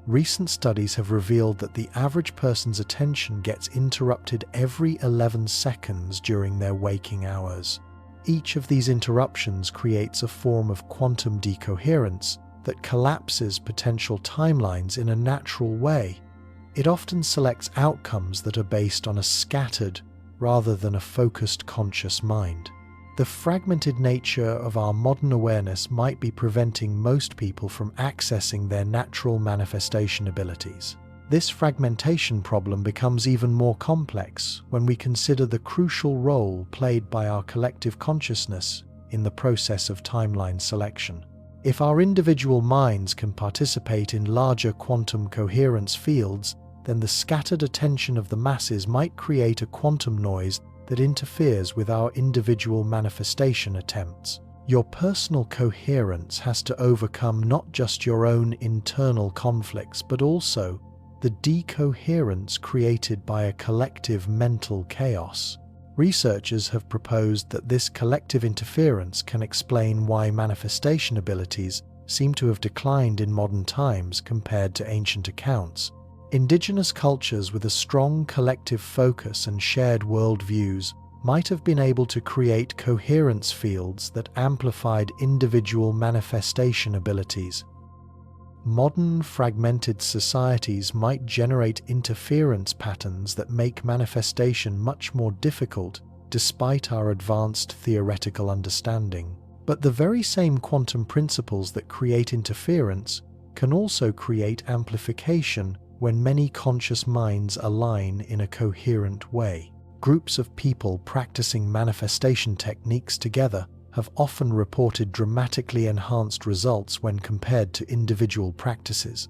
Recent studies have revealed that the average person's attention gets interrupted every 11 seconds during their waking hours. Each of these interruptions creates a form of quantum decoherence that collapses potential timelines in a natural way. It often selects outcomes that are based on a scattered rather than a focused conscious mind. The fragmented nature of our modern awareness might be preventing most people from accessing their natural manifestation abilities. This fragmentation problem becomes even more complex when we consider the crucial role played by our collective consciousness in the process of timeline selection. If our individual minds can participate in larger quantum coherence fields, then the scattered attention of the masses might create a quantum noise that interferes with our individual manifestation attempts. Your personal coherence has to overcome not just your own internal conflicts, but also the decoherence created by a collective mental chaos. Researchers have proposed that this collective interference can explain why manifestation abilities seem to have declined in modern times compared to ancient accounts. Indigenous cultures with a strong collective focus and shared worldviews might have been able to create coherence fields that amplified individual manifestation abilities. Modern fragmented societies might generate interference patterns that make manifestation much more difficult despite our advanced theoretical understanding. But the very same quantum principles that create interference can also create amplification when many conscious minds align in a coherent way. Groups of people practicing manifestation techniques together have often reported dramatically enhanced results when compared to individual practices.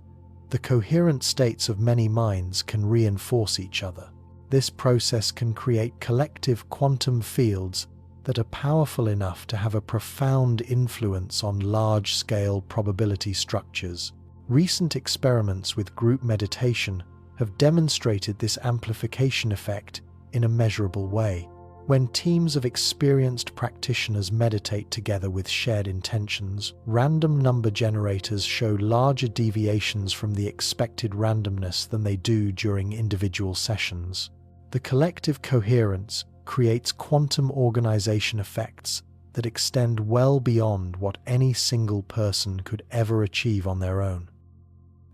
The coherent states of many minds can reinforce each other. This process can create collective quantum fields that are powerful enough to have a profound influence on large-scale probability structures. Recent experiments with group meditation have demonstrated this amplification effect in a measurable way. When teams of experienced practitioners meditate together with shared intentions, random number generators show larger deviations from the expected randomness than they do during individual sessions. The collective coherence creates quantum organization effects that extend well beyond what any single person could ever achieve on their own.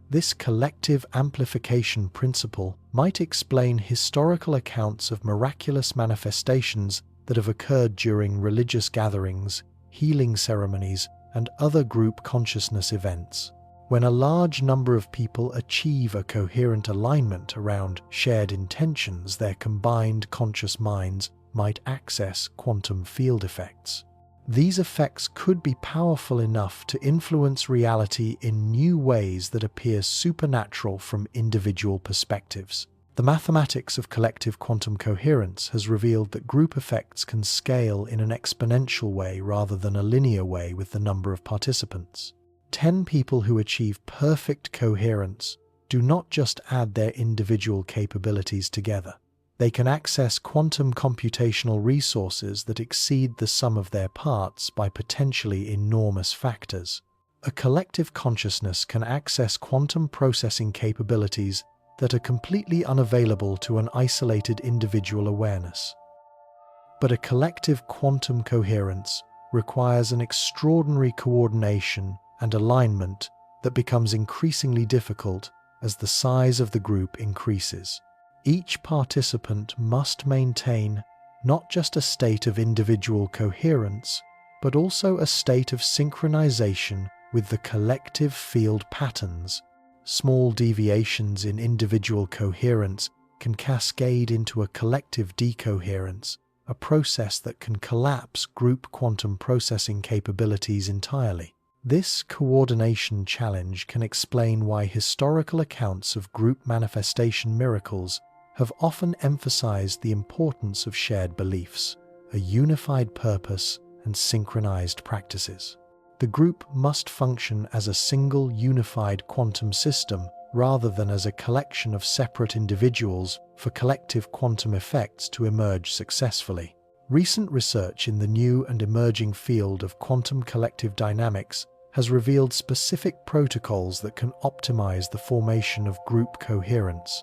This collective amplification principle might explain historical accounts of miraculous manifestations that have occurred during religious gatherings, healing ceremonies, and other group consciousness events. When a large number of people achieve a coherent alignment around shared intentions, their combined conscious minds might access quantum field effects. These effects could be powerful enough to influence reality in new ways that appear supernatural from individual perspectives. The mathematics of collective quantum coherence has revealed that group effects can scale in an exponential way rather than a linear way with the number of participants. 10 people who achieve perfect coherence do not just add their individual capabilities together. They can access quantum computational resources that exceed the sum of their parts by potentially enormous factors. A collective consciousness can access quantum processing capabilities that are completely unavailable to an isolated individual awareness. But a collective quantum coherence requires an extraordinary coordination and alignment that becomes increasingly difficult as the size of the group increases. Each participant must maintain not just a state of individual coherence, but also a state of synchronization with the collective field patterns. Small deviations in individual coherence can cascade into a collective decoherence, a process that can collapse group quantum processing capabilities entirely. This coordination challenge can explain why historical accounts of group manifestation miracles have often emphasized the importance of shared beliefs, a unified purpose, and synchronized practices. The group must function as a single unified quantum system rather than as a collection of separate individuals for collective quantum effects to emerge successfully. Recent research in the new and emerging field of quantum collective dynamics has revealed specific protocols that can optimize the formation of group coherence.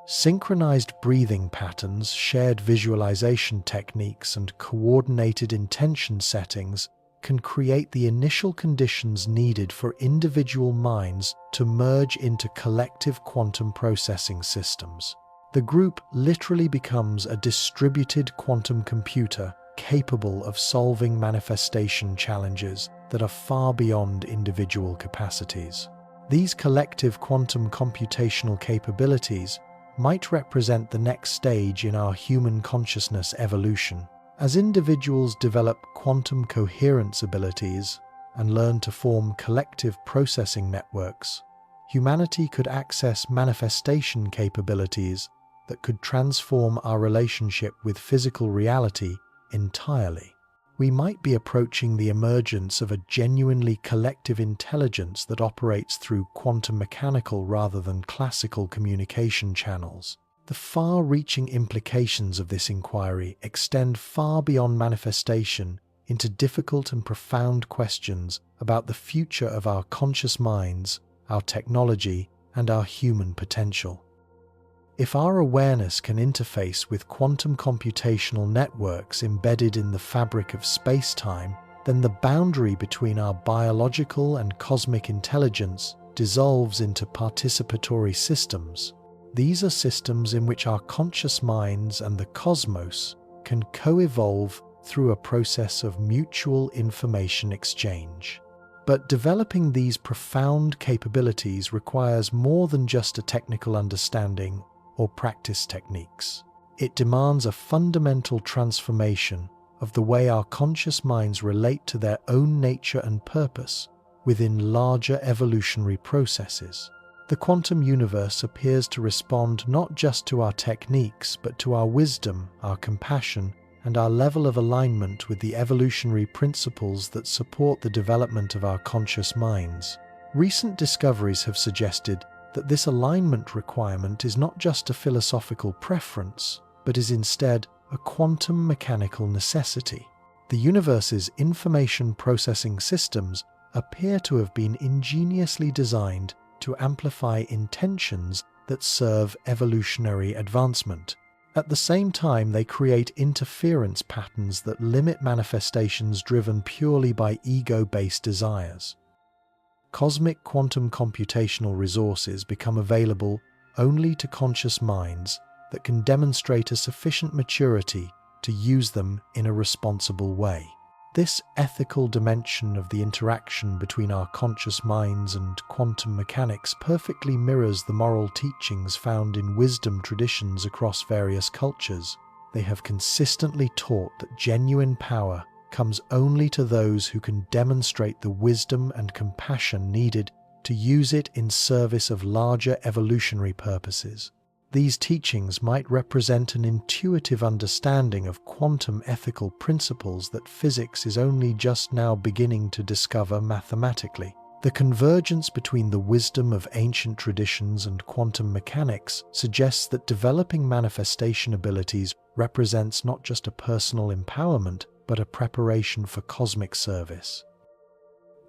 Synchronized breathing patterns, shared visualization techniques, and coordinated intention settings can create the initial conditions needed for individual minds to merge into collective quantum processing systems. The group literally becomes a distributed quantum computer capable of solving manifestation challenges that are far beyond individual capacities. These collective quantum computational capabilities might represent the next stage in our human consciousness evolution. As individuals develop quantum coherence abilities and learn to form collective processing networks, humanity could access manifestation capabilities that could transform our relationship with physical reality entirely. We might be approaching the emergence of a genuinely collective intelligence that operates through quantum mechanical rather than classical communication channels. The far-reaching implications of this inquiry extend far beyond manifestation into difficult and profound questions about the future of our conscious minds, our technology, and our human potential. If our awareness can interface with quantum computational networks embedded in the fabric of space-time, then the boundary between our biological and cosmic intelligence dissolves into participatory systems. These are systems in which our conscious minds and the cosmos can co-evolve through a process of mutual information exchange. But developing these profound capabilities requires more than just a technical understanding or practice techniques. It demands a fundamental transformation of the way our conscious minds relate to their own nature and purpose within larger evolutionary processes. The quantum universe appears to respond not just to our techniques, but to our wisdom, our compassion, and our level of alignment with the evolutionary principles that support the development of our conscious minds. Recent discoveries have suggested that this alignment requirement is not just a philosophical preference, but is instead a quantum mechanical necessity. The universe's information processing systems appear to have been ingeniously designed to amplify intentions that serve evolutionary advancement. At the same time, they create interference patterns that limit manifestations driven purely by ego-based desires. Cosmic quantum computational resources become available only to conscious minds that can demonstrate a sufficient maturity to use them in a responsible way. This ethical dimension of the interaction between our conscious minds and quantum mechanics perfectly mirrors the moral teachings found in wisdom traditions across various cultures. They have consistently taught that genuine power comes only to those who can demonstrate the wisdom and compassion needed to use it in service of larger evolutionary purposes. These teachings might represent an intuitive understanding of quantum ethical principles that physics is only just now beginning to discover mathematically. The convergence between the wisdom of ancient traditions and quantum mechanics suggests that developing manifestation abilities represents not just a personal empowerment, but a preparation for cosmic service.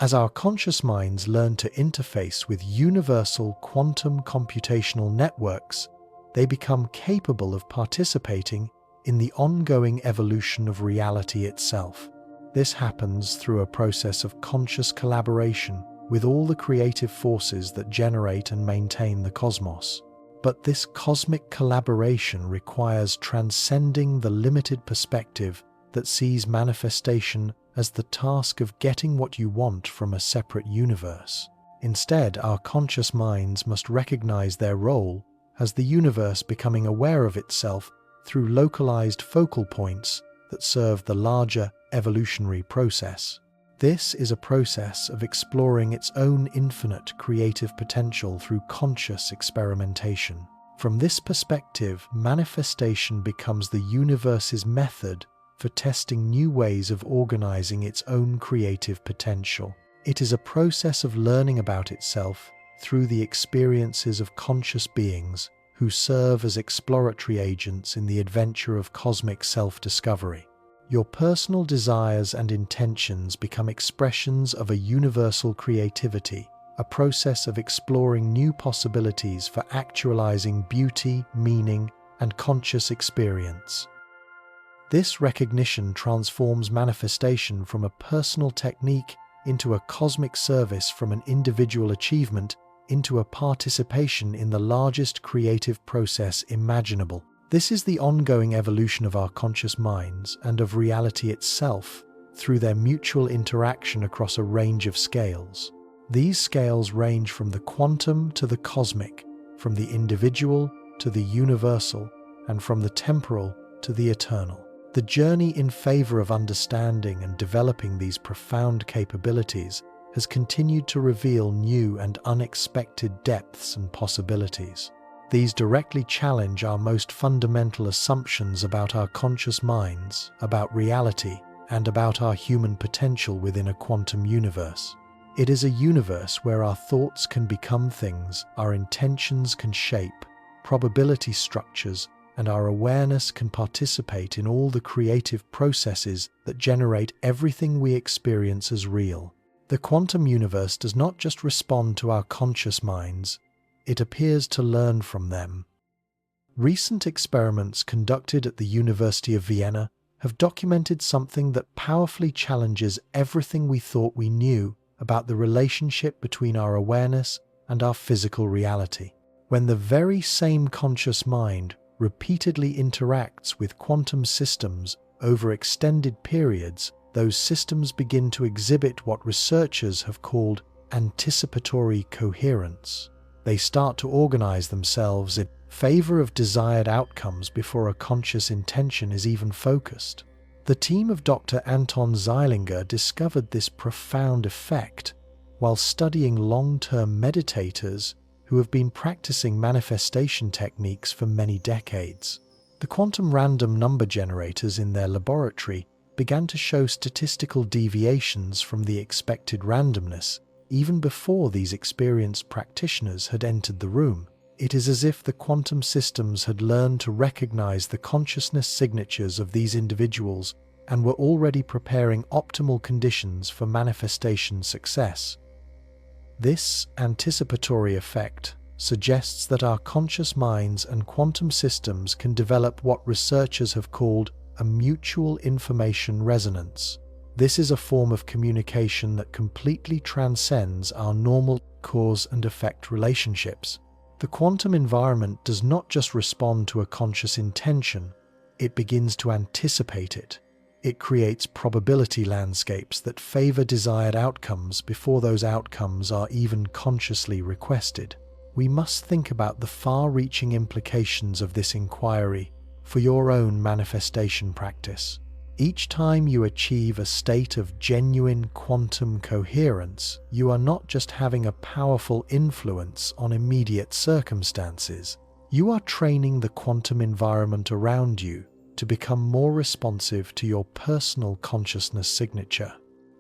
As our conscious minds learn to interface with universal quantum computational networks, they become capable of participating in the ongoing evolution of reality itself. This happens through a process of conscious collaboration with all the creative forces that generate and maintain the cosmos. But this cosmic collaboration requires transcending the limited perspective that sees manifestation as the task of getting what you want from a separate universe. Instead, our conscious minds must recognize their role as the universe becoming aware of itself through localized focal points that serve the larger evolutionary process. This is a process of exploring its own infinite creative potential through conscious experimentation. From this perspective, manifestation becomes the universe's method for testing new ways of organizing its own creative potential. It is a process of learning about itself through the experiences of conscious beings who serve as exploratory agents in the adventure of cosmic self-discovery. Your personal desires and intentions become expressions of a universal creativity, a process of exploring new possibilities for actualizing beauty, meaning, and conscious experience. This recognition transforms manifestation from a personal technique into a cosmic service, from an individual achievement into a participation in the largest creative process imaginable. This is the ongoing evolution of our conscious minds and of reality itself through their mutual interaction across a range of scales. These scales range from the quantum to the cosmic, from the individual to the universal, and from the temporal to the eternal. The journey in favor of understanding and developing these profound capabilities has continued to reveal new and unexpected depths and possibilities. These directly challenge our most fundamental assumptions about our conscious minds, about reality, and about our human potential within a quantum universe. It is a universe where our thoughts can become things, our intentions can shape probability structures, and our awareness can participate in all the creative processes that generate everything we experience as real. The quantum universe does not just respond to our conscious minds, it appears to learn from them. Recent experiments conducted at the University of Vienna have documented something that powerfully challenges everything we thought we knew about the relationship between our awareness and our physical reality. When the very same conscious mind repeatedly interacts with quantum systems over extended periods, those systems begin to exhibit what researchers have called anticipatory coherence. They start to organize themselves in favor of desired outcomes before a conscious intention is even focused. The team of Dr. Anton Zeilinger discovered this profound effect while studying long-term meditators who have been practicing manifestation techniques for many decades. The quantum random number generators in their laboratory began to show statistical deviations from the expected randomness even before these experienced practitioners had entered the room. It is as if the quantum systems had learned to recognize the consciousness signatures of these individuals and were already preparing optimal conditions for manifestation success. This anticipatory effect suggests that our conscious minds and quantum systems can develop what researchers have called a mutual information resonance. This is a form of communication that completely transcends our normal cause and effect relationships. The quantum environment does not just respond to a conscious intention, it begins to anticipate it. It creates probability landscapes that favor desired outcomes before those outcomes are even consciously requested. We must think about the far-reaching implications of this inquiry for your own manifestation practice. Each time you achieve a state of genuine quantum coherence, you are not just having a powerful influence on immediate circumstances. You are training the quantum environment around you to become more responsive to your personal consciousness signature.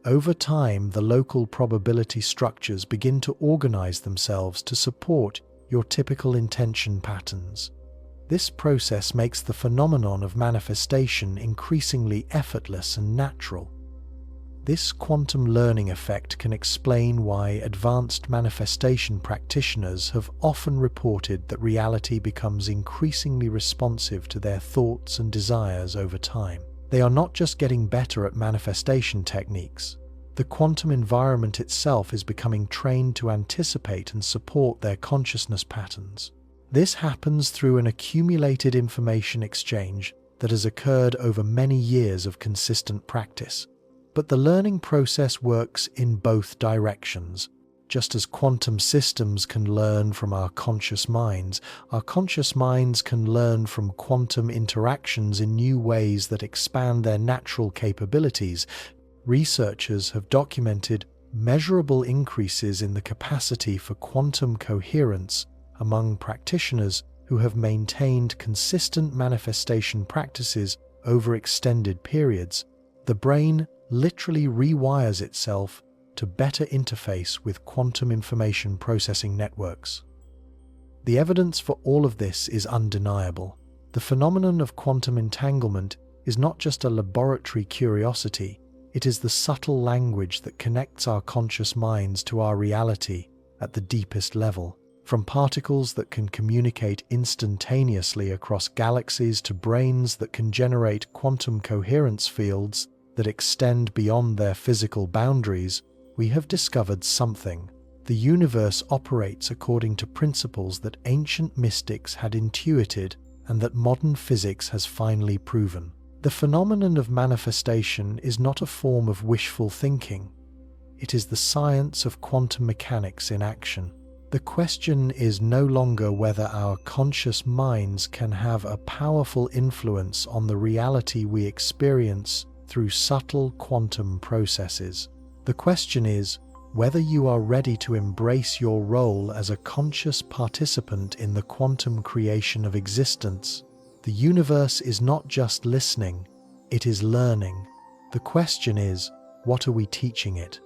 Over time, the local probability structures begin to organize themselves to support your typical intention patterns. This process makes the phenomenon of manifestation increasingly effortless and natural. This quantum learning effect can explain why advanced manifestation practitioners have often reported that reality becomes increasingly responsive to their thoughts and desires over time. They are not just getting better at manifestation techniques. The quantum environment itself is becoming trained to anticipate and support their consciousness patterns. This happens through an accumulated information exchange that has occurred over many years of consistent practice. But the learning process works in both directions. Just as quantum systems can learn from our conscious minds can learn from quantum interactions in new ways that expand their natural capabilities. Researchers have documented measurable increases in the capacity for quantum coherence among practitioners who have maintained consistent manifestation practices over extended periods. The brain literally rewires itself to better interface with quantum information processing networks. The evidence for all of this is undeniable. The phenomenon of quantum entanglement is not just a laboratory curiosity, it is the subtle language that connects our conscious minds to our reality at the deepest level. From particles that can communicate instantaneously across galaxies to brains that can generate quantum coherence fields that extend beyond their physical boundaries, we have discovered something. The universe operates according to principles that ancient mystics had intuited and that modern physics has finally proven. The phenomenon of manifestation is not a form of wishful thinking. It is the science of quantum mechanics in action. The question is no longer whether our conscious minds can have a powerful influence on the reality we experience through subtle quantum processes. The question is whether you are ready to embrace your role as a conscious participant in the quantum creation of existence. The universe is not just listening, it is learning. The question is, what are we teaching it?